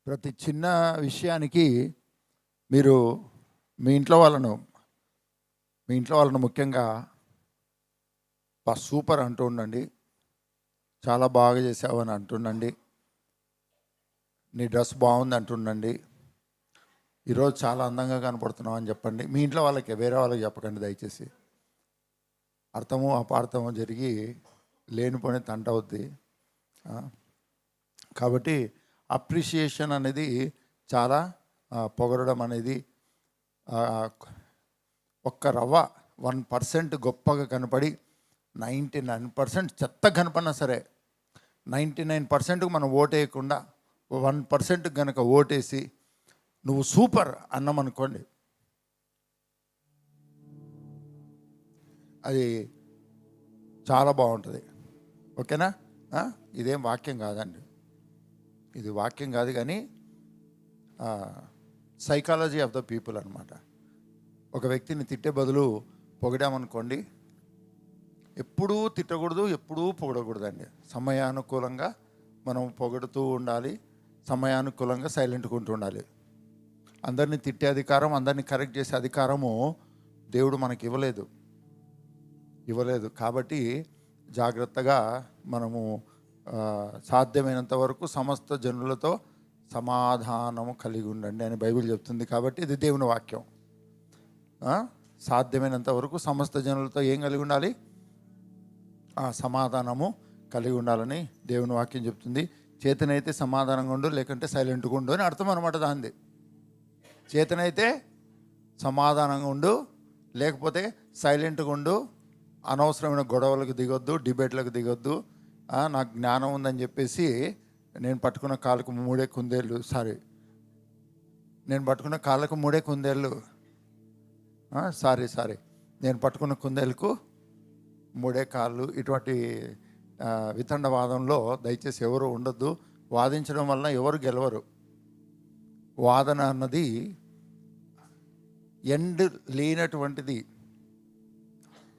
ప్రతి చిన్న విషయానికి మీరు మీ ఇంట్లో వాళ్ళను ముఖ్యంగా సూపర్ అంటూ ఉండండి, చాలా బాగా చేసావు అని అంటుండండి, నీ డ్రెస్ బాగుంది అంటుండండి, ఈరోజు చాలా అందంగా కనపడుతున్నావు అని చెప్పండి. మీ ఇంట్లో వాళ్ళకి, వేరే వాళ్ళకి చెప్పకండి దయచేసి. అర్థము అపార్థము జరిగి లేనిపోయిన తంట అవుద్ది. కాబట్టి అప్రిషియేషన్ అనేది చాలా పొగడడం అనేది ఒక్క రవ్వ 1% గొప్పగా కనపడి 99% చెత్త కనపడినా సరే 99%కు మనం ఓటేయకుండా 1% కనుక ఓటేసి నువ్వు సూపర్ అన్నామనుకోండి, అది చాలా బాగుంటుంది. ఓకేనా? ఇదేం వాక్యం కాదండి, ఇది వాక్యం కాదు, కానీ సైకాలజీ ఆఫ్ ద పీపుల్ అనమాట. ఒక వ్యక్తిని తిట్టే బదులు పొగిడామనుకోండి, ఎప్పుడూ తిట్టకూడదు, ఎప్పుడూ పొగడకూడదండి. సమయానుకూలంగా మనం పొగడుతూ ఉండాలి, సమయానుకూలంగా సైలెంట్గా ఉంటూ ఉండాలి. అందరినీ తిట్టే అధికారం, అందరినీ కరెక్ట్ చేసే అధికారము దేవుడు మనకి ఇవ్వలేదు. కాబట్టి జాగ్రత్తగా మనము సాధ్యమైనంత వరకు సమస్త జనులతో సమాధానము కలిగి ఉండండి అని బైబిల్ చెప్తుంది. కాబట్టి ఇది దేవుని వాక్యం. సాధ్యమైనంత వరకు సమస్త జనులతో ఏం కలిగి ఉండాలి? సమాధానము కలిగి ఉండాలని దేవుని వాక్యం చెప్తుంది. చేతనైతే సమాధానంగా ఉండు, లేకుంటే సైలెంట్గా ఉండు అని అర్థం అనమాట దాంది. చేతనైతే సమాధానంగా ఉండు, లేకపోతే సైలెంట్గా ఉండు, అనవసరమైన గొడవలకు దిగొద్దు, డిబేట్లకు దిగొద్దు. నాకు జ్ఞానం ఉందని చెప్పేసి నేను పట్టుకున్న కాళ్ళకు మూడే కుందేళ్ళు నేను పట్టుకున్న కుందేళ్ళకు మూడే కాళ్ళు. ఇటువంటి వితండవాదంలో దయచేసి ఎవరు ఉండొద్దు. వాదించడం వలన ఎవరు గెలవరు. వాదన అన్నది ఎండ్ లేనటువంటిది.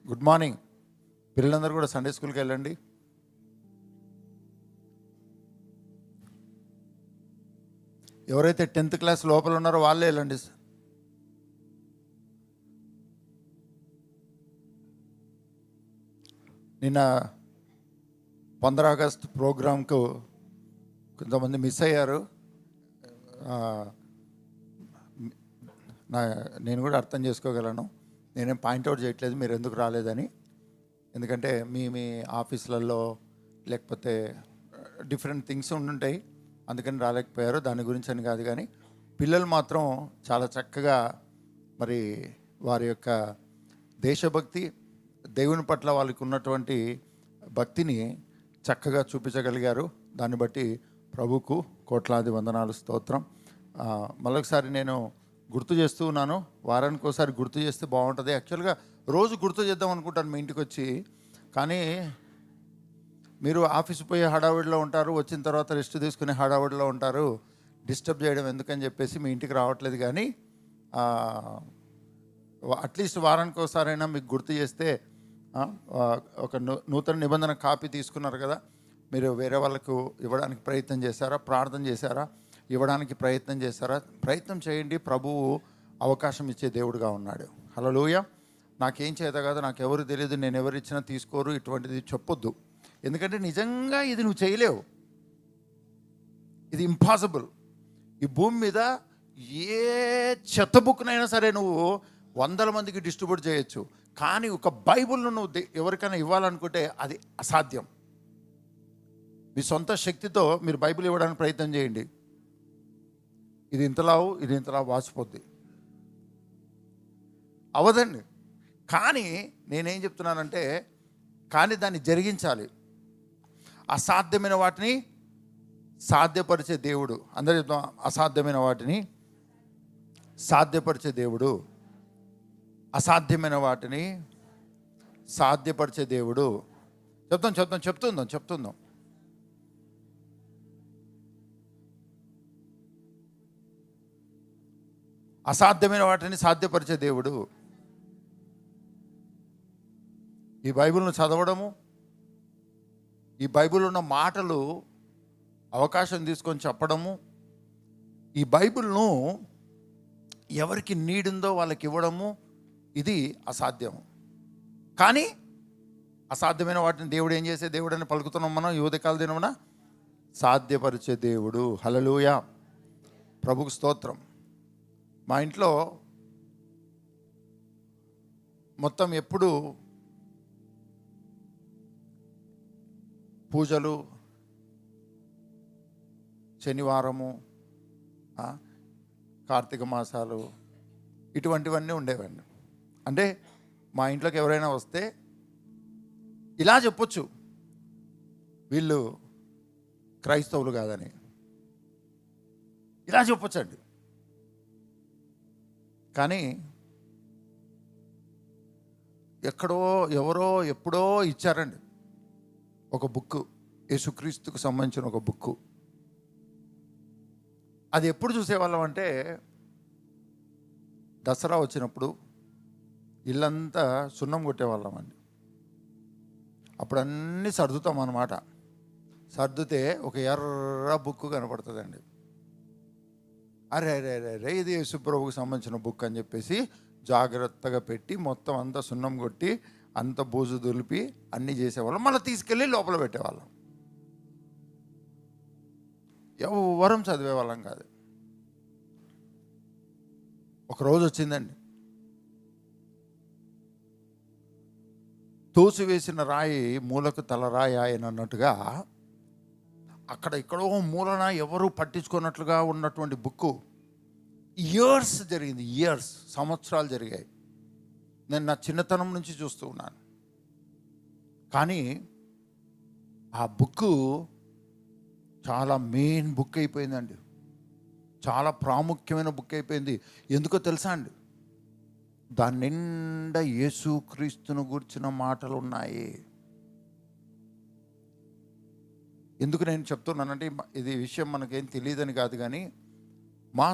గుడ్ మార్నింగ్ పిల్లలందరూ కూడా సండే స్కూల్కి వెళ్ళండి. ఎవరైతే 10th క్లాస్ లోపల ఉన్నారో వాళ్ళే వెళ్ళండి. నిన్న 15 ఆగస్టు ప్రోగ్రాంకు కొంతమంది మిస్ అయ్యారు. నేను కూడా అర్థం చేసుకోగలను. నేనేం పాయింట్అవుట్ చేయట్లేదు మీరు ఎందుకు రాలేదని. ఎందుకంటే మీ ఆఫీసులలో లేకపోతే డిఫరెంట్ థింగ్స్ ఉండుంటాయి, అందుకని రాలేకపోయారు. దాని గురించి అని కాదు, కానీ పిల్లలు మాత్రం చాలా చక్కగా మరి వారి యొక్క దేశభక్తి, దేవుని పట్ల వాళ్ళకి ఉన్నటువంటి భక్తిని చక్కగా చూపించగలిగారు. దాన్ని బట్టి ప్రభుకు కోట్లాది వందనాలు, స్తోత్రం. మరొకసారి నేను గుర్తు చేస్తూ ఉన్నాను, వారానికి ఒకసారి గుర్తు చేస్తే బాగుంటుంది. యాక్చువల్గా రోజు గుర్తు చేద్దాం అనుకుంటాను మీ ఇంటికి వచ్చి, కానీ మీరు ఆఫీస్ పోయే హడావుడిలో ఉంటారు, వచ్చిన తర్వాత రెస్ట్ తీసుకునే హడావుడిలో ఉంటారు. డిస్టర్బ్ చేయడం ఎందుకని చెప్పేసి మీ ఇంటికి రావట్లేదు. కానీ అట్లీస్ట్ వారానికి ఒకసారైనా మీకు గుర్తు చేస్తే, ఒక నూతన నిబంధన కాపీ తీసుకున్నారు కదా, మీరు వేరే వాళ్ళకు ఇవ్వడానికి ప్రయత్నం చేశారా? ప్రార్థన చేశారా? ఇవ్వడానికి ప్రయత్నం చేశారా? ప్రయత్నం చేయండి. ప్రభువు అవకాశం ఇచ్చే దేవుడుగా ఉన్నాడు. హల్లెలూయా. నాకేం చేత కాదు, నాకు ఎవరు తెలియదు, నేను ఎవరు ఇచ్చినా తీసుకోరు, ఇటువంటిది చెప్పొద్దు. ఎందుకంటే నిజంగా ఇది నువ్వు చేయలేవు, ఇది ఇంపాసిబుల్. ఈ భూమి మీద ఏ చెత్త బుక్నైనా సరే నువ్వు 100 మందికి డిస్ట్రిబ్యూట్ చేయొచ్చు, కానీ ఒక బైబిల్ను నువ్వు ఎవరికైనా ఇవ్వాలనుకుంటే అది అసాధ్యం. మీ సొంత శక్తితో మీరు బైబిల్ ఇవ్వడానికి ప్రయత్నం చేయండి, ఇది ఇంతలా వాచిపోద్ది, అవదండి. కానీ నేనేం చెప్తున్నానంటే, కానీ దాన్ని జరిగించాలి. అసాధ్యమైన వాటిని సాధ్యపరిచే దేవుడు. అందరూ చెప్తాం, అసాధ్యమైన వాటిని సాధ్యపరిచే దేవుడు, అసాధ్యమైన వాటిని సాధ్యపరిచే దేవుడు. చెప్తుందాం. అసాధ్యమైన వాటిని సాధ్యపరిచే దేవుడు. ఈ బైబిల్ను చదవడము, ఈ బైబిల్ ఉన్న మాటలు అవకాశం తీసుకొని చెప్పడము, ఈ బైబిల్ను ఎవరికి నీడుందో వాళ్ళకి ఇవ్వడము ఇది అసాధ్యం. కానీ అసాధ్యమైన వాటిని దేవుడు ఏం చేసే దేవుడు అని పలుకుతున్నాం మనం ఈ ఉదయకాల దినమున. సాధ్యపరిచే దేవుడు. హల్లెలూయా, ప్రభుకు స్తోత్రం. మా ఇంట్లో మొత్తం ఎప్పుడు పూజలు, శనివారము, కార్తీక మాసాలు ఇటువంటివన్నీ ఉండేవండి. అంటే మా ఇంట్లోకి ఎవరైనా వస్తే ఇలా చెప్పొచ్చు, వీళ్ళు క్రైస్తవులు కాదని ఇలా చెప్పొచ్చండి. కానీ ఎక్కడో ఎవరో ఎప్పుడో ఇచ్చారండి ఒక బుక్, యేసుక్రీస్తుకు సంబంధించిన ఒక బుక్. అది ఎప్పుడు చూసేవాళ్ళం అంటే దసరా వచ్చినప్పుడు ఇల్లంతా సున్నం కొట్టేవాళ్ళం అండి. అప్పుడు అన్నీ సర్దుతాం అన్నమాట. సర్దుతే ఒక ఎర్ర బుక్ కనపడుతుందండి. అరే అరే అరే అరే ఇది యేసుప్రభువుకు సంబంధించిన బుక్ అని చెప్పేసి జాగ్రత్తగా పెట్టి మొత్తం అంతా సున్నం కొట్టి అంత బూజు దులిపి అన్నీ చేసేవాళ్ళం. మళ్ళీ తీసుకెళ్ళి లోపల పెట్టేవాళ్ళం. ఎవరం చదివేవాళ్ళం కాదు. ఒకరోజు వచ్చిందండి, తోసివేసిన రాయి మూలకు తలరాయి ఆయన అన్నట్టుగా అక్కడ ఎక్కడో మూలన ఎవరు పట్టించుకున్నట్లుగా ఉన్నటువంటి బుక్ ఇయర్స్ జరిగింది. ఇయర్స్, సంవత్సరాలు జరిగాయి. నేను నా చిన్నతనం నుంచి చూస్తూ ఉన్నాను. కానీ ఆ బుక్ చాలా మెయిన్ బుక్ అయిపోయిందండి. చాలా ప్రాముఖ్యమైన బుక్ అయిపోయింది. ఎందుకో తెలుసా అండి? దాని నిండా యేసుక్రీస్తును గూర్చిన మాటలు ఉన్నాయి. ఎందుకు నేను చెప్తున్నానంటే ఇది విషయం మనకేం తెలియదని కాదు, కానీ మా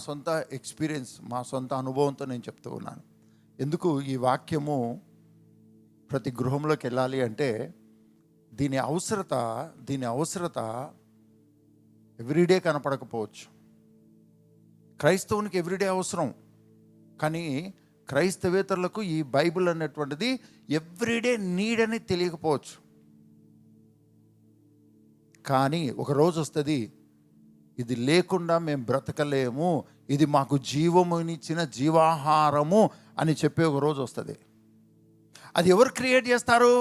సొంత ఎక్స్పీరియన్స్, మా సొంత అనుభవంతో నేను చెప్తూ ఉన్నాను. ఎందుకు ఈ వాక్యము ప్రతి గృహంలోకి వెళ్ళాలి అంటే దీని అవసరత ఎవ్రీడే కనపడకపోవచ్చు. క్రైస్తవునికి ఎవ్రీడే అవసరం, కానీ క్రైస్తవేతరులకు ఈ బైబిల్ అనేటువంటిది ఎవ్రీడే నీడ్ అని తెలియకపోవచ్చు. కానీ ఒక రోజు వస్తుంది, ఇది లేకుండా మేము బ్రతకలేము, ఇది మాకు జీవమునిచ్చిన జీవాహారము అని చెప్పే ఒక రోజు వస్తుంది. అది ఎవరు క్రియేట్ చేస్తారు?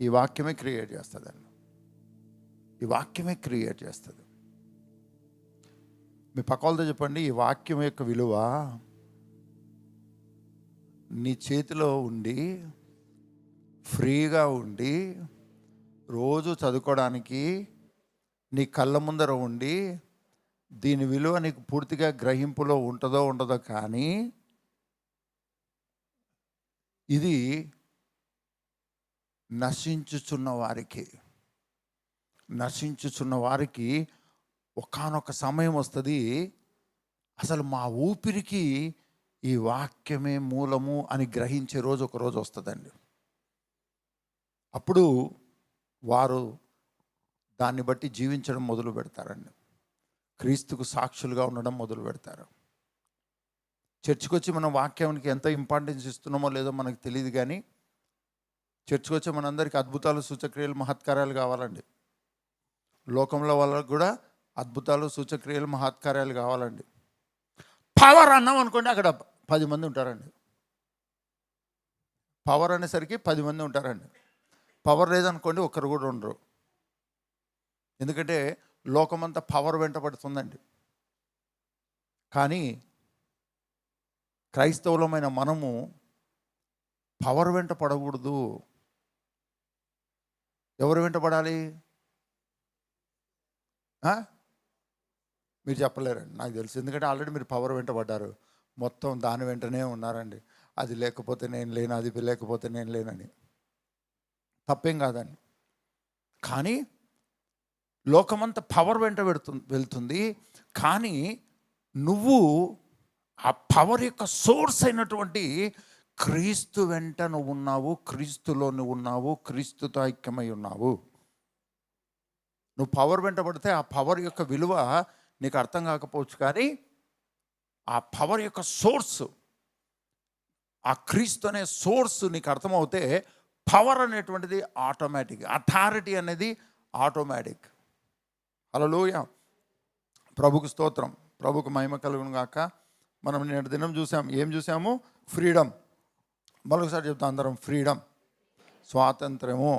ఈ వాక్యమే క్రియేట్ చేస్తుందండి. ఈ వాక్యమే క్రియేట్ చేస్తుంది. మీ పక్క వాళ్ళతో చెప్పండి, ఈ వాక్యం యొక్క విలువ నీ చేతిలో ఉండి ఫ్రీగా ఉండి రోజు చదువుకోవడానికి నీ కళ్ళ ముందర ఉండి దీని విలువ నీకు పూర్తిగా గ్రహింపులో ఉంటుందో ఉండదో, కానీ ఇది నశించుచున్న వారికి ఒకానొక సమయం వస్తుంది, అసలు మా ఊపిరికి ఈ వాక్యమే మూలము అని గ్రహించే రోజు ఒక రోజు వస్తుందండి. అప్పుడు వారు దాన్ని బట్టి జీవించడం మొదలు పెడతారండి. క్రీస్తుకు సాక్షులుగా ఉండడం మొదలు పెడతారు. చర్చికి వచ్చి మనం వాక్యానికి ఎంత ఇంపార్టెన్స్ ఇస్తున్నామో లేదో మనకు తెలియదు, కానీ చర్చికి వచ్చి మనందరికీ అద్భుతాలు, సూచక్రియలు, మహత్కార్యాలు కావాలండి. లోకంలో వాళ్ళకు కూడా అద్భుతాలు, సూచక్రియలు, మహత్కార్యాలు కావాలండి. పవర్ అన్నాం అనుకోండి, అక్కడ 10 మంది ఉంటారండి. పవర్ అనేసరికి 10 మంది ఉంటారండి. పవర్ లేదనుకోండి, ఒక్కరు కూడా ఉండరు. ఎందుకంటే లోకమంతా పవర్ వెంటబడుతుందండి. కానీ క్రైస్తవులమైన మనము పవర్ వెంట పడకూడదు. ఎవరు వెంట పడాలి? మీరు చెప్పలేరండి, నాకు తెలుసు. ఎందుకంటే ఆల్రెడీ మీరు పవర్ వెంట పడ్డారు. మొత్తం దాని వెంటనే ఉన్నారండి. అది లేకపోతే నేను లేను, అది లేకపోతే నేను లేనని. తప్పేం కాదండి. కానీ లోకమంతా పవర్ వెంట వెళ్తుంది. కానీ నువ్వు ఆ పవర్ యొక్క సోర్స్ అయినటువంటి క్రీస్తు వెంట నువ్వు ఉన్నావు, క్రీస్తులో నువ్వు ఉన్నావు, క్రీస్తుతో ఐక్యమై ఉన్నావు. నువ్వు పవర్ వెంటబడితే ఆ పవర్ యొక్క విలువ నీకు అర్థం కాకపోవచ్చు, కానీ ఆ పవర్ యొక్క సోర్స్, ఆ క్రీస్తు అనే సోర్స్ నీకు అర్థమవుతే పవర్ అనేటువంటిది ఆటోమేటిక్, అథారిటీ అనేది ఆటోమేటిక్. హల్లెలూయా. ప్రభుకు స్తోత్రం, ప్రభుకు మహిమ కలుగును గాక. మనం నేటి దినం ఏం చూసాము? ఫ్రీడమ్. మరొకసారి చెప్తాం అందరం, ఫ్రీడమ్, స్వాతంత్రము.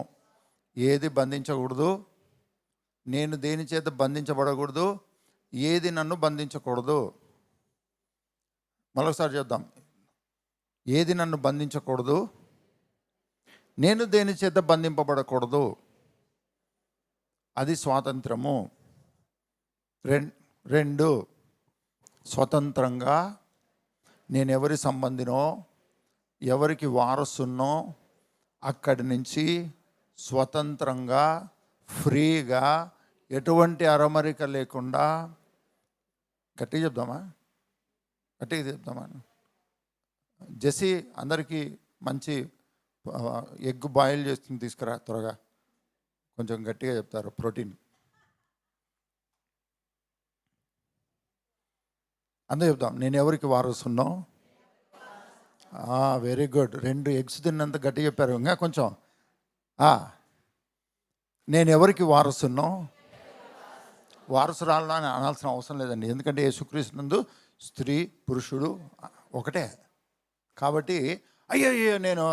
ఏది బంధించకూడదు, నేను దేని చేత బంధించబడకూడదు, ఏది నన్ను బంధించకూడదు. మరొకసారి చెప్దాం, ఏది నన్ను బంధించకూడదు, నేను దేని చేత బంధింపబడకూడదు, అది స్వాతంత్రము. రెండు, స్వతంత్రంగా నేను ఎవరి సంబంధినో, ఎవరికి వారసున్నో అక్కడి నుంచి స్వతంత్రంగా, ఫ్రీగా, ఎటువంటి అరమరిక లేకుండా, గట్టిగా చెప్దామా? జెసి అందరికీ మంచి ఎగ్ బాయిల్ చేస్తుంది తీసుకురా త్వరగా, కొంచెం గట్టిగా చెప్తారు, ప్రోటీన్. అందరూ చెప్తాం, నేను ఎవరికి వారసున్నో. Very good. 2 ఎగ్స్ తిన్నంత గట్టిగా చెప్పారు. ఇంకా కొంచెం, నేను ఎవరికి వారసున్నో. వారసురాలను అని అనాల్సిన అవసరం లేదండి, ఎందుకంటే యేసుక్రీస్తునందు స్త్రీ పురుషుడు ఒకటే. కాబట్టి అయ్యో నేను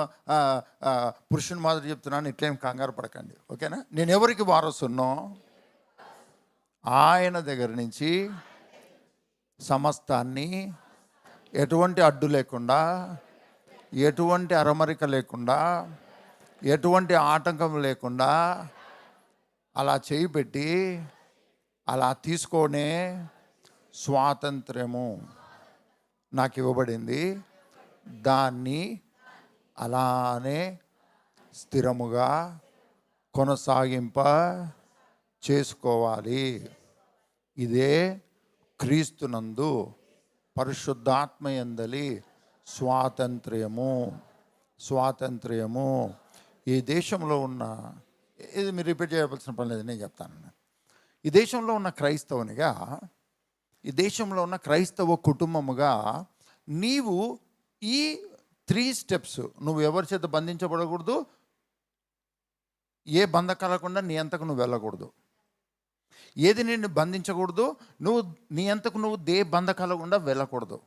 పురుషుని మాదిరి చెప్తున్నాను ఇట్లేం కంగారు పడకండి, ఓకేనా? నేను ఎవరికి వారసున్నో ఆయన దగ్గర నుంచి సమస్తాన్ని ఎటువంటి అడ్డు లేకుండా, ఎటువంటి అరమరిక లేకుండా, ఎటువంటి ఆటంకం లేకుండా అలా చేయి పెట్టి అలా తీసుకొనే స్వాతంత్ర్యము నాకు ఇవ్వబడింది. దాన్ని అలానే స్థిరముగా కొనసాగింప చేసుకోవాలి. ఇదే క్రీస్తునందు పరిశుద్ధాత్మయందలి స్వాతంత్ర్యము. ఈ దేశంలో ఉన్న, ఇది మీరు రిపీట్ చేయవలసిన పని లేదు, నేను చెప్తాను. ఈ దేశంలో ఉన్న క్రైస్తవునిగా, ఈ దేశంలో ఉన్న క్రైస్తవ కుటుంబముగా నీవు ఈ 3 స్టెప్స్, నువ్వు ఎవరి చేత బంధించబడకూడదు, ఏ బంధకాలకుండా నీ అంతకు నువ్వు వెళ్ళకూడదు, ఏది నిన్ను బంధించకూడదు, నువ్వు నీ అంతకు నువ్వు బంధకాల గుండా వెళ్ళకూడదు.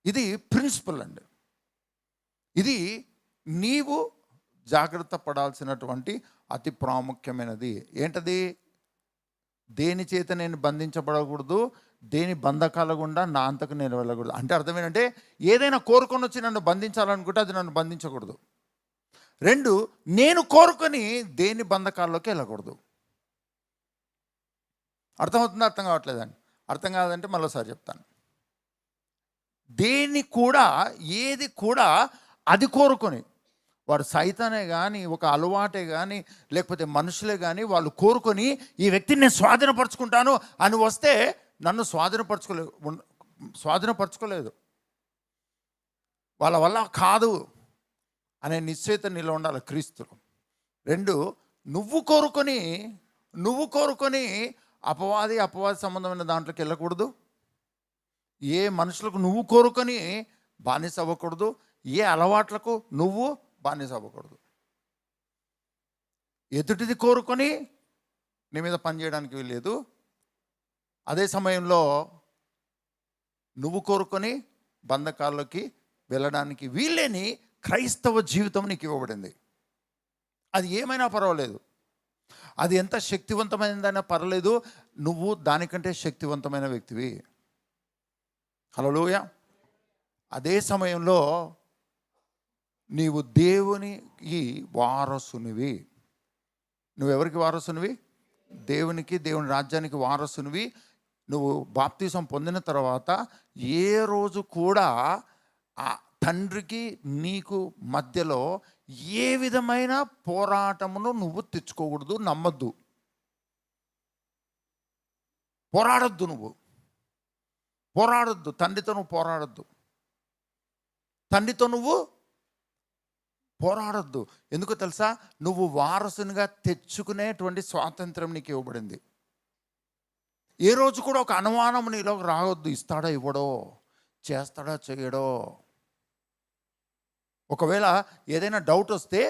ఇది ప్రిన్సిపల్ అండి. ఇది నీవు జాగ్రత్త పడాల్సినటువంటి అతి ప్రాముఖ్యమైనది. ఏంటది? దేని చేత నేను బంధించబడకూడదు, దేని బంధకాల గుండా నా అంతకు నేను వెళ్ళకూడదు. అంటే అర్థం ఏంటంటే, ఏదైనా కోరుకొని వచ్చి నన్ను బంధించాలనుకుంటే అది నన్ను బంధించకూడదు. 2, నేను కోరుకొని దేని బంధకాల్లోకి వెళ్ళకూడదు. అర్థమవుతుందా? అర్థం కావట్లేదండి? అర్థం కాదంటే మరోసారి చెప్తాను. ఏది కూడా అది కోరుకొని, వాడు సైతానే కానీ, ఒక అలవాటే కానీ, లేకపోతే మనుషులే కానీ, వాళ్ళు కోరుకొని ఈ వ్యక్తిని నేను స్వాధీనపరచుకుంటాను అని వస్తే నన్ను స్వాధీనపరచుకోలేదు. వాళ్ళ వల్ల కాదు అనే నిశ్చయిత నీలో ఉండాలి క్రీస్తులు. 2, నువ్వు కోరుకొని అపవాది సంబంధమైన దాంట్లోకి వెళ్ళకూడదు. ఏ మనుషులకు నువ్వు కోరుకొని బానిస అవ్వకూడదు. ఏ అలవాట్లకు నువ్వు బానిస అవ్వకూడదు. ఎదుటిది కోరుకొని నీ మీద పనిచేయడానికి వీల్లేదు. అదే సమయంలో నువ్వు కోరుకొని బంధకాల్లోకి వెళ్ళడానికి వీళ్ళని క్రైస్తవ జీవితం నీకు ఇవ్వబడింది. అది ఏమైనా పర్వాలేదు, అది ఎంత శక్తివంతమైనదైనా పర్వాలేదు, నువ్వు దానికంటే శక్తివంతమైన వ్యక్తివి. హల్లెలూయా. అదే సమయంలో నీవు దేవునికి వారసునివి. నువ్వెవరికి వారసునివి? దేవునికి, దేవుని రాజ్యానికి వారసునివి. నువ్వు బాప్తిసం పొందిన తర్వాత ఏ రోజు కూడా ఆ తండ్రికి నీకు మధ్యలో ఏ విధమైన పోరాటమును నువ్వు తెచ్చుకోకూడదు. నమ్మద్దు, పోరాడద్దు. తండ్రితో నువ్వు పోరాడద్దు. తండ్రితో నువ్వు పోరాడొద్దు. ఎందుకో తెలుసా? నువ్వు వారసునిగా తెచ్చుకునేటువంటి స్వాతంత్రం నీకు ఇవ్వబడింది. ఏ రోజు కూడా ఒక అనుమానం నీలోకి రావద్దు. ఇస్తాడో ఇవ్వడో, చేస్తాడో చేయడో. ఒకవేళ ఏదైనా డౌట్ వస్తే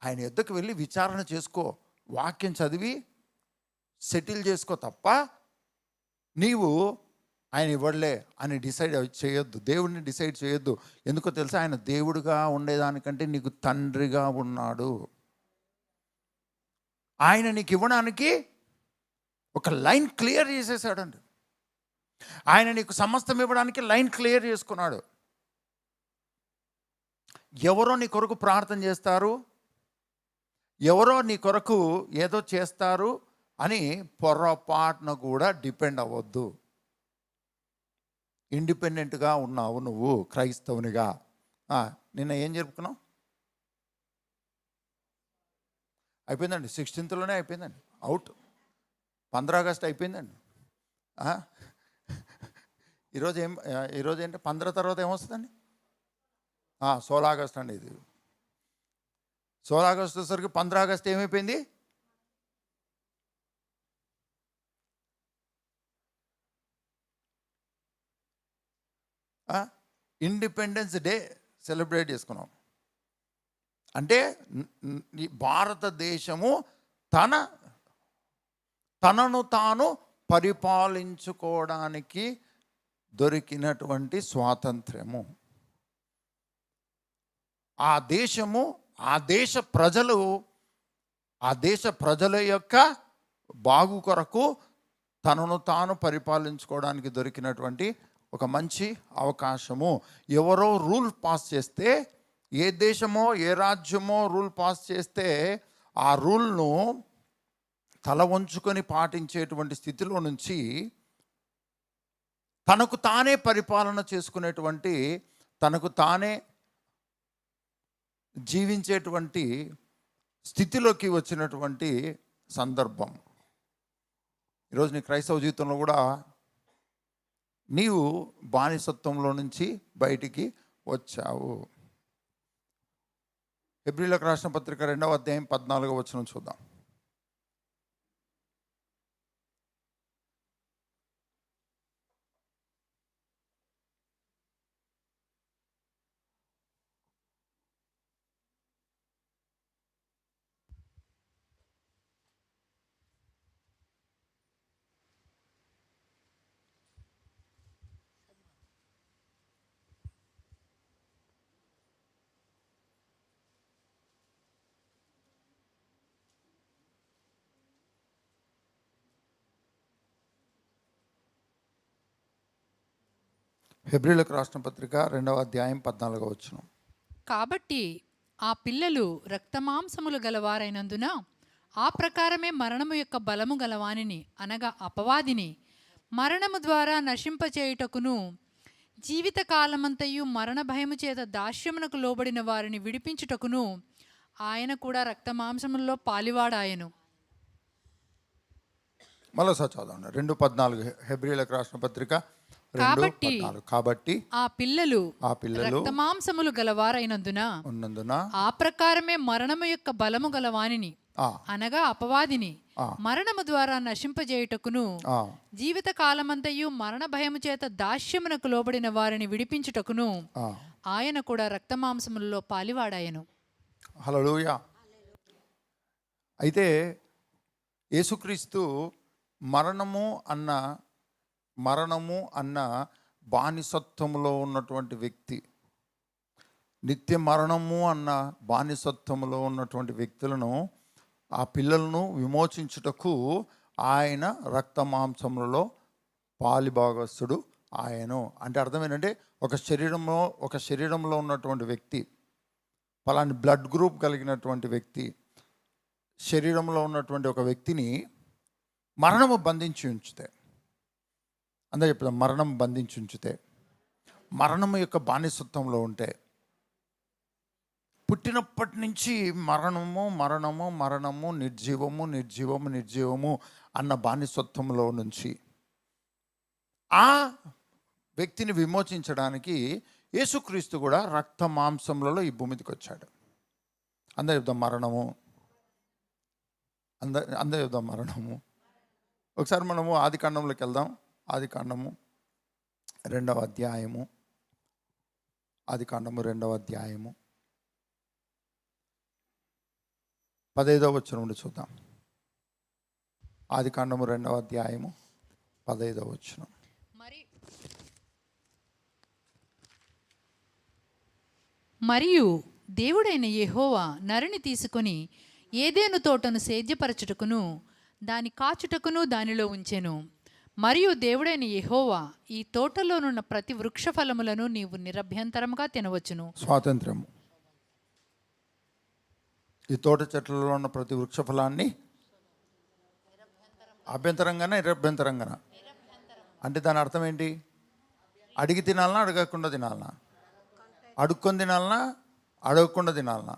ఆయన యొద్దకు వెళ్ళి విచారణ చేసుకో, వాక్యం చదివి సెటిల్ చేసుకో తప్ప నీవు ఆయన ఇవ్వడలే అని డిసైడ్ చేయొద్దు. దేవుడిని డిసైడ్ చేయొద్దు. ఎందుకో తెలుసా? ఆయన దేవుడిగా ఉండేదానికంటే నీకు తండ్రిగా ఉన్నాడు. ఆయన నీకు ఇవ్వడానికి ఒక లైన్ క్లియర్ చేసేసాడండి. ఆయన నీకు సమస్తం ఇవ్వడానికి లైన్ క్లియర్ చేసుకున్నాడు. ఎవరో నీ కొరకు ప్రార్థన చేస్తారు, ఎవరో నీ కొరకు ఏదో చేస్తారు అని పొరపాటున కూడా డిపెండ్ అవ్వద్దు. ఇండిపెండెంట్గా ఉన్నావు నువ్వు క్రైస్తవునిగా. నిన్న ఏం జరుపుకున్నావు? అయిపోయిందండి. 16th అయిపోయిందండి. అవుట్. 15 ఆగస్టు అయిపోయిందండి. ఈరోజు ఏంటి? 15 తర్వాత ఏమొస్తుందండి? 16 ఆగస్టు అండి. ఇది 16 ఆగస్టు వచ్చేసరికి 15 ఆగస్టు ఏమైపోయింది? ఇండిపెండెన్స్ డే సెలబ్రేట్ చేసుకున్నాం. అంటే భారతదేశము తనను తాను పరిపాలించుకోవడానికి దొరికినటువంటి స్వాతంత్ర్యము. ఆ దేశము, ఆ దేశ ప్రజల యొక్క బాగు కొరకు తనను తాను పరిపాలించుకోవడానికి దొరికినటువంటి ఒక మంచి అవకాశము. ఎవరో రూల్ పాస్ చేస్తే, ఏ దేశమో ఏ రాజ్యమో రూల్ పాస్ చేస్తే ఆ రూల్ను తల వంచుకొని పాటించేటువంటి స్థితిలో నుంచి తనకు తానే పరిపాలన చేసుకునేటువంటి, తనకు తానే జీవించేటువంటి స్థితిలోకి వచ్చినటువంటి సందర్భం. ఈరోజు నీ క్రైస్తవ జీవితంలో కూడా నీవు బానిసత్వంలో నుంచి బయటికి వచ్చావు. హెబ్రీయులకు రాసిన పత్రిక 2వ అధ్యాయం 14వ వచనం చూద్దాం. హెబ్రీయులకు రాసిన పత్రిక 2వ అధ్యాయం 14వ వచనం. కాబట్టి ఆ పిల్లలు రక్తమాంసములు గలవారైనందున ఆ ప్రకారమే మరణము యొక్క బలము గలవానిని, అనగా అపవాదిని, మరణము ద్వారా నశింపచేయుటకును, జీవితకాలమంతయు మరణ భయము చేత దాస్యమునకు లోబడిన వారిని విడిపించుటకును ఆయన కూడా రక్తమాంసములలో పాలివాడాయను. మరోసారి చదవండి. 2:14 హెబ్రీయులకు రాసిన పత్రిక. కాబట్టి ఆ పిల్లలు రక్తమాంసములు గలవారైనందున ఆ ప్రకారమే మరణము యొక్క బలము గలవానిని, అనగా అపవాదిని, మరణము ద్వారా నశింపజేయుటకును, జీవిత కాలమంతయు మరణ భయము చేత దాస్యమునకు లోబడిన వారిని విడిపించుటకును ఆయన కూడా రక్తమాంసములలో పాలివాడాయను. హల్లెలూయా. అయితే యేసుక్రీస్తు మరణము అన్న బానిసత్వములో ఉన్నటువంటి వ్యక్తి, నిత్య మరణము అన్న బానిసత్వములో ఉన్నటువంటి వ్యక్తులను, ఆ పిల్లలను విమోచించుటకు ఆయన రక్తమాంసములలో పాలిభాగస్తుడు ఆయను. అంటే అర్థం ఏంటంటే ఒక శరీరంలో ఉన్నటువంటి వ్యక్తి, పలాని బ్లడ్ గ్రూప్ కలిగినటువంటి వ్యక్తి, శరీరంలో ఉన్నటువంటి ఒక వ్యక్తిని మరణము బంధించి ఉంచితే, అందరూ చెప్తాం, మరణం బంధించి ఉంచితే, మరణము యొక్క బానిసత్వంలో ఉంటే, పుట్టినప్పటి నుంచి మరణము నిర్జీవము అన్న బానిసత్వంలో నుంచి ఆ వ్యక్తిని విమోచించడానికి యేసుక్రీస్తు కూడా రక్త మాంసములలో ఈ భూమికి వచ్చాడు. అందరు చెప్దాం మరణము. అందరు చెప్దాం మరణము. ఒకసారి మనము ఆది కాండంలోకి వెళ్దాం. ఆది కాండము 2వ అధ్యాయము. ఆది కాండము 2వ అధ్యాయము 15వ వచనం నుండి చూద్దాం. ఆది కాండము 2వ అధ్యాయము 15వ వచనం. మరియు దేవుడైన యెహోవా నరుని తీసుకొని ఏదెను తోటను సేద్యపరచుటకును దాని కాచుటకును దానిలో ఉంచెను. మరియు దేవుడైన యెహోవా, ఈ తోటలోనున్న ప్రతి వృక్ష ఫలములను నీవు నిరభ్యంతరముగా తినవచ్చును. స్వాతంత్రము. ఈ తోట చెట్లలో ఉన్న ప్రతి వృక్ష ఫలాన్ని అభ్యంతరంగానా నిరభ్యంతరంగానా? అంటే దాని అర్థం ఏంటి? అడిగి తినాలనా అడగకుండా తినాలనా? అడుక్కొని తినాలనా అడగకుండా తినాలనా?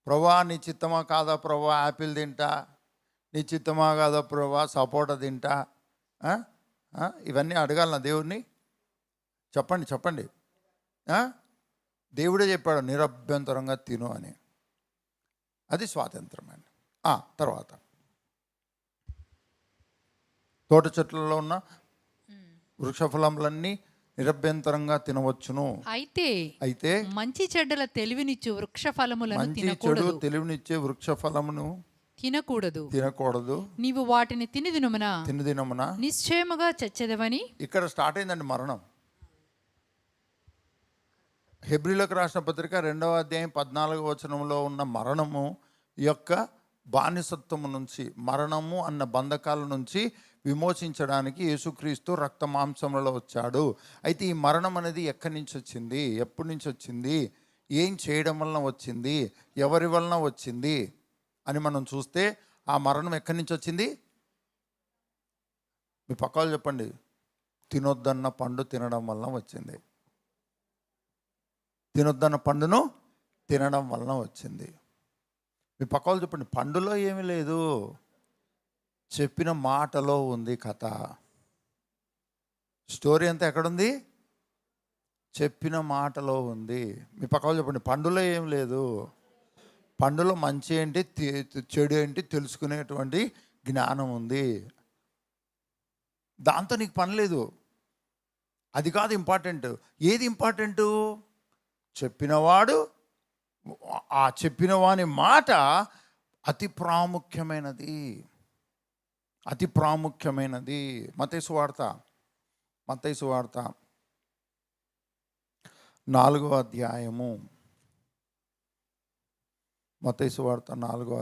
ప్రభా నీ చిత్తమా కాదా ప్రభా యాపిల్ తింటా, నీ చిత్తమా కాదా ప్రభా సపోటా తింటా, ఇవన్నీ అడగాలనా దేవుడిని? చెప్పండి. దేవుడే చెప్పాడు నిరభ్యంతరంగా తిను అని. అది స్వాతంత్రం అండి. తర్వాత తోట చెట్లలో ఉన్న వృక్ష ఫలములన్నీ నిరభ్యంతరంగా తినవచ్చును. అయితే మంచి చెడ్డల తెలివినిచ్చు వృక్ష ఫలములను మంచి చెడు తెలివినిచ్చే వృక్ష ఫలమును తినకూడదు. నీవు వాటిని తిని దినమున నిశ్చయముగా చచ్చెదవని. ఇక్కడ స్టార్ట్ అయిందండి మరణం. హెబ్రీలకు రాసిన పత్రిక 2వ అధ్యాయం 14వ వచనంలో ఉన్న మరణము యొక్క బానిసత్వము నుంచి, మరణము అన్న బంధకాల నుంచి విమోచించడానికి యేసుక్రీస్తు రక్త మాంసములలో వచ్చాడు. అయితే ఈ మరణం అనేది ఎక్కడి నుంచి వచ్చింది, ఎప్పటి నుంచి వచ్చింది, ఏం చేయడం వలన వచ్చింది, ఎవరి వలన వచ్చింది అని మనం చూస్తే ఆ మరణం ఎక్కడి నుంచి వచ్చింది? మీ పక్కలు చెప్పండి. తినొద్దన్న పండు తినడం వలన వచ్చింది. తినొద్దన్న పండును తినడం వలన వచ్చింది. మీ పక్కలు చెప్పండి. పండులో ఏమీ లేదు, చెప్పిన మాటలో ఉంది కథ. స్టోరీ అంతా ఎక్కడుంది? చెప్పిన మాటలో ఉంది. మీ పక్కన చెప్పండి. పండులో ఏం లేదు, పండులో మంచి ఏంటి చెడు ఏంటి తెలుసుకునేటువంటి జ్ఞానం ఉంది. దాంతో నీకు పని లేదు. అది కాదు ఇంపార్టెంట్. ఏది ఇంపార్టెంటు? చెప్పినవాడు, ఆ చెప్పిన వాని మాట అతి ప్రాముఖ్యమైనది. మత్తయి సువార్త 4వ అధ్యాయము. మత్తయి సువార్త 4వ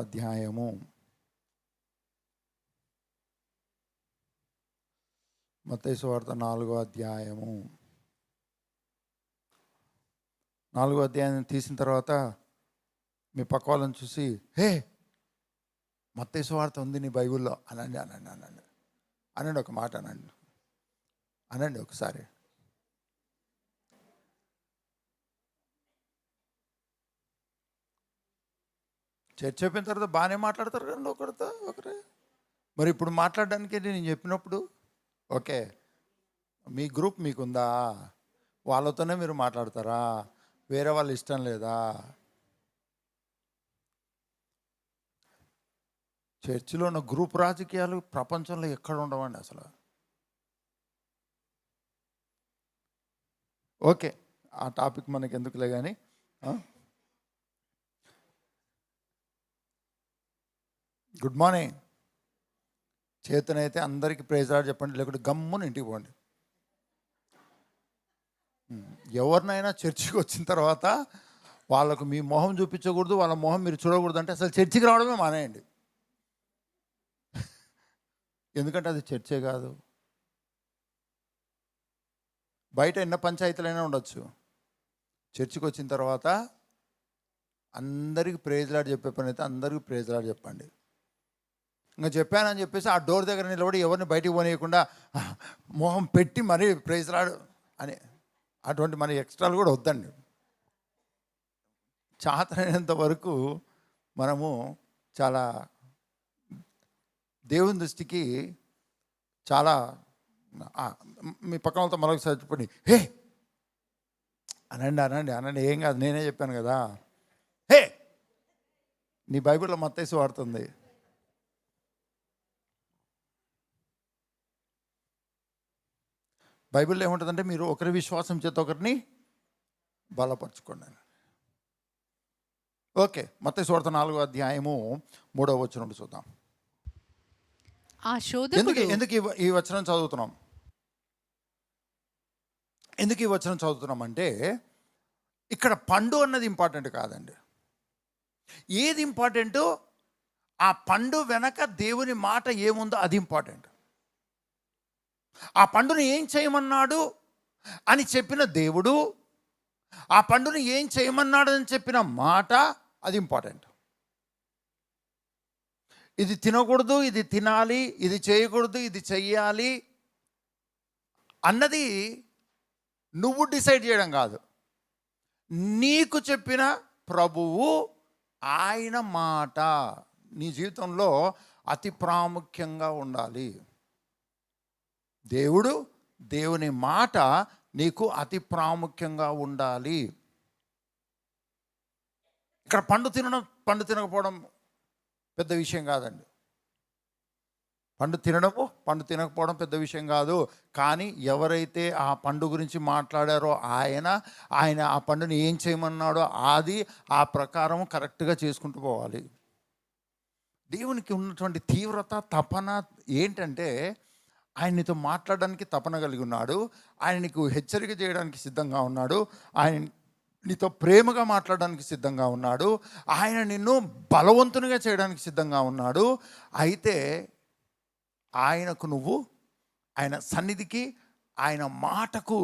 అధ్యాయము 4వ అధ్యాయం తీసిన తర్వాత మీ పక్క వాళ్ళని చూసి, హే మత్తయి సువార్త ఉంది నీ బైబిల్లో అనండి ఒక మాట అనండి ఒకసారి. చర్చ అయిపోయిన తర్వాత బాగానే మాట్లాడతారు కదండి ఒకరే. మరి ఇప్పుడు మాట్లాడడానికి నేను చెప్పినప్పుడు ఓకే, మీ గ్రూప్ మీకుందా, వాళ్ళతోనే మీరు మాట్లాడతారా, వేరే వాళ్ళు ఇష్టం లేదా? చర్చిలో ఉన్న గ్రూప్ రాజకీయాలు ప్రపంచంలో ఎక్కడ ఉండవండి అసలు. ఓకే, ఆ టాపిక్ మనకి ఎందుకులే కానీ, గుడ్ మార్నింగ్. చేతనైతే అందరికీ ప్రైజ్ లార్డ్ చెప్పండి, లేకుంటే గమ్మున ఇంటికి పోండి. ఎవరినైనా చర్చికి వచ్చిన తర్వాత వాళ్ళకు మీ మొహం చూపించకూడదు, వాళ్ళ మొహం మీరు చూడకూడదు అంటే అసలు చర్చికి రావడమే మానేయండి. ఎందుకంటే అది చర్చే కాదు. బయట ఎన్న పంచాయతీలైనా ఉండొచ్చు, చర్చికి వచ్చిన తర్వాత అందరికీ ప్రైజ్ లార్డ్ చెప్పే పని అయితే అందరికీ ప్రైజ్ లార్డ్ చెప్పండి. ఇంకా చెప్పానని చెప్పేసి ఆ డోర్ దగ్గర నిలబడి ఎవరిని బయటికి పోనీయకుండా మొహం పెట్టి మరీ ప్రైజ్ లార్డ్ అని అటువంటి మన ఎక్స్ట్రాలు కూడా వద్దండి. చాతనైనంత వరకు మనము చాలా దేవుని దృష్టికి చాలా, మీ పక్కన వాళ్ళతో మరొకసారి చెప్పండి, హే అనండి, ఏం కాదు, నేనే చెప్పాను కదా, హే నీ బైబిల్లో మత్తయి సువార్త ఉంది. బైబిల్లో ఏముంటుందంటే మీరు ఒకరి విశ్వాసం చేత ఒకరిని బలపరచుకోండి. ఓకే, మత్తయి సువార్త 4వ అధ్యాయము 3వ వచనం చూద్దాం. ఆ శోధకుడు ఎందుకు ఈ వచనం చదువుతున్నాం? ఎందుకు ఈ వచనం చదువుతున్నాం అంటే ఇక్కడ పండు అన్నది ఇంపార్టెంట్ కాదండి. ఏది ఇంపార్టెంట్? ఆ పండు వెనక దేవుని మాట ఏముందో అది ఇంపార్టెంట్. ఆ పండుని ఏం చేయమన్నాడు అని చెప్పిన దేవుడు, ఆ పండుని ఏం చేయమన్నాడు అని చెప్పిన మాట అది ఇంపార్టెంట్. ఇది తినకూడదు, ఇది తినాలి, ఇది చేయకూడదు, ఇది చెయ్యాలి అన్నది నువ్వు డిసైడ్ చేయడం కాదు. నీకు చెప్పిన ప్రభువు ఆయన మాట నీ జీవితంలో అతి ప్రాముఖ్యంగా ఉండాలి. దేవుని మాట నీకు అతి ప్రాముఖ్యంగా ఉండాలి. ఇక్కడ పండు తినకపోవడం పెద్ద విషయం కాదండి. పండు తినకపోవడం పెద్ద విషయం కాదు. కానీ ఎవరైతే ఆ పండు గురించి మాట్లాడారో ఆయన ఆ పండుని ఏం చేయమన్నాడో అది ఆ ప్రకారం కరెక్ట్గా చేసుకుంటూ పోవాలి. దేవునికి ఉన్నటువంటి తీవ్రత, తపన ఏంటంటే ఆయన నీతో మాట్లాడడానికి తపన కలిగి ఉన్నాడు. ఆయన నీకు హెచ్చరిక చేయడానికి సిద్ధంగా ఉన్నాడు. ఆయన నీతో ప్రేమగా మాట్లాడడానికి సిద్ధంగా ఉన్నాడు. ఆయన నిన్ను బలవంతునిగా చేయడానికి సిద్ధంగా ఉన్నాడు. అయితే ఆయన సన్నిధికి, ఆయన మాటకు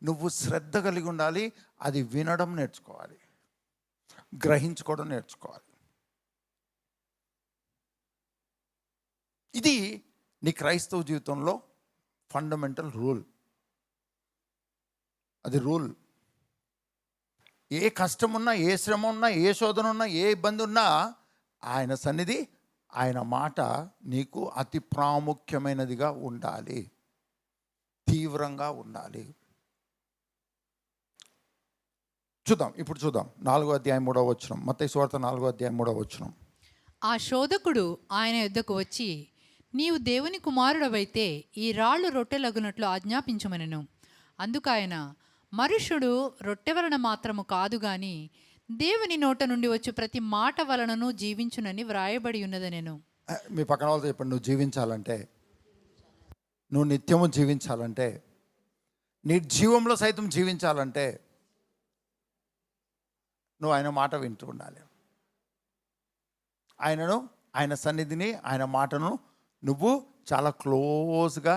నువ్వు శ్రద్ధ కలిగి ఉండాలి. అది వినడం నేర్చుకోవాలి, గ్రహించుకోవడం నేర్చుకోవాలి. ఇది నీ క్రైస్తవ జీవితంలో ఫండమెంటల్ రూల్. అది రూల్. ఏ కష్టం ఉన్నా, ఏ శ్రమ ఉన్నా, ఏ శోధన ఉన్నా, ఏ ఇబ్బంది ఉన్నా ఆయన సన్నిధి, ఆయన మాట నీకు అతి ప్రాముఖ్యమైనదిగా ఉండాలి, తీవ్రంగా ఉండాలి. ఇప్పుడు చూద్దాం 4వ అధ్యాయం 3వ వచనం. మత్తయి సువార్త 4వ అధ్యాయం 3వ వచనం. ఆ శోధకుడు ఆయన యొద్దకు వచ్చి, నీవు దేవుని కుమారుడవైతే ఈ రాళ్ళు రొట్టెలగునట్లు ఆజ్ఞాపించమనెను. అందుకాయన, మనుష్యుడు రొట్టె వలన మాత్రము కాదు గాని దేవుని నోట నుండి వచ్చి ప్రతి మాట వలనను జీవించునని వ్రాయబడి ఉన్నదనెను. మీ పక్కన వాళ్ళతో చెప్పండి, నువ్వు జీవించాలంటే, నువ్వు నిత్యము జీవించాలంటే, నీ జీవంలో సైతం జీవించాలంటే నువ్వు ఆయన మాట వింటూ ఉండాలి. ఆయన సన్నిధిని, ఆయన మాటను నువ్వు చాలా క్లోజ్గా,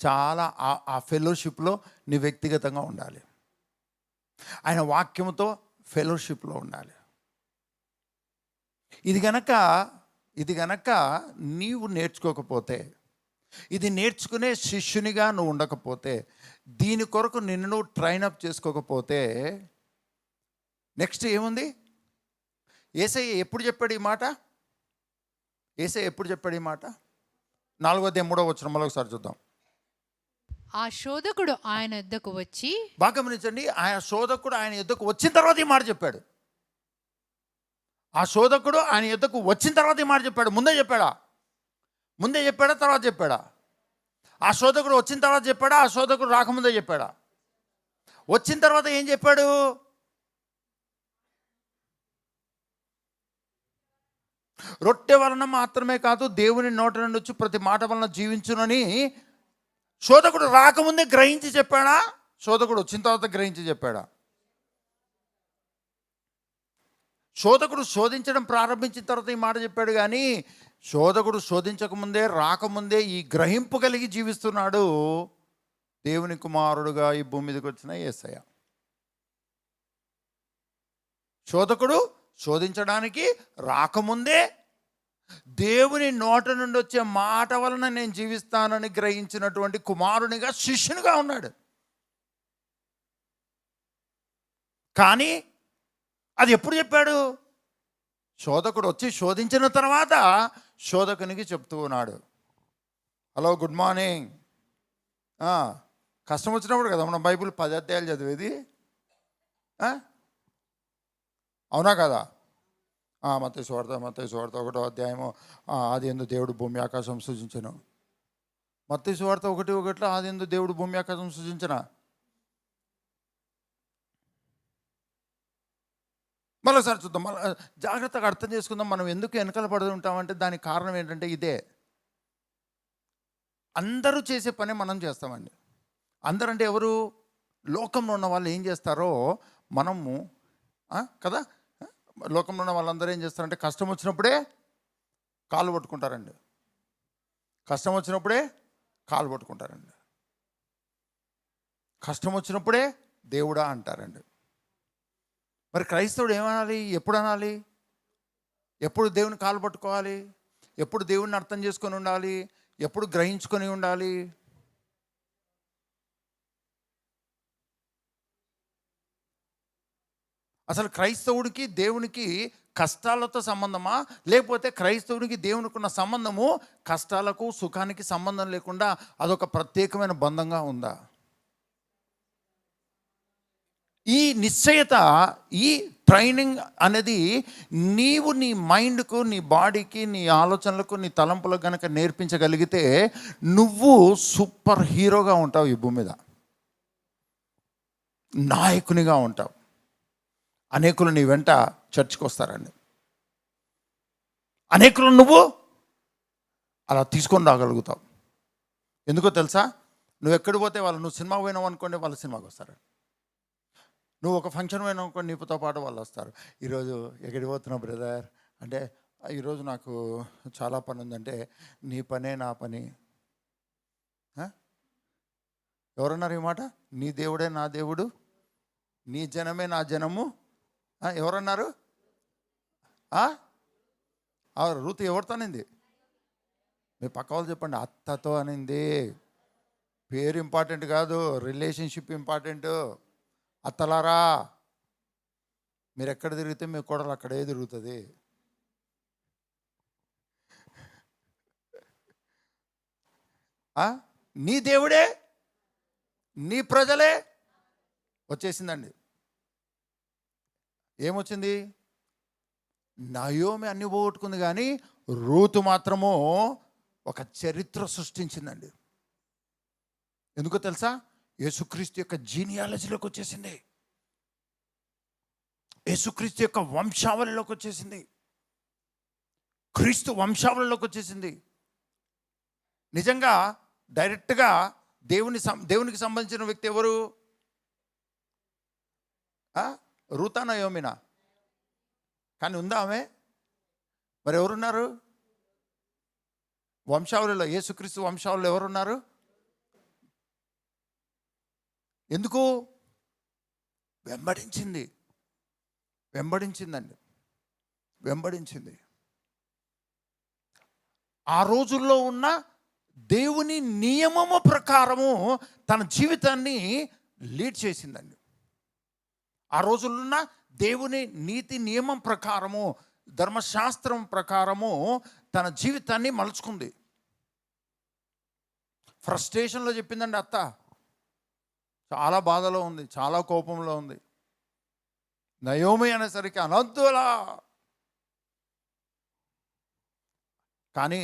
చాలా ఆ ఫెలోషిప్లో నీ వ్యక్తిగతంగా ఉండాలి. ఆయన వాక్యముతో ఫెలోషిప్లో ఉండాలి. ఇది గనక నీవు నేర్చుకోకపోతే, ఇది నేర్చుకునే శిష్యునిగా నువ్వు ఉండకపోతే, దీని కొరకు నిన్ను నువ్వు ట్రైనప్ చేసుకోకపోతే నెక్స్ట్ ఏముంది? యేసయ్య ఎప్పుడు చెప్పాడు ఈ మాట? 4వ అధ్యాయం 3వ వచనం మరొకసారి చూద్దాం. ఆ శోధకుడు ఆయన యొద్దకు వచ్చి, బాగా గమనించండి, ఆయన శోధకుడు ఆయన యొద్దకు వచ్చిన తర్వాత ఈ మాట చెప్పాడు. ఆ శోధకుడు ఆయన యొద్దకు వచ్చిన తర్వాత ఈ మాట చెప్పాడు. ముందే చెప్పాడా? తర్వాత చెప్పాడా? ఆ శోధకుడు వచ్చిన తర్వాత చెప్పాడా? ఆ శోధకుడు రాకముందే చెప్పాడా? వచ్చిన తర్వాత ఏం చెప్పాడు? రొట్టె వలన మాత్రమే కాదు, దేవుని నోట నుండి వచ్చి ప్రతి మాట వలన జీవించునని శోధకుడు రాకముందే గ్రహించి చెప్పాడా? శోధకుడు వచ్చిన తర్వాత గ్రహించి చెప్పాడా? శోధకుడు శోధించడం ప్రారంభించిన తర్వాత ఈ మాట చెప్పాడు. కానీ శోధకుడు శోధించకముందే, రాకముందే ఈ గ్రహింపు కలిగి జీవిస్తున్నాడు దేవుని కుమారుడుగా ఈ భూమి మీదకి వచ్చిన యేసయ్య. శోధకుడు శోధించడానికి రాకముందే దేవుని నోట నుండి వచ్చే మాట వలన నేను జీవిస్తానని గ్రహించినటువంటి కుమారునిగా, శిష్యునిగా ఉన్నాడు. కానీ అది ఎప్పుడు చెప్పాడు? శోధకుడు వచ్చి శోధించిన తర్వాత శోధకునికి చెప్తూ ఉన్నాడు, హలో, గుడ్ మార్నింగ్. కష్టం వచ్చినప్పుడు కదా మనం బైబిల్ 10 అధ్యాయాలు చదివేది, అవునా కదా? మత్తయి సువార్త 1వ అధ్యాయము ఆది యందు దేవుడు భూమి ఆకాశం సృజించెను. మత్తయి సువార్త 1:1 ఆది యందు దేవుడు భూమి ఆకాశం సృజించిన. మరోసారి చూద్దాం, మళ్ళీ జాగ్రత్తగా అర్థం చేసుకుందాం. మనం ఎందుకు వెనకాల పడుతూ ఉంటామంటే దానికి కారణం ఏంటంటే ఇదే. అందరూ చేసే పని మనం చేస్తామండి. అందరంటే ఎవరు? లోకంలో ఉన్న వాళ్ళు ఏం చేస్తారో మనము కదా, లోకంలో ఉన్న వాళ్ళందరూ ఏం చేస్తారంటే కష్టం వచ్చినప్పుడే కాళ్ళు పట్టుకుంటారండి. కష్టం వచ్చినప్పుడే కాళ్ళు పట్టుకుంటారండి. కష్టం వచ్చినప్పుడే దేవుడా అంటారండి. మరి క్రైస్తవుడు ఏమనాలి? ఎప్పుడు అనాలి? ఎప్పుడు దేవుని కాలు పట్టుకోవాలి? ఎప్పుడు దేవుడిని అర్థం చేసుకొని ఉండాలి? ఎప్పుడు గ్రహించుకొని ఉండాలి? అసలు క్రైస్తవుడికి దేవునికి కష్టాలతో సంబంధమా, లేకపోతే క్రైస్తవుడికి దేవునికి ఉన్న సంబంధము కష్టాలకు సుఖానికి సంబంధం లేకుండా అదొక ప్రత్యేకమైన బంధంగా ఉందా? ఈ నిశ్చయత, ఈ ట్రైనింగ్ అనేది నీవు నీ మైండ్కు, నీ బాడీకి, నీ ఆలోచనలకు, నీ తలంపులకు కనుక నేర్పించగలిగితే నువ్వు సూపర్ హీరోగా ఉంటావు. ఈ భూమి మీద నాయకునిగా ఉంటావు. అనేకులు నీ వెంట చర్చికి వస్తారండి. అనేకులు నువ్వు అలా తీసుకొని రాగలుగుతావు. ఎందుకో తెలుసా? నువ్వు ఎక్కడికి పోతే వాళ్ళు, నువ్వు సినిమాకి పోయినావు అనుకోండి, వాళ్ళు సినిమాకి వస్తారు. నువ్వు ఒక ఫంక్షన్ పోయినావు అనుకోండి, నీతో పాటు వాళ్ళు వస్తారు. ఈరోజు ఎక్కడికి పోతున్నావు బ్రదర్ అంటే, ఈరోజు నాకు చాలా పని ఉందంటే, నీ పనే నా పని. ఎవరన్నారు ఈ మాట? నీ దేవుడే నా దేవుడు, నీ జనమే నా జనము. ఎవరన్నారు? రూతు ఎవరితో అనింది? మీ పక్క వాళ్ళు చెప్పండి. అత్తతో అనింది. పేరు ఇంపార్టెంట్ కాదు, రిలేషన్షిప్ ఇంపార్టెంట్. అత్తలారా, మీరు ఎక్కడ తిరిగితే మీ కోడలు అక్కడే తిరుగుతుంది. నీ దేవుడే, నీ ప్రజలే. వచ్చేసిందండి. ఏమొచ్చింది? నయోమి అన్ని పోగొట్టుకుంది, కానీ రూతు మాత్రము ఒక చరిత్ర సృష్టించిందండి. ఎందుకో తెలుసా? యేసుక్రీస్తు యొక్క జీనియాలజీలోకి వచ్చేసింది. యేసుక్రీస్తు యొక్క వంశావళిలోకి వచ్చేసింది. క్రీస్తు వంశావళిలోకి వచ్చేసింది. నిజంగా డైరెక్ట్గా దేవునికి సంబంధించిన వ్యక్తి ఎవరు? రూతా నయోమినా? కానీ ఉందా ఆమె? మరి ఎవరున్నారు వంశావళిలో? యేసుక్రీస్తు వంశావళిలో ఎవరున్నారు? ఎందుకు? వెంబడించిందండి. ఆ రోజుల్లో ఉన్న దేవుని నియమము ప్రకారము తన జీవితాన్ని లీడ్ చేసిందండి. ఆ రోజుల్లో ఉన్న దేవుని నీతి నియమం ప్రకారము, ధర్మశాస్త్రం ప్రకారము తన జీవితాన్ని మలుచుకుంది. ఫ్రస్ట్రేషన్లో చెప్పిందండి అత్త. చాలా బాధలో ఉంది, చాలా కోపంలో ఉంది. నయోమి అనేసరికి అనొద్దులా. కానీ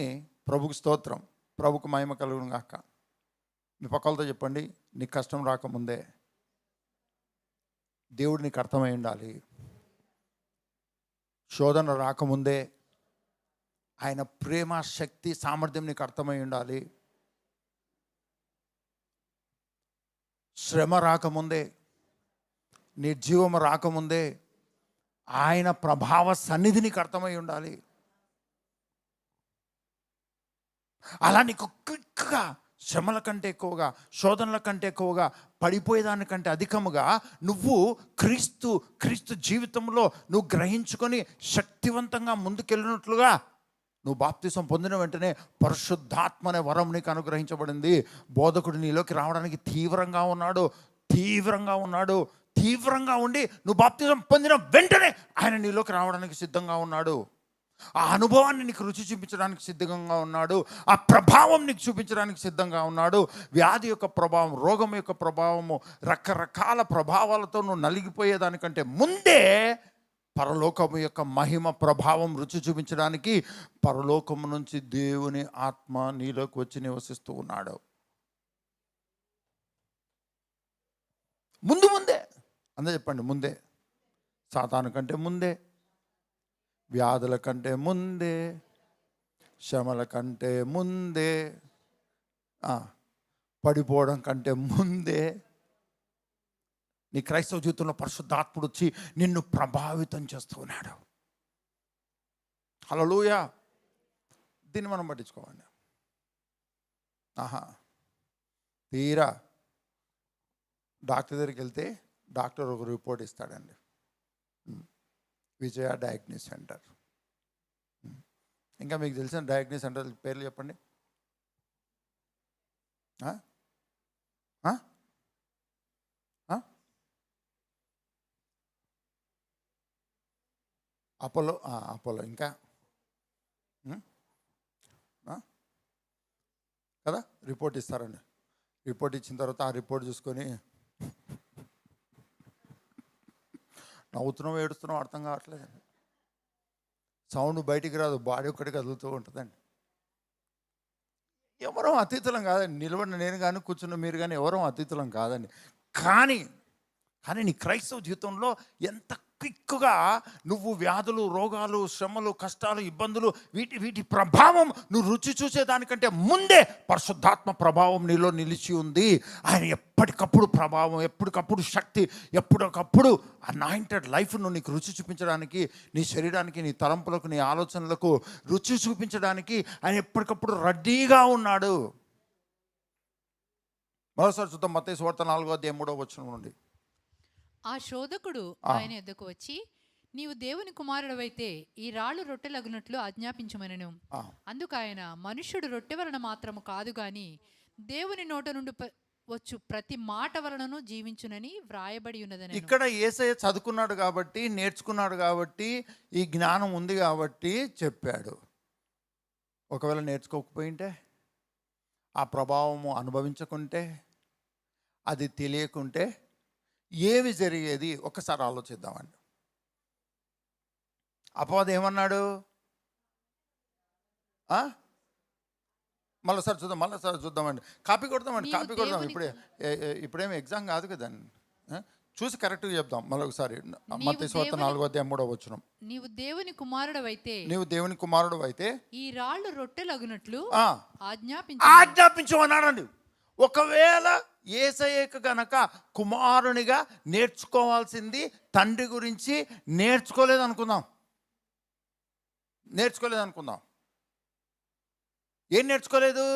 ప్రభుకు స్తోత్రం, ప్రభుకు మహిమ కలుగును గాక. మీ పక్కలతో చెప్పండి, నీ కష్టం రాకముందే దేవుడు నీకు అర్థమై ఉండాలి. శోధన రాకముందే ఆయన ప్రేమ, శక్తి, సామర్థ్యం నీకు అర్థమై ఉండాలి. శ్రమ రాకముందే, నిర్జీవము రాకముందే ఆయన ప్రభావ సన్నిధి నీకు అర్థమై ఉండాలి. అలా నీకు క్విక్గా శ్రమల కంటే ఎక్కువగా, శోధనల కంటే ఎక్కువగా, పడిపోయేదానికంటే అధికముగా నువ్వు క్రీస్తు జీవితంలో నువ్వు గ్రహించుకొని శక్తివంతంగా ముందుకెళ్ళినట్లుగా నువ్వు బాప్తిసం పొందిన వెంటనే పరిశుద్ధాత్మ అనే వరం నీకు అనుగ్రహించబడింది. బోధకుడు నీలోకి రావడానికి తీవ్రంగా ఉండి నువ్వు బాప్తిసం పొందిన వెంటనే ఆయన నీలోకి రావడానికి సిద్ధంగా ఉన్నాడు. ఆ అనుభవాన్ని నీకు రుచి చూపించడానికి సిద్ధంగా ఉన్నాడు. ఆ ప్రభావం నీకు చూపించడానికి సిద్ధంగా ఉన్నాడు. వ్యాధి యొక్క ప్రభావం, రోగం యొక్క ప్రభావము, రకరకాల ప్రభావాలతో నువ్వు నలిగిపోయేదానికంటే ముందే పరలోకము యొక్క మహిమ ప్రభావం రుచి చూపించడానికి పరలోకము నుంచి దేవుని ఆత్మ నీలోకి వచ్చి నివసిస్తూ ఉన్నాడు. ముందే అందరూ చెప్పండి, ముందే. సాతాను కంటే ముందే, వ్యాధుల కంటే ముందే, శ్రమల కంటే ముందే, పడిపోవడం కంటే ముందే నీ క్రైస్తవ జీవితంలో పరిశుద్ధాత్ముడు వచ్చి నిన్ను ప్రభావితం చేస్తూ ఉన్నాడు. హల్లెలూయా. దీన్ని మనం పట్టించుకోవాలి. తీరా డాక్టర్ దగ్గరికి వెళ్తే డాక్టర్ ఒక రిపోర్ట్ ఇస్తాడండి. విజయ డయాగ్నోస్ సెంటర్. ఇంకా మీకు తెలిసిన డయాగ్నోస్ సెంటర్ పేర్లు చెప్పండి. అపోలో, అపోలో, ఇంకా కదా రిపోర్ట్ ఇస్తారండి. రిపోర్ట్ ఇచ్చిన తర్వాత ఆ రిపోర్ట్ చూసుకొని నవ్వుతున్నాం ఏడుస్తున్నాం అర్థం కావట్లేదండి. సౌండ్ బయటికి రాదు, బాడీ ఒక్కటి కదులుతూ ఉంటుందండి. ఎవరో అతీతులం కాదండి. నిలబడిన నేను కానీ కూర్చున్న మీరు కానీ ఎవరో అతీతులం కాదండి. కానీ నీ క్రైస్తవ జీవితంలో ఎంత క్విక్గా నువ్వు వ్యాధులు, రోగాలు, శ్రమలు, కష్టాలు, ఇబ్బందులు వీటి ప్రభావం నువ్వు రుచి చూసేదానికంటే ముందే పరిశుద్ధాత్మ ప్రభావం నీలో నిలిచి ఉంది. ఆయన ఎప్పటికప్పుడు ప్రభావం, ఎప్పటికప్పుడు శక్తి, ఎప్పటికప్పుడు అనాయింటెడ్ లైఫ్ను నీకు రుచి చూపించడానికి, నీ శరీరానికి, నీ తలంపులకు, నీ ఆలోచనలకు రుచి చూపించడానికి ఆయన ఎప్పటికప్పుడు రెడీగా ఉన్నాడు. మరోసారి చూద్దాం. మత్తయి సువార్త 4:3 నుండి. ఆ శోధకుడు ఆయన యొద్దకు వచ్చి, నీవు దేవుని కుమారుడవైతే ఈ రాళ్ళు రొట్టెలగునట్లు ఆజ్ఞాపించమనెను. అందుకు ఆయన, మనుష్యుడు రొట్టె వలన మాత్రము కాదు గాని దేవుని నోట నుండి వచ్చు ప్రతి మాట వలనను జీవించునని వ్రాయబడి ఉన్నదని. ఇక్కడ యేసయ్య చదువుకున్నాడు కాబట్టి, నేర్చుకున్నాడు కాబట్టి, ఈ జ్ఞానం ఉంది కాబట్టి చెప్పాడు. ఒకవేళ నేర్చుకోకపోయింటే, ఆ ప్రభావము అనుభవించకుంటే, అది తెలియకుంటే ఏవి జరిగేది ఒక్కసారి ఆలోచిద్దామండి. అపవాది ఏమన్నాడు? మళ్ళీసారి చూద్దామండి. కాపీ కొడదామండి. ఇప్పుడేమి ఎగ్జామ్ కాదు కదండి. చూసి కరెక్ట్గా చెప్దాం. మళ్ళొకసారి మత్తయి సువార్త 4:3. నీవు దేవుని కుమారుడు అయితే ఈ రాళ్ళు రొట్టెలగునట్లు ఆజ్ఞాపించు అన్నాడండి. ఒకవేళ యేసయ్యకు గనక కుమారునిగా నేర్చుకోవాల్సింది తండ్రి గురించి నేర్చుకోలేదు అనుకుందాం. ఏం నేర్చుకోలేదు?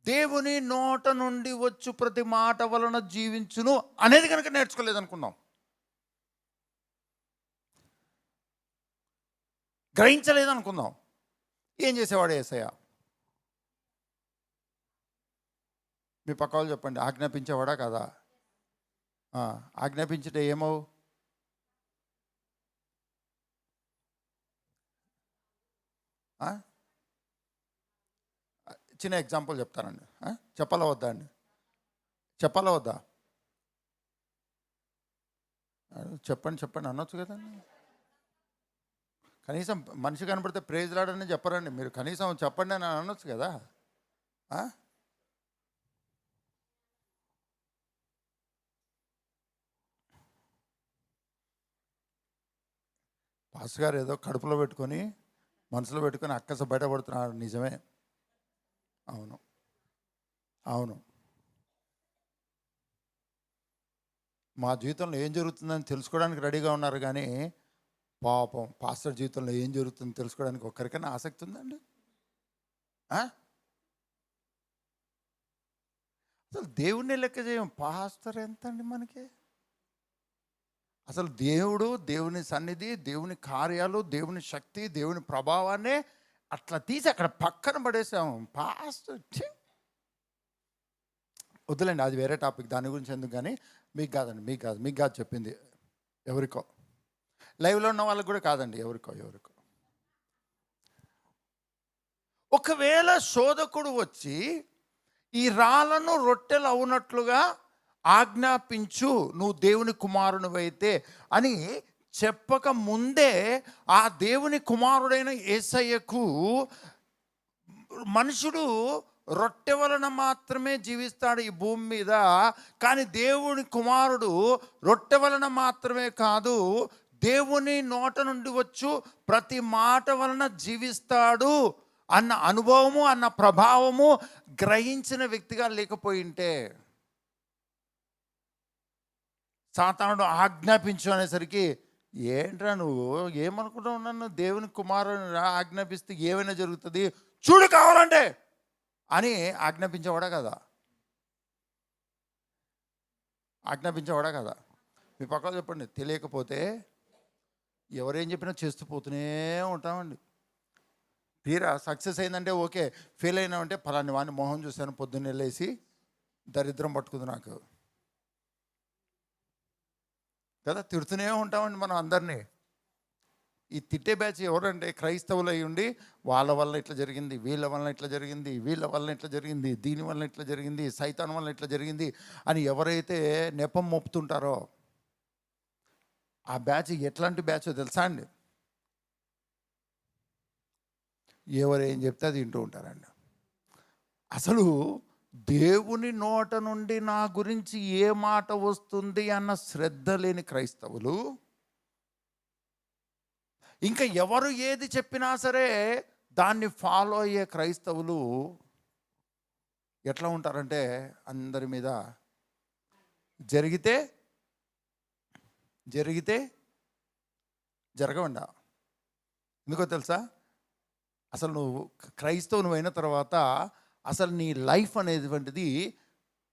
దేవుని నోట నుండి వచ్చు ప్రతి మాట వలన జీవించును అనేది కనుక నేర్చుకోలేదు అనుకుందాం. గ్రహించలేదు అనుకుందాం. ఏం చేసేవాడు యేసయ్య? మీ పక్క వాళ్ళు చెప్పండి, ఆజ్ఞాపించేవాడా కదా? ఆజ్ఞాపించితే ఏమవు? చిన్న ఎగ్జాంపుల్ చెప్తానండి. చెప్పాలా వద్దా అండి? చెప్పాలా వద్దా? చెప్పండి అనొచ్చు కదండి. కనీసం మనిషి కనపడితే ప్రైజ్ లాడని చెప్పరండి మీరు. కనీసం చెప్పండి అని అనొచ్చు కదా. పాస్ గారు ఏదో కడుపులో పెట్టుకొని మనసులో పెట్టుకొని అక్కస బయటపడుతున్నాడు. నిజమే, అవును. మా జీవితంలో ఏం జరుగుతుందని తెలుసుకోవడానికి రెడీగా ఉన్నారు, కానీ పాపం పాస్టర్ జీవితంలో ఏం జరుగుతుందని తెలుసుకోవడానికి ఒక్కరికైనా ఆసక్తి ఉందండి? అసలు దేవుణ్ణి లెక్క చేయం. పాస్టర్ ఎంత అండి మనకి? అసలు దేవుడు, దేవుని సన్నిధి, దేవుని కార్యాలు, దేవుని శక్తి, దేవుని ప్రభావాన్ని అట్లా తీసి అక్కడ పక్కన పడేసాం. పాస్టర్ వద్దులేండి, అది వేరే టాపిక్. దాని గురించి ఎందుకు. కానీ మీకు కాదు చెప్పింది. ఎవరికో లైవ్లో ఉన్న వాళ్ళకి కూడా కాదండి, ఎవరికో. ఒకవేళ శోధకుడు వచ్చి ఈ రాళ్ళను రొట్టెలు అవునట్లుగా ఆజ్ఞాపించు, నువ్వు దేవుని కుమారునివైతే అని చెప్పక ముందే ఆ దేవుని కుమారుడైన యేసయ్యకు మనుషుడు రొట్టె వలన మాత్రమే జీవిస్తాడు ఈ భూమి మీద, కానీ దేవుని కుమారుడు రొట్టె వలన మాత్రమే కాదు, దేవుని నోట నుండి వచ్చు ప్రతి మాట వలన జీవిస్తాడు అన్న అనుభవము, అన్న ప్రభావము గ్రహించిన వ్యక్తిగా లేకపోయింటే, సాతానుడు ఆజ్ఞాపించు అనేసరికి, ఏంట్రా నువ్వు ఏమనుకుంటావు, నన్ను దేవుని కుమారుని ఆజ్ఞాపిస్తే ఏమైనా జరుగుతుంది, చూడు కావాలంటే అని ఆజ్ఞాపించేవాడా కదా? ఆజ్ఞాపించేవాడా కదా? మీ పక్కన చెప్పండి. తెలియకపోతే ఎవరేం చెప్పినా చేస్తూ పోతూనే ఉంటామండి. తీరా సక్సెస్ అయిందంటే ఓకే, ఫెయిల్ అయినామంటే ఫలాని వాడిని మొహం చూశాను పొద్దున్నే లేచి దరిద్రం పట్టుకుంది నాకు కదా, తిడుతూనే ఉంటామండి మనం అందరినీ. ఈ తిట్టే బ్యాచ్ ఎవరంటే క్రైస్తవులు అయి ఉండి వాళ్ళ వల్ల ఇట్లా జరిగింది, వీళ్ళ వల్ల ఇట్లా జరిగింది, వీళ్ళ వల్ల ఇట్లా జరిగింది, దీని వల్ల ఇట్లా జరిగింది, సైతాన్ వల్ల ఇట్లా జరిగింది అని ఎవరైతే నెపం మోపుతుంటారో ఆ బ్యాచ్ ఎట్లాంటి బ్యాచో తెలుసా అండి? ఎవరేం చెప్తే అది వింటూ ఉంటారండి. అసలు దేవుని నోట నుండి నా గురించి ఏ మాట వస్తుంది అన్న శ్రద్ధ లేని క్రైస్తవులు, ఇంకా ఎవరు ఏది చెప్పినా సరే దాన్ని ఫాలో అయ్యే క్రైస్తవులు ఎట్లా ఉంటారంటే, అందరి మీద జరిగితే జరగవండా. ఎందుకో తెలుసా? అసలు నువ్వు క్రైస్తవుని అయిన తర్వాత అసలు నీ లైఫ్ అనేటువంటిది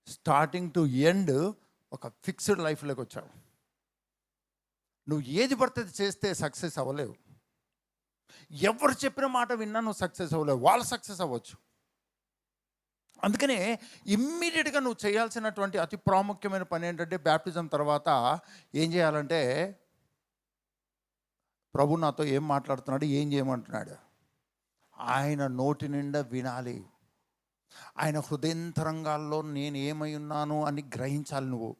స్టార్టింగ్ టు ఎండ్ ఒక ఫిక్స్డ్ లైఫ్లోకి వచ్చావు. నువ్వు ఏది పడితే చేస్తే సక్సెస్ అవ్వలేవు. ఎవరు చెప్పిన మాట విన్నా నువ్వు సక్సెస్ అవ్వలేవు, వాళ్ళు సక్సెస్ అవ్వచ్చు. అందుకనే ఇమ్మీడియట్గా నువ్వు చేయాల్సినటువంటి అతి ప్రాముఖ్యమైన పని ఏంటంటే, బ్యాప్టిజం తర్వాత ఏం చేయాలంటే, ప్రభు నాతో ఏం మాట్లాడుతున్నాడు, ఏం చేయమంటున్నాడు, ఆయన నోటి నిండా వినాలి. ఆయన హృదయంతరంగాల్లో నేను ఏమై ఉన్నాను అని గ్రహించాలి. నువ్వు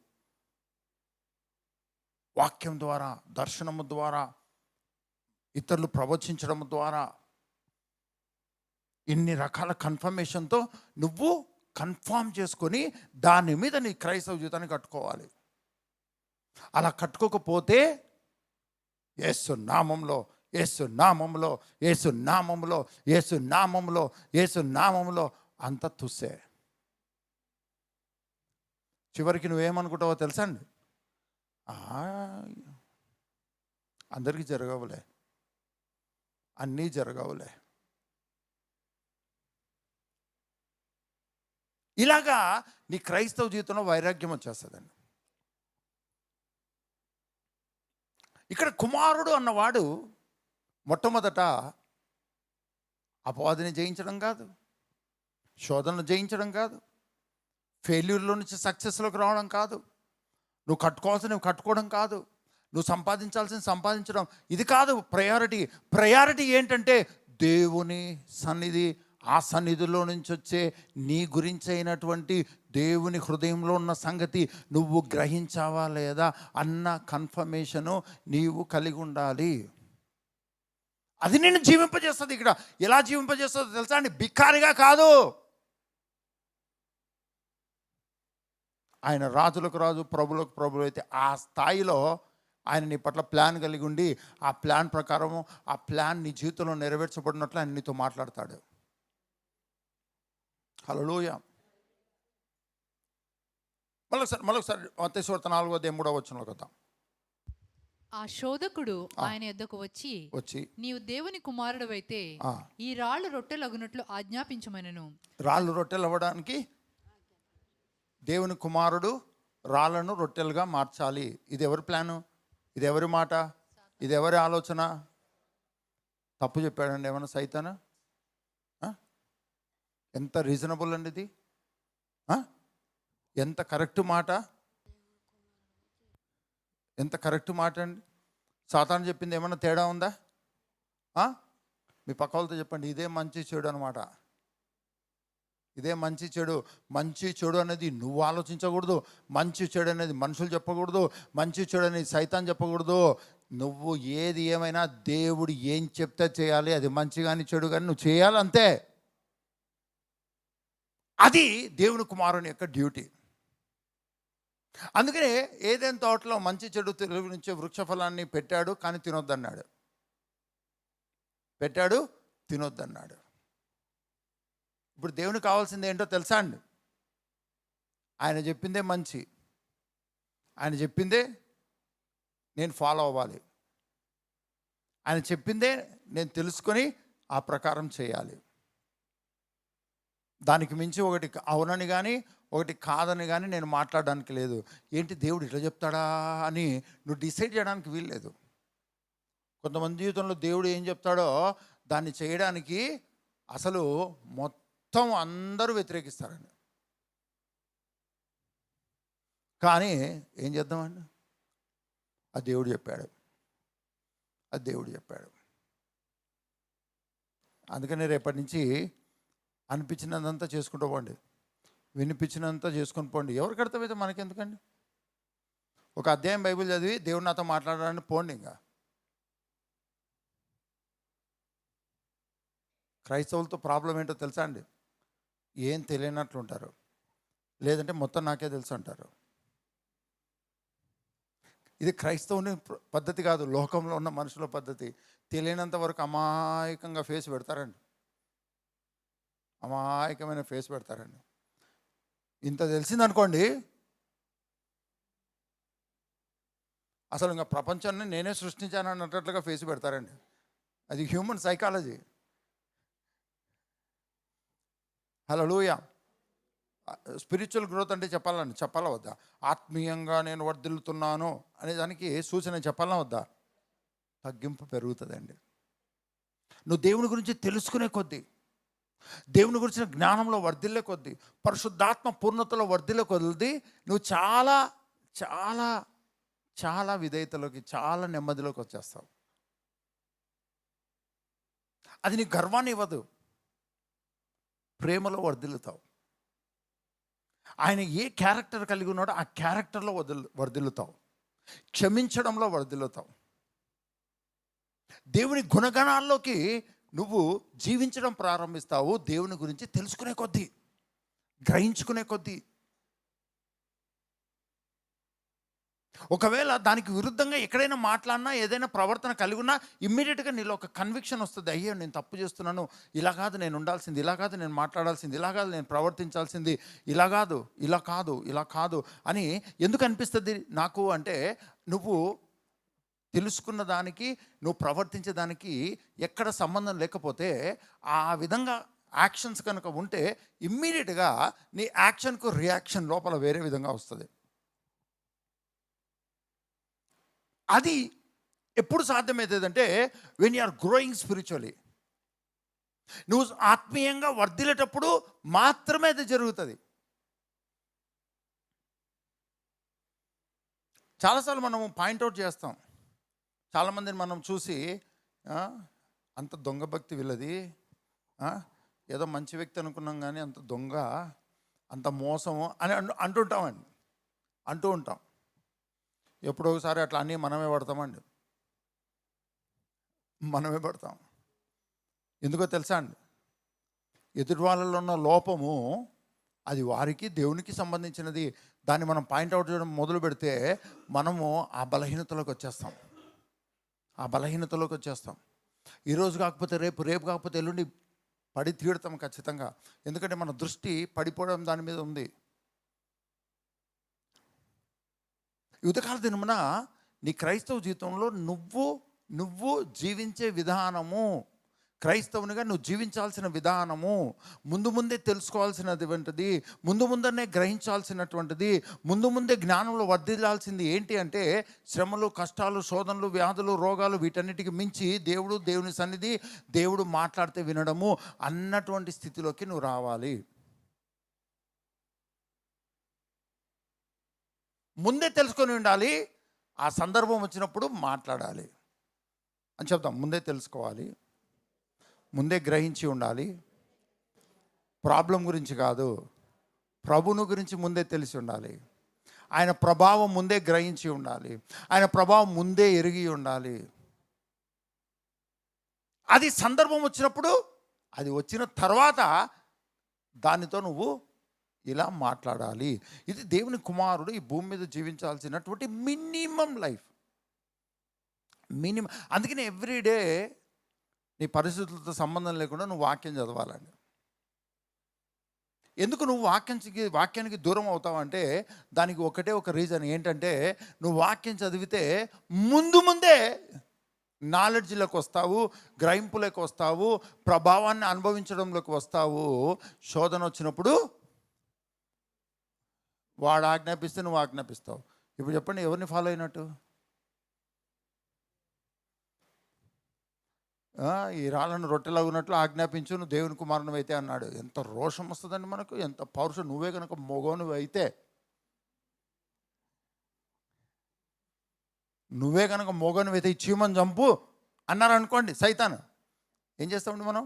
వాక్యం ద్వారా, దర్శనము ద్వారా, ఇతరులు ప్రవచించడం ద్వారా, ఇన్ని రకాల కన్ఫర్మేషన్తో నువ్వు కన్ఫర్మ్ చేసుకొని దాని మీద నీ క్రైస్తవ జీవితాన్ని కట్టుకోవాలి. అలా కట్టుకోకపోతే యేసు నామములో, యేసు నామములో, యేసు నామములో, యేసు నామములో, యేసు నామములో అంత తుస్సే. చివరికి నువ్వేమనుకుంటావో తెలుసా అండి? అందరికీ జరగవులే, అన్నీ జరగవులే. ఇలాగా నీ క్రైస్తవ జీవితంలో వైరాగ్యం వచ్చేస్తుందండి. ఇక్కడ కుమారుడు అన్నవాడు మొట్టమొదట అపవాదిని జయించడం కాదు, శోధనలు జయించడం కాదు, ఫెయిల్యూర్లో నుంచి సక్సెస్లోకి రావడం కాదు, నువ్వు కట్టుకోవాల్సినవి కట్టుకోవడం కాదు, నువ్వు సంపాదించాల్సింది సంపాదించడం, ఇది కాదు ప్రయారిటీ ఏంటంటే దేవుని సన్నిధి. ఆ సన్నిధిలో నుంచి వచ్చే నీ గురించి అయినటువంటి దేవుని హృదయంలో ఉన్న సంగతి నువ్వు గ్రహించావా లేదా అన్న కన్ఫర్మేషను నీవు కలిగి ఉండాలి. అది నిన్ను జీవింపజేస్తుంది. ఇక్కడ ఎలా జీవింపజేస్తుందో తెలుసా అండి? బిక్కారిగా కాదు. ఆయన రాజులకు రాజు, ప్రభులకు ప్రభులు అయితే ఆ స్థాయిలో ఆయన నీ పట్ల ప్లాన్ కలిగి ఉండి ఆ ప్లాన్ ప్రకారము ఆ ప్లాన్ నీ జీవితంలో నెరవేర్చబడినట్లు ఆయన నీతో మాట్లాడతాడు. హల్లెలూయా. మరొకసారి మత్తయి సువార్త 4:3 కదా. ఆ శోధకుడు ఆయన యొద్దకు వచ్చి నీవు దేవుని కుమారుడవైతే ఈ రాళ్ళు రొట్టెలగునట్లు ఆజ్ఞాపించమనెను. రాళ్ళు రొట్టెలు అవ్వడానికి దేవుని కుమారుడు రాళ్లను రొట్టెలుగా మార్చాలి. ఇది ఎవరి ప్లాను? ఇది ఎవరి మాట? ఇది ఎవరి ఆలోచన? తప్పు చెప్పాడండి ఏమన్నా సైతాను? ఎంత రీజనబుల్ అండి ఇది? ఎంత కరెక్ట్ మాట, ఎంత కరెక్ట్ మాట అండి. సాతాను చెప్పింది ఏమన్నా తేడా ఉందా? మీ పక్క వాళ్ళతో చెప్పండి, ఇదే మంచి చెడు అనమాట. ఇదే మంచి చెడు. మంచి చెడు అనేది నువ్వు ఆలోచించకూడదు, మంచి చెడు అనేది మనుషులు చెప్పకూడదు, మంచి చెడు అనేది సైతాన్ చెప్పకూడదు. నువ్వు ఏది ఏమైనా దేవుడు ఏం చెప్తే చేయాలి. అది మంచి కానీ చెడు కానీ నువ్వు చేయాలి, అంతే. అది దేవుని కుమారుని యొక్క డ్యూటీ. అందుకనే ఏదైనా తోటలో మంచి చెడు తెలివినిచ్చే వృక్షఫలాన్ని పెట్టాడు, కానీ తినొద్దన్నాడు. పెట్టాడు, తినొద్దన్నాడు. ఇప్పుడు దేవునికి కావాల్సింది ఏంటో తెలుసా అండి? ఆయన చెప్పిందే మంచి, ఆయన చెప్పిందే నేను ఫాలో అవ్వాలి, ఆయన చెప్పిందే నేను తెలుసుకొని ఆ ప్రకారం చేయాలి. దానికి మించి ఒకటి అవునని కానీ ఒకటి కాదని కానీ నేను మాట్లాడడానికి లేదు. ఏంటి దేవుడు ఇట్లా చెప్తాడా అని నువ్వు డిసైడ్ చేయడానికి వీల్లేదు. కొంతమంది జీవితంలో దేవుడు ఏం చెప్తాడో దాన్ని చేయడానికి అసలు మొత్తం అందరూ వ్యతిరేకిస్తారండి. కానీ ఏం చేద్దామండి? అది దేవుడు చెప్పాడు, అది దేవుడు చెప్పాడు. అందుకని రేపటి నుంచి అనిపించినంతా చేసుకుంటూ పోండి, వినిపించినంత చేసుకొని పోండి. ఎవరికి అర్థమైతే మనకెందుకండి? ఒక అధ్యాయం బైబిల్ చదివి దేవుడు నాతో మాట్లాడాలని పోండి. ఇంకా క్రైస్తవులతో ప్రాబ్లం ఏంటో తెలుసా అండి? ఏం తెలియనట్లు ఉంటారు, లేదంటే మొత్తం నాకే తెలుసు అంటారు. ఇది క్రైస్తవుని పద్ధతి కాదు, లోకంలో ఉన్న మనుషుల పద్ధతి. తెలియనంత వరకు అమాయకంగా ఫేస్ పెడతారండి, అమాయకమైన ఫేస్ పెడతారండి. ఇంత తెలిసిందనుకోండి, అసలు ఇంకా ప్రపంచాన్ని నేనే సృష్టించాను అన్నట్లుగా ఫేస్ పెడతారండి. అది హ్యూమన్ సైకాలజీ. హల్లెలూయా. స్పిరిచువల్ గ్రోత్ అంటే చెప్పాలా వద్దా? ఆత్మీయంగా నేను వర్ధిల్లుతున్నాను అనే దానికి సూచన చెప్పాలా వద్దా? తగ్గింపు పెరుగుతుందండి. నువ్వు దేవుని గురించి తెలుసుకునే కొద్దీ, దేవుని గురించిన జ్ఞానంలో వర్ధిల్లే కొద్దీ, పరిశుద్ధాత్మ పూర్ణతలో వర్ధిల్లే కొద్దీ నువ్వు చాలా చాలా చాలా విధేయతలోకి, చాలా నెమ్మదిలోకి వచ్చేస్తావు. అది నీకు గర్వాన్ని ఇవ్వదు, ప్రేమలో వర్ధిల్లుతావు. ఆయన ఏ క్యారెక్టర్ కలిగి ఉన్నాడో ఆ క్యారెక్టర్లో వర్ధిల్లుతావు, క్షమించడంలో వర్ధిల్లుతావు. దేవుని గుణగణాల్లోకి నువ్వు జీవించడం ప్రారంభిస్తావు, దేవుని గురించి తెలుసుకునే కొద్దీ, గ్రహించుకునే కొద్దీ. ఒకవేళ దానికి విరుద్ధంగా ఎక్కడైనా మాట్లాడినా, ఏదైనా ప్రవర్తన కలిగి ఉన్నా ఇమ్మీడియట్గా నీలో ఒక కన్విక్షన్ వస్తుంది. అయ్యో నేను తప్పు చేస్తున్నాను, ఇలా కాదు నేను ఉండాల్సింది, ఇలా కాదు నేను మాట్లాడాల్సింది, ఇలా కాదు నేను ప్రవర్తించాల్సింది, ఇలా కాదు, ఇలా కాదు, ఇలా కాదు అని ఎందుకు అనిపిస్తుంది నాకు అంటే, నువ్వు తెలుసుకున్న దానికి నువ్వు ప్రవర్తించే దానికి ఎక్కడ సంబంధం లేకపోతే, ఆ విధంగా యాక్షన్స్ కనుక ఉంటే ఇమ్మీడియట్గా నీ యాక్షన్కు రియాక్షన్ లోపల వేరే విధంగా వస్తుంది. అది ఎప్పుడు సాధ్యమవుతుందంటే when you are growing spiritually. నువ్వు ఆత్మీయంగా వర్ధిల్లేటప్పుడు మాత్రమే అది జరుగుతుంది. చాలాసార్లు మనము పాయింట్అవుట్ చేస్తాం, చాలామందిని మనం చూసి అంత దొంగ భక్తి వీళ్ళది, ఏదో మంచి వ్యక్తి అనుకున్నాం కానీ అంత దొంగ, అంత మోసము అని అంటూ ఉంటాం. ఎప్పుడో ఒకసారి అట్లా అన్నీ మనమే పడతామండి, మనమే పడతాం. ఎందుకో తెలుసా అండి? ఎదుటి వాళ్ళలో ఉన్న లోపము అది వారికి దేవునికి సంబంధించినది. దాన్ని మనం పాయింట్అవుట్ చేయడం మొదలు పెడితే మనము ఆ బలహీనతలోకి వచ్చేస్తాం. ఈరోజు కాకపోతే రేపు, రేపు కాకపోతే ఎల్లుండి పడి తీడతాం ఖచ్చితంగా. ఎందుకంటే మన దృష్టి పడిపోవడం దాని మీద ఉంది. ఉదయకాల దినమున నీ క్రైస్తవ జీవితంలో నువ్వు జీవించే విధానము, క్రైస్తవునిగా నువ్వు జీవించాల్సిన విధానము, ముందే తెలుసుకోవాల్సినటువంటిది, ముందనే గ్రహించాల్సినటువంటిది, ముందే జ్ఞానంలో వర్ధిల్లాల్సింది ఏంటి అంటే, శ్రమలు, కష్టాలు, శోధనలు, వ్యాధులు, రోగాలు, వీటన్నిటికి మించి దేవుని సన్నిధి, దేవుడు మాట్లాడితే వినడము అన్నటువంటి స్థితిలోకి నువ్వు రావాలి. ముందే తెలుసుకొని ఉండాలి, ఆ సందర్భం వచ్చినప్పుడు మాట్లాడాలి అని చెప్తాం. ముందే తెలుసుకోవాలి, ముందే గ్రహించి ఉండాలి. ప్రాబ్లం గురించి కాదు, ప్రభువును గురించి ముందే తెలిసి ఉండాలి. ఆయన ప్రభావం ముందే గ్రహించి ఉండాలి, ఆయన ప్రభావం ముందే ఎరిగి ఉండాలి. అది సందర్భం వచ్చినప్పుడు, అది వచ్చిన తర్వాత దానితో నువ్వు ఇలా మాట్లాడాలి. ఇది దేవుని కుమారుడు ఈ భూమి మీద జీవించాల్సినటువంటి మినిమం లైఫ్, మినిమం. అందుకని ఎవ్రీడే నీ పరిస్థితులతో సంబంధం లేకుండా నువ్వు వాక్యం చదవాలండి. ఎందుకు నువ్వు వాక్యానికి దూరం అవుతావంటే దానికి ఒకటే ఒక రీజన్ ఏంటంటే, నువ్వు వాక్యం చదివితే ముందే నాలెడ్జ్లోకి వస్తావు, గ్రహింపులోకి వస్తావు, ప్రభావాన్ని అనుభవించడంలోకి వస్తావు. శోధన వచ్చినప్పుడు వాడు ఆజ్ఞాపిస్తే నువ్వు ఆజ్ఞాపిస్తావు. ఇప్పుడు చెప్పండి, ఎవరిని ఫాలో అయినట్టు? ఈ రాళ్ళను రొట్టెలాగున్నట్లు ఆజ్ఞాపించు, నువ్వు దేవుని కుమారుని అయితే అన్నాడు. ఎంత రోషం వస్తుందండి మనకు, ఎంత పౌరుషం. నువ్వే కనుక మొగోనివి అయితే, ఈ చీమను చంపు అన్నారు అనుకోండి, సైతాను ఏం చేస్తామండి మనం?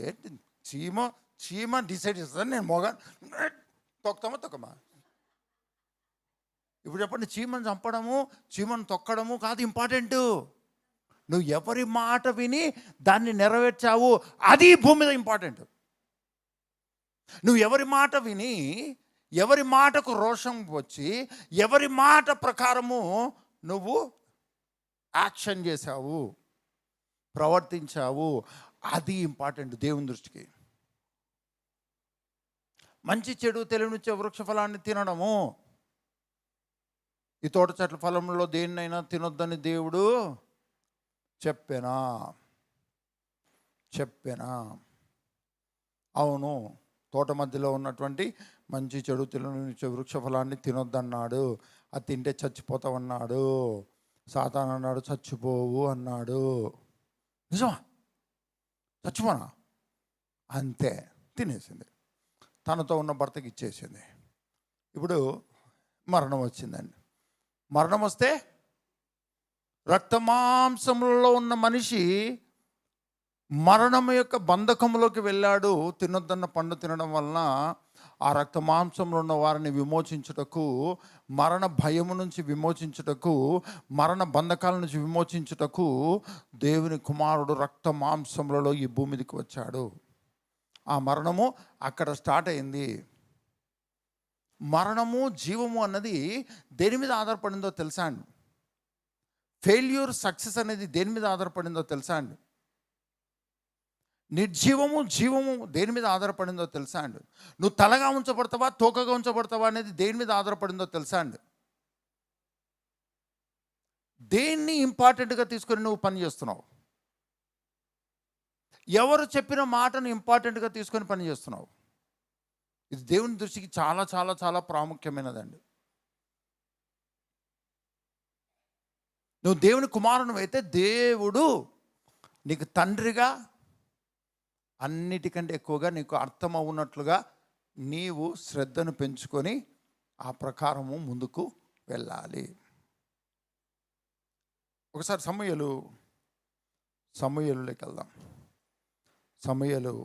ఏంటి చీమ డిసైడ్ చేస్తాను, నేను తొక్కమా? ఇప్పుడు చెప్పండి, చీమను చంపడము, చీమను తొక్కడము కాదు ఇంపార్టెంటు. నువ్వు ఎవరి మాట విని దాన్ని నెరవేర్చావు, అది భూమి మీద ఇంపార్టెంట్. నువ్వు ఎవరి మాట విని, ఎవరి మాటకు రోషం వచ్చి, ఎవరి మాట ప్రకారము నువ్వు యాక్షన్ చేశావు, ప్రవర్తించావు, అది ఇంపార్టెంట్ దేవుని దృష్టికి. మంచి చెడు తెలివినిచ్చే వృక్ష ఫలాన్ని తినడము, ఈ తోట చెట్ల ఫలంలో దేన్నైనా తినొద్దని దేవుడు చెప్పానా? అవును, తోట మధ్యలో ఉన్నటువంటి మంచి చెడు తెలివినిచ్చే వృక్ష ఫలాన్ని తినొద్దన్నాడు. అది తింటే చచ్చిపోతావన్నాడు. సాతాను అన్నాడు చచ్చిపోవు అన్నాడు. నిజమా? చచ్చిపోనా? అంతే, తినేసింది. తనతో ఉన్న భర్తకి ఇచ్చేసింది. ఇప్పుడు మరణం వచ్చిందండి. మరణం వస్తే రక్తమాంసములలో ఉన్న మనిషి మరణం యొక్క బంధకంలోకి వెళ్ళాడు. తినొద్దన్న పండు తినడం వలన ఆ రక్తమాంసంలో ఉన్న వారిని విమోచించుటకు, మరణ భయము నుంచి విమోచించుటకు, మరణ బంధకాల నుంచి విమోచించుటకు దేవుని కుమారుడు రక్తమాంసములలో ఈ భూమి మీదకి వచ్చాడు. ఆ మరణము అక్కడ స్టార్ట్ అయింది. మరణము జీవము అన్నది దేని మీద ఆధారపడిందో తెలుసా అండి? ఫెయిల్యూర్ సక్సెస్ అనేది దేని మీద ఆధారపడిందో తెలుసా అండి? నిర్జీవము జీవము దేని మీద ఆధారపడిందో తెలుసా అండి? నువ్వు తలగా ఉంచబడతావా, తోకగా ఉంచబడతావా అనేది దేని మీద ఆధారపడిందో తెలుసా అండి? దేన్ని ఇంపార్టెంట్గా తీసుకొని నువ్వు పని చేస్తున్నావు? ఎవరు చెప్పిన మాటను ఇంపార్టెంట్గా తీసుకొని పని చేస్తున్నావు? ఇది దేవుని దృష్టికి చాలా చాలా చాలా ప్రాముఖ్యమైనదండి. నువ్వు దేవుని కుమారుని అయితే దేవుడు నీకు తండ్రిగా, అన్నిటికంటే ఎక్కువగా నీకు అర్థం అవునట్లుగా నీవు శ్రద్ధను పెంచుకొని ఆ ప్రకారము ముందుకు వెళ్ళాలి. ఒకసారి సమూయేలులోకి వెళ్దాం. సమూయేలు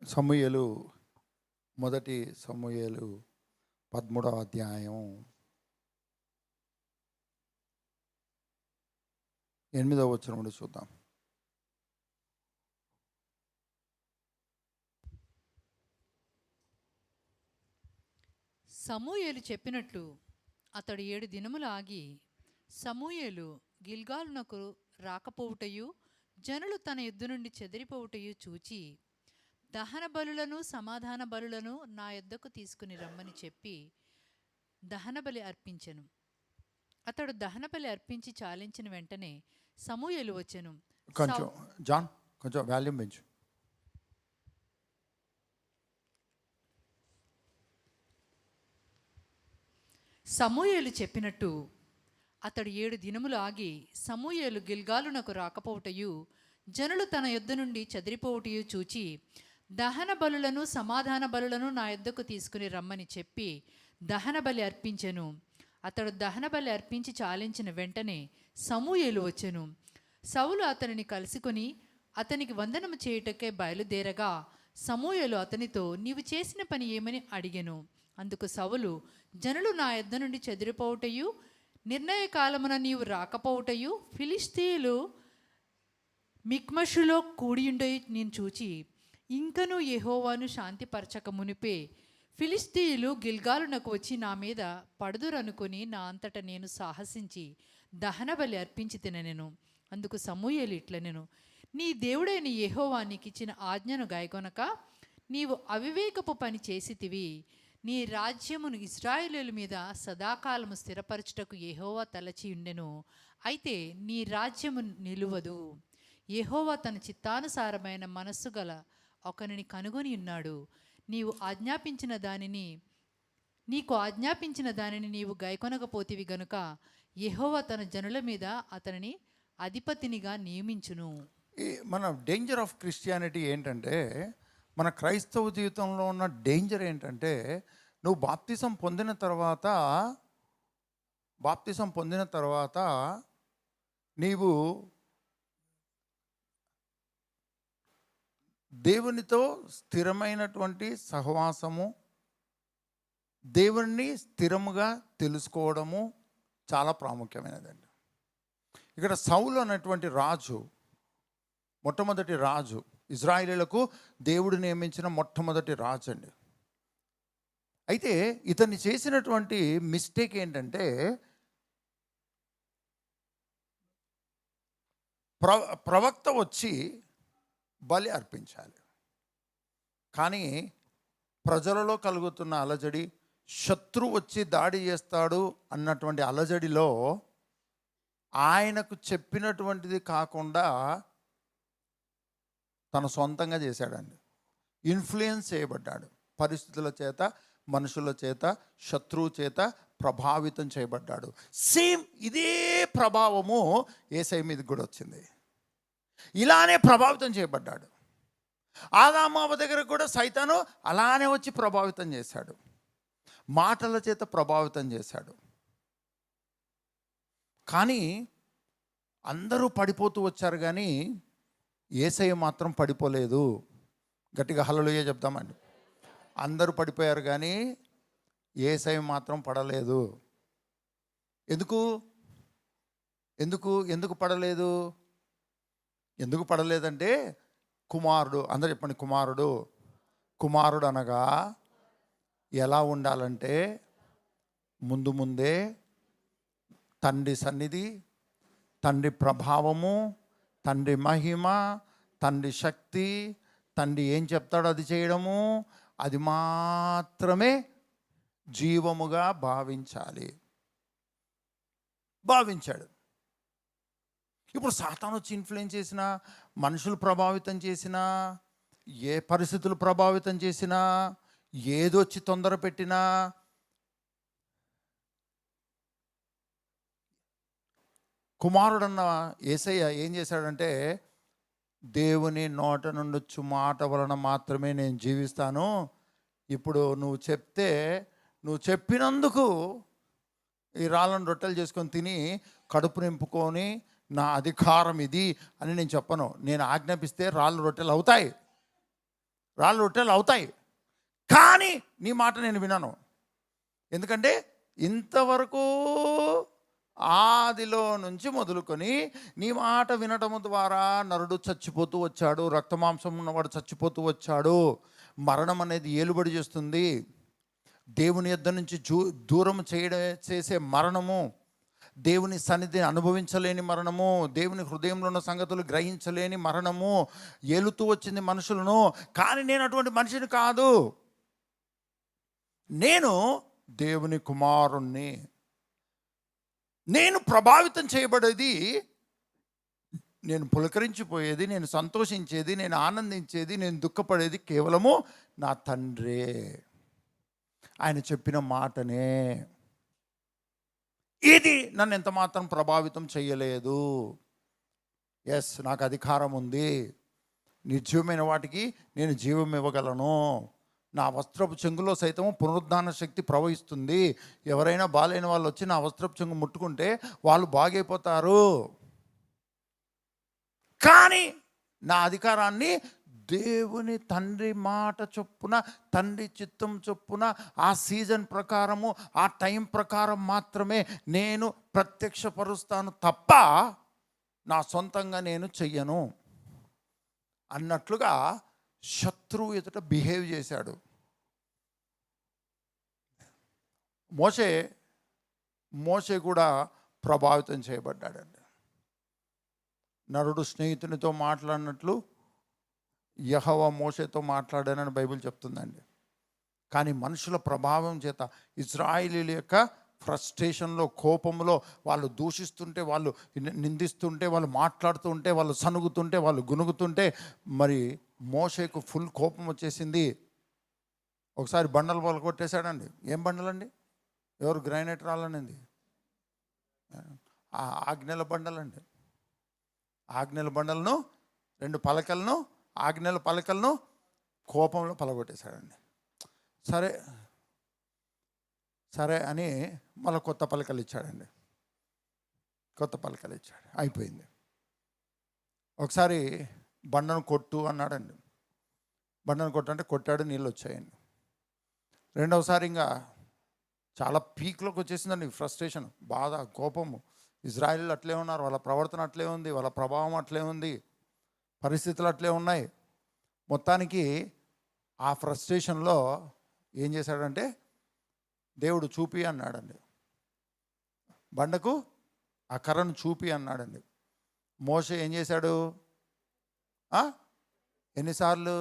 సమూయేలు మొదటి సమూయేలు 13వ అధ్యాయం 8వ వచనం నుండి చూద్దాం. సమూయేలు చెప్పినట్లు అతడు 7 దినములు ఆగి సమూయేలు గిల్గాలునకు రాకపోవుటయు జనులు తన యుద్ధ నుండి చెదిరిపోవుటయు చూచి దహన బలులను సమాధాన బలులను నా యొద్దకు తీసుకుని రమ్మని చెప్పి దహనబలి అర్పించెను. అతడు దహనబలి అర్పించి చాలించిన వెంటనే సమూయేలు వచ్చెను. కొంచెం జాన్ కొంచెం వాల్యూమ్ పెంచు. సమూయేలు చెప్పినట్టు అతడు 7 దినములు ఆగి సమూయేలు గిల్గాలునకు రాకపోవుటయు జనులు తన యొద్ద నుండి చెదిరిపోవుటయు చూచి దహన బలులను సమాధాన బలులను నా యొద్దకు తీసుకుని రమ్మని చెప్పి దహన బలి అర్పించెను. అతడు దహన బలి అర్పించి చాలించిన వెంటనే సమూయేలు వచ్చెను. సౌలు అతనిని కలుసుకొని అతనికి వందనము చేయుటకే బయలుదేరగా సమూయేలు అతనితో నీవు చేసిన పని ఏమని అడిగెను. అందుకు సౌలు జనులు నా యొద్ద నుండి చెదిరిపోవుటయు నిర్ణయ కాలమున నీవు రాకపోవుటయు ఫిలిష్తీయులు మిక్మషులో కూడియుండయి నేను చూచి ఇంకను యెహోవాను శాంతిపరచక మునిపే ఫిలిష్తీయులు గిల్గాలునకు వచ్చి నా మీద పడుదురనుకొని నా అంతట నేను సాహసించి దహన బలి అర్పించి తినెను. అందుకు సమూయేలు ఇట్లనెను, నీ దేవుడైన యెహోవా నీకిచ్చిన ఆజ్ఞను గాయకొనక నీవు అవివేకపు పని చేసితివి. నీ రాజ్యమును ఇశ్రాయేలీయుల మీద సదాకాలము స్థిరపరచుటకు యెహోవా తలచి ఉండెను. అయితే నీ రాజ్యము నిలువదు. యెహోవా తన చిత్తానుసారమైన మనస్సు గల ఒకనిని కనుగొని ఉన్నాడు. నీకు ఆజ్ఞాపించిన దానిని నీవు గైకొనకపోతివి గనుక యెహోవా తన జనుల మీద అతనిని అధిపతినిగా నియమించును. మన డేంజర్ ఆఫ్ క్రిస్టియానిటీ ఏంటంటే, మన క్రైస్తవ జీవితంలో ఉన్న డేంజర్ ఏంటంటే, నువ్వు బాప్తిసం పొందిన తర్వాత నీవు దేవునితో స్థిరమైనటువంటి సహవాసము, దేవుణ్ణి స్థిరముగా తెలుసుకోవడము చాలా ప్రాముఖ్యమైనదండి. ఇక్కడ సౌలు అనేటువంటి రాజు, మొట్టమొదటి రాజు, ఇజ్రాయేలీయులకు దేవుడు నియమించిన మొట్టమొదటి రాజు అండి. అయితే ఇతన్ని చేసినటువంటి మిస్టేక్ ఏంటంటే, ప్రవక్త వచ్చి బలి అర్పించాలి, కానీ ప్రజలలో కలుగుతున్న అలజడి, శత్రువు వచ్చి దాడి చేస్తాడు అన్నటువంటి అలజడిలో ఆయనకు చెప్పినటువంటిది కాకుండా తన సొంతంగా చేశాడండి. ఇన్ఫ్లుయెన్స్ చేయబడ్డాడు, పరిస్థితుల చేత, మనుషుల చేత, శత్రువు చేత ప్రభావితం చేయబడ్డాడు. సేమ్ ఇదే ప్రభావము యేసయ్య మీదకి కూడా వచ్చింది. ఇలానే ప్రభావితం చేయబడ్డాడు. ఆదామవ్వ దగ్గర కూడా సైతాను అలానే వచ్చి ప్రభావితం చేశాడు, మాటల చేత ప్రభావితం చేశాడు. కానీ అందరూ పడిపోతూ వచ్చారు, కానీ యేసయ్య మాత్రం పడిపోలేదు. గట్టిగా హల్లెలూయా చెప్తామండి. అందరూ పడిపోయారు కానీ యేసయ్య మాత్రం పడలేదు. ఎందుకు పడలేదు? ఎందుకు పడలేదంటే, కుమారుడు, అందరూ చెప్పండి, కుమారుడు అనగా ఎలా ఉండాలంటే, ముందే తండ్రి సన్నిధి, తండ్రి ప్రభావము, తండ్రి మహిమ, తండ్రి శక్తి, తండ్రి ఏం చెప్తాడో అది చేయడము, అది మాత్రమే జీవముగా భావించాడు. ఇప్పుడు సాతాను వచ్చి ఇన్ఫ్లుయెన్స్ చేసినా, మనుషులు ప్రభావితం చేసినా, ఏ పరిస్థితులు ప్రభావితం చేసినా, ఏదొచ్చి తొందర పెట్టినా, కుమారుడన్న యేసయ్య ఏం చేశాడంటే, దేవుని నోట నుండి వచ్చు మాట వలన మాత్రమే నేను జీవిస్తాను. ఇప్పుడు నువ్వు చెప్పినందుకు ఈ రాళ్ళను రొట్టెలు చేసుకొని తిని కడుపు నింపుకొని నా అధికారం ఇది అని నేను చెప్పను. నేను ఆజ్ఞాపిస్తే రాళ్ళు రొట్టెలు అవుతాయి. రాళ్ళు రొట్టెలు అవుతాయి, కానీ నీ మాట నేను వినను. ఎందుకంటే ఇంతవరకు ఆదిలో నుంచి మొదలుకొని నీ మాట వినటము ద్వారా నరుడు చచ్చిపోతూ వచ్చాడు, రక్తమాంసం ఉన్నవాడు చచ్చిపోతూ వచ్చాడు. మరణం అనేది ఏలుబడి చేస్తుంది. దేవుని యొద్ద నుంచి దూరం చేసే మరణము, దేవుని సన్నిధిని అనుభవించలేని మరణము, దేవుని హృదయంలో ఉన్న సంగతులు గ్రహించలేని మరణము ఏలుతూ వచ్చింది మనుషులను. కానీ నేను అటువంటి మనిషిని కాదు. నేను దేవుని కుమారుణ్ణి. నేను ప్రభావితం చేయబడేది, నేను పులకరించిపోయేది, నేను సంతోషించేది, నేను ఆనందించేది, నేను దుఃఖపడేది కేవలము నా తండ్రే, ఆయన చెప్పిన మాటనే. ఇది నన్ను ఎంత మాత్రం ప్రభావితం చేయలేదు. ఎస్, నాకు అధికారం ఉంది. నిర్జీవమైన వాటికి నేను జీవం ఇవ్వగలను. నా వస్త్రపు చెంగులో సైతం పునరుద్ధాన శక్తి ప్రవహిస్తుంది. ఎవరైనా బాలేని వాళ్ళు వచ్చి నా వస్త్రపు చెంగు ముట్టుకుంటే వాళ్ళు బాగైపోతారు. కానీ నా అధికారాన్ని దేవుని తండ్రి మాట చొప్పున, తండ్రి చిత్తం చొప్పున, ఆ సీజన్ ప్రకారము, ఆ టైం ప్రకారం మాత్రమే నేను ప్రత్యక్షపరుస్తాను తప్ప నా సొంతంగా నేను చెయ్యను అన్నట్లుగా శత్రువు ఎదుట బిహేవ్ చేశాడు. మోషే కూడా ప్రభావితం చేయబడ్డాడండి. నరుడు స్నేహితునితో మాట్లాడినట్లు యెహోవా మోషేతో మాట్లాడానని బైబిల్ చెప్తుందండి. కానీ మనుషుల ప్రభావం చేత, ఇజ్రాయేలీల యొక్క ఫ్రస్ట్రేషన్లో, కోపంలో, వాళ్ళు దూషిస్తుంటే, వాళ్ళు నిందిస్తుంటే, వాళ్ళు మాట్లాడుతూ ఉంటే, వాళ్ళు సనుగుతుంటే, వాళ్ళు గునుగుతుంటే, మరి మోషేకు ఫుల్ కోపం వచ్చేసింది. ఒకసారి బండలు వాళ్ళు కొట్టేశాడండి. ఏం బండలండి? ఎవరు గ్రానైట్ రాళ్ళనింది? ఆజ్ఞల బండలండి. ఆజ్ఞల బండలను, 2 పలకలను, ఆజ్ఞల పలకలను కోపంలో పలగొట్టేశాడండి. సరే అని మళ్ళీ కొత్త పలకలు ఇచ్చాడండి. కొత్త పలకలు ఇచ్చాడు, అయిపోయింది. ఒకసారి బండను కొట్టు అన్నాడండి. బండను కొట్టు అంటే కొట్టాడు, నీళ్ళు వచ్చాయండి. రెండవసారి ఇంకా చాలా పీక్లోకి వచ్చేసిందండి ఫ్రస్ట్రేషన్, బాధ, కోపము. ఇజ్రాయేలీలు అట్లే ఉన్నారు, వాళ్ళ ప్రవర్తన అట్లే ఉంది, వాళ్ళ ప్రభావం అట్లే ఉంది, పరిస్థితులు అట్లే ఉన్నాయి. మొత్తానికి ఆ ఫ్రస్ట్రేషన్లో ఏం చేశాడంటే, దేవుడు చూపి అన్నాడండి. బండకు ఆ కర్రను చూపి అన్నాడండి. మోషే ఏం చేశాడు? ఎన్నిసార్లు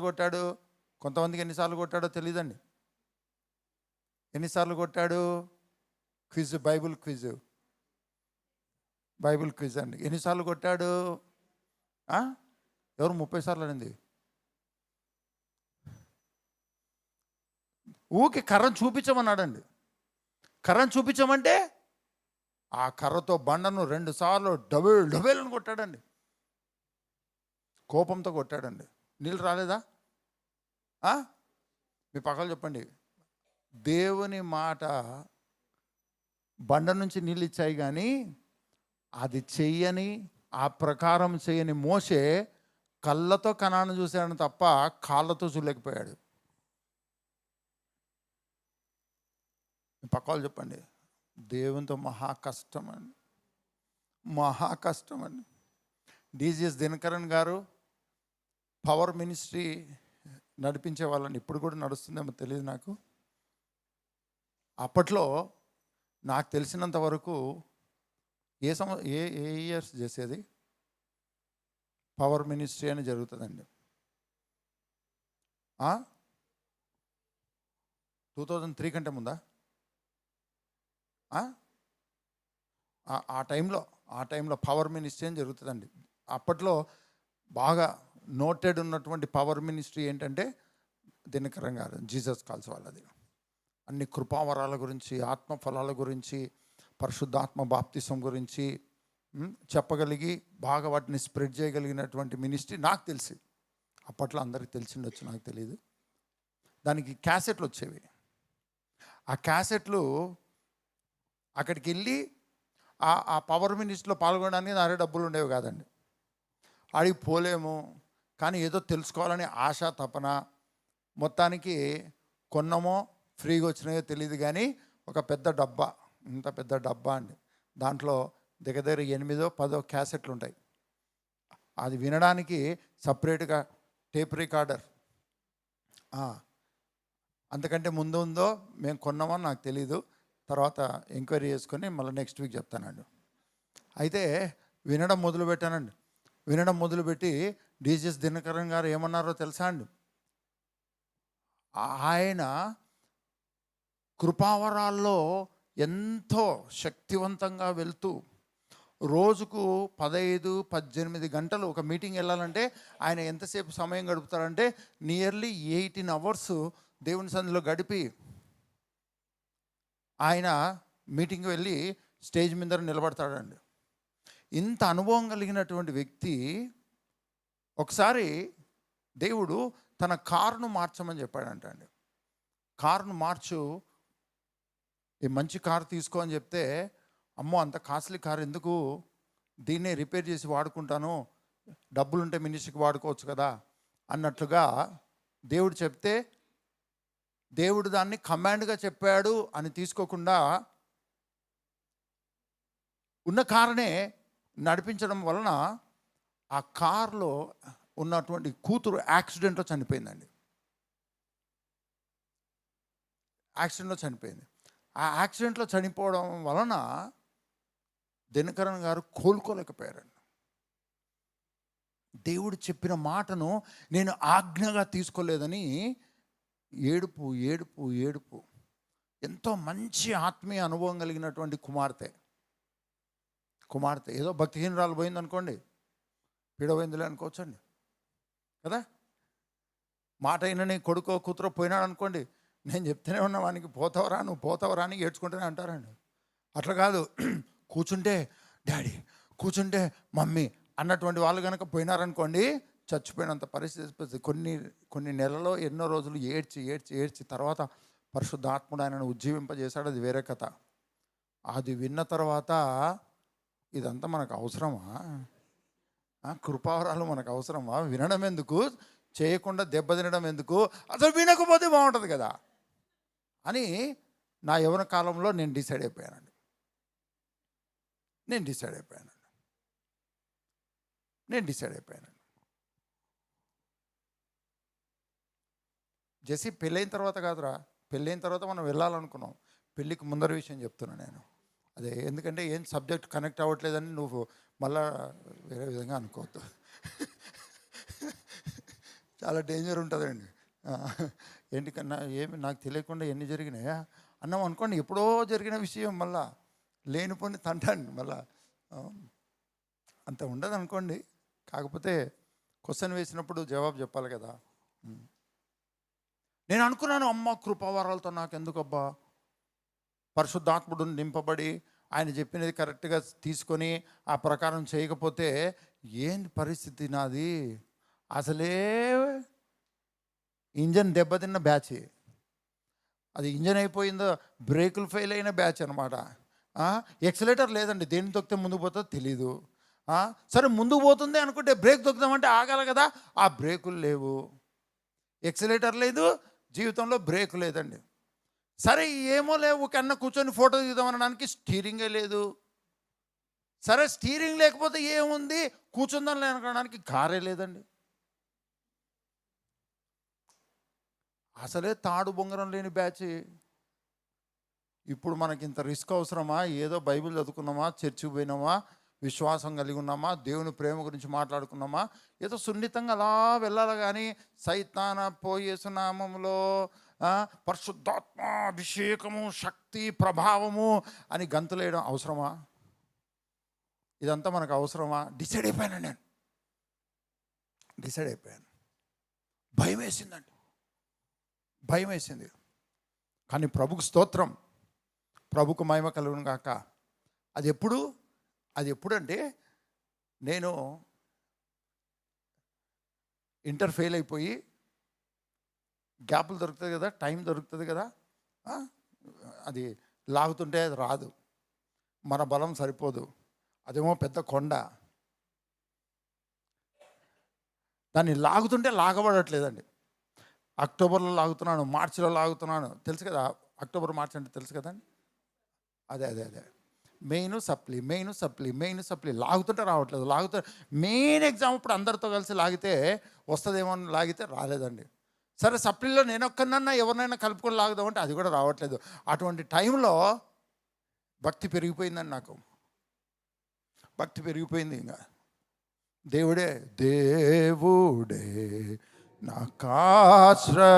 కొట్టాడు? కొంతమందికి ఎన్నిసార్లు కొట్టాడో తెలియదండి. ఎన్నిసార్లు కొట్టాడు? బైబిల్ క్విజ్ అండి. ఎన్నిసార్లు కొట్టాడు? ఎవరు 30 సార్లు అనింది? ఊకి కర్రను చూపించమన్నాడండి. కర్రను చూపించమంటే ఆ కర్రతో బండను 2 సార్లు డబేలను కొట్టాడండి. కోపంతో కొట్టాడండి. నీళ్ళు రాలేదా? మీ పక్కలు చెప్పండి. దేవుని మాట బండ నుంచి నీళ్ళు ఇచ్చాయి, కానీ అది చెయ్యని, ఆ ప్రకారం చేయని మోషే కళ్ళతో కనాను చూశాడు తప్ప కాళ్ళతో చూడలేకపోయాడు. పక్కవాళ్ళు చెప్పండి. దేవునితో మహా కష్టం అండి. డిజిఎస్ దినకరన్ గారు పవర్ మినిస్ట్రీ నడిపించే వాళ్ళని, ఇప్పుడు కూడా నడుస్తుందేమో తెలియదు నాకు. అప్పట్లో నాకు తెలిసినంత వరకు ఏ ఇయర్స్ చేసేది పవర్ మినిస్ట్రీ అని జరుగుతుందండి. 2003 కంటే ముందా? ఆ టైంలో పవర్ మినిస్ట్రీ అని జరుగుతుందండి. అప్పట్లో బాగా నోటెడ్ ఉన్నటువంటి పవర్ మినిస్ట్రీ ఏంటంటే దినకరం గారు, జీసస్ కాల్స్ వాళ్ళది. అన్ని కృపావరాల గురించి, ఆత్మఫలాల గురించి, పరిశుద్ధాత్మ బాప్తిసం గురించి చెప్పగలిగి బాగా వాటిని స్ప్రెడ్ చేయగలిగినటువంటి మినిస్ట్రీ నాకు తెలిసి. అప్పట్లో అందరికి తెలిసిండొచ్చు, నాకు తెలియదు. దానికి క్యాసెట్లు వచ్చేవి. ఆ క్యాసెట్లు అక్కడికి వెళ్ళి ఆ పవర్ మినిస్ట్రీలో పాల్గొనడానికి నా డబ్బులు ఉండేవి కాదండి. అడిగి పోలేము, కానీ ఏదో తెలుసుకోవాలని ఆశ తపన. మొత్తానికి కొన్నమో ఫ్రీగా వచ్చినాయో తెలియదు, కానీ ఒక పెద్ద డబ్బా, ఇంత పెద్ద డబ్బా అండి. దాంట్లో దగ్గర 8-10 క్యాసెట్లు ఉంటాయి. అది వినడానికి సపరేట్గా టేప్ రికార్డర్. అంతకంటే ముందు ఉందో మేము కొన్నామని నాకు తెలీదు, తర్వాత ఎంక్వైరీ చేసుకొని మళ్ళీ నెక్స్ట్ వీక్ చెప్తానండి. అయితే వినడం మొదలుపెట్టానండి. వినడం మొదలుపెట్టి డీజీఎస్ దినకరన్ గారు ఏమన్నారో తెలుసా అండి? ఆయన కృపావరాల్లో ఎంతో శక్తివంతంగా వెళ్తూ రోజుకు 15-18 గంటలు ఒక మీటింగ్ వెళ్ళాలంటే ఆయన ఎంతసేపు సమయం గడుపుతారంటే నియర్లీ 18 అవర్స్ దేవుని సన్నిధిలో గడిపి ఆయన మీటింగ్ వెళ్ళి స్టేజ్ మీద నిలబడతాడండి. ఇంత అనుభవం కలిగినటువంటి వ్యక్తి ఒకసారి దేవుడు తన కారును మార్చమని చెప్పాడంట అండి. కారును మార్చు, ఈ మంచి కారు తీసుకో అని చెప్తే, అమ్మో అంత కాస్ట్లీ కారు ఎందుకు, దీన్నే రిపేర్ చేసి వాడుకుంటాను, డబ్బులుంటే మినిస్ట్రీకి వాడుకోవచ్చు కదా అన్నట్లుగా దేవుడు చెప్తే, దేవుడు దాన్ని కమాండ్గా చెప్పాడు అని తీసుకోకుండా ఉన్న కారునే నడిపించడం వలన ఆ కారులో ఉన్నటువంటి కూతురు యాక్సిడెంట్లో చనిపోయిందండి. యాక్సిడెంట్లో చనిపోయింది. ఆ యాక్సిడెంట్లో చనిపోవడం వలన దినకరన్ గారు కోలుకోలేకపోయారండి. దేవుడు చెప్పిన మాటను నేను ఆజ్ఞగా తీసుకోలేదని ఏడుపు ఏడుపు ఏడుపు. ఎంతో మంచి ఆత్మీయ అనుభవం కలిగినటువంటి కుమార్తె ఏదో భక్తిహీనరాలు పోయింది అనుకోండి, పీడపోయిందిలే అనుకోవచ్చండి కదా. మాట అయినని కొడుకో కూతురో పోయినాడు అనుకోండి, నేను చెప్తూనే ఉన్నా వానికి పోతావరా నువ్వు పోతావరా అని ఏడ్చుకుంటూనే అంటారండి. అట్లా కాదు, కూర్చుంటే డాడీ, కూర్చుంటే మమ్మీ అన్నటువంటి వాళ్ళు కనుక పోయినారనుకోండి, చచ్చిపోయినంత పరిస్థితి. కొన్ని నెలలో ఎన్నో రోజులు ఏడ్చి తర్వాత పరిశుద్ధాత్ముడు ఆయనను ఉజ్జీవింపజేశాడు. అది వేరే కథ. అది విన్న తర్వాత ఇదంతా మనకు అవసరమా? కృపావరాలు మనకు అవసరమా? వినడం ఎందుకు, చేయకుండా దెబ్బతినడం ఎందుకు, అసలు వినకపోతే బాగుంటుంది కదా అని నా యవ్వన కాలంలో నేను డిసైడ్ అయిపోయానండి. జెస్సీ పెళ్ళైన తర్వాత కాదురా, పెళ్ళైన తర్వాత మనం వెళ్ళాలనుకున్నాం. పెళ్ళికి ముందర విషయం చెప్తున్నాను నేను. అదే ఎందుకంటే ఏం సబ్జెక్ట్ కనెక్ట్ అవ్వట్లేదని నువ్వు మళ్ళా వేరే విధంగా అనుకోవద్దు. చాలా డేంజర్ ఉంటుందండి. ఏంటి కన్నా ఏమి నాకు తెలియకుండా ఎన్ని జరిగినాయా అన్నాం అనుకోండి, ఎప్పుడో జరిగిన విషయం మళ్ళా లేనిపోని తంటాండి మళ్ళా అంత ఉండదు అనుకోండి. కాకపోతే క్వశ్చన్ వేసినప్పుడు జవాబు చెప్పాలి కదా. నేను అనుకున్నాను, అమ్మ కృపావరాలతో నాకు ఎందుకబ్బా, పరిశుద్ధాత్ముడు నింపబడి ఆయన చెప్పినది కరెక్ట్గా తీసుకొని ఆ ప్రకారం చేయకపోతే ఏంటి పరిస్థితి నాది. అసలే ఇంజన్ దెబ్బతిన్న బ్యాచ్, అది ఇంజన్ అయిపోయిందో బ్రేకులు ఫెయిల్ అయిన బ్యాచ్ అనమాట. ఎక్సలేటర్ లేదండి, దేన్ని తొక్కితే ముందుకు పోతుందో తెలీదు. సరే ముందుకు పోతుంది అనుకుంటే బ్రేక్ తొక్కుదామంటే ఆగాలి కదా, ఆ బ్రేకులు లేవు, ఎక్సలేటర్ లేదు, జీవితంలో బ్రేక్ లేదండి. సరే ఏమో లేవు కన్నా కూర్చొని ఫోటో తీద్దామనడానికి స్టీరింగే లేదు. సరే స్టీరింగ్ లేకపోతే ఏముంది, కూర్చుందాం లేనడానికి కారే లేదండి. అసలే తాడు బొంగరం లేని బ్యాచ్. ఇప్పుడు మనకి ఇంత రిస్క్ అవసరమా? ఏదో బైబిల్ చదువుకున్నామా, చర్చికి పోయినామా, విశ్వాసం కలిగి ఉన్నామా, దేవుని ప్రేమ గురించి మాట్లాడుకున్నామా, ఏదో సున్నితంగా అలా వెళ్ళాలి. కానీ సైతాన పోయేసు నామములో పరిశుద్ధాత్మ అభిషేకము, శక్తి, ప్రభావము అని గంతులేయడం అవసరమా? ఇదంతా మనకు అవసరమా? డిసైడ్ అయిపోయాను. భయం వేసిందండి, భయం వేసింది. కానీ ప్రభుకు స్తోత్రం, ప్రభుకు మహిమ కలుగును గాక. అది ఎప్పుడంటే నేను ఇంటర్ ఫెయిల్ అయిపోయి గ్యాపులు దొరుకుతుంది కదా, టైం దొరుకుతుంది కదా, అది లాగుతుంటే అది రాదు, మన బలం సరిపోదు, అదేమో పెద్ద కొండ. దాన్ని లాగుతుంటే లాగబడట్లేదండి. అక్టోబర్లో లాగుతున్నాను, మార్చిలో లాగుతున్నాను, తెలుసు కదా, అక్టోబర్ మార్చి అంటే తెలుసు కదండి. అదే మెయిన్ సప్లీ లాగుతుంటే రావట్లేదు. మెయిన్ ఎగ్జామ్ ఇప్పుడు అందరితో కలిసి లాగితే వస్తుందేమో అని లాగితే రాలేదండి. సరే సప్లీలో నేను ఒక్కనన్నా ఎవరినైనా కలుపుకొని లాగుదామంటే అది కూడా రావట్లేదు. అటువంటి టైంలో భక్తి పెరిగిపోయిందండి. నాకు భక్తి పెరిగిపోయింది. ఇంకా దేవుడే నాకాశ్రయంబు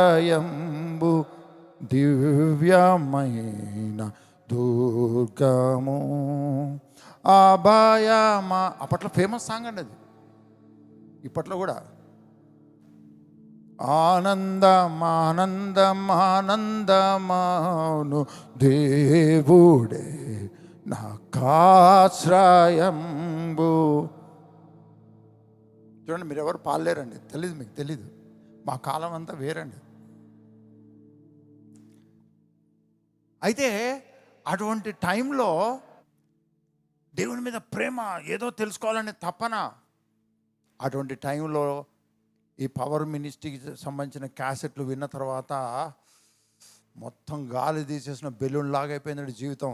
దివ్యమైన దుర్గము అభయమా. అప్పట్లో ఫేమస్ సాంగ్ అండి అది, ఇప్పట్లో కూడా. ఆనందమాను దేవుడే నాకాశ్రయంబు. చూడండి, మీరు ఎవరు పాడలేరండి, తెలీదు, మీకు తెలీదు. మా కాలం అంతా వేరండి. అయితే అటువంటి టైంలో దేవుని మీద ప్రేమ, ఏదో తెలుసుకోవాలనే తపన. అటువంటి టైంలో ఈ పవర్ మినిస్ట్రీకి సంబంధించిన క్యాసెట్లు విన్న తర్వాత మొత్తం గాలి తీసేసిన బెలూన్ లాగా అయిపోయిందండి జీవితం.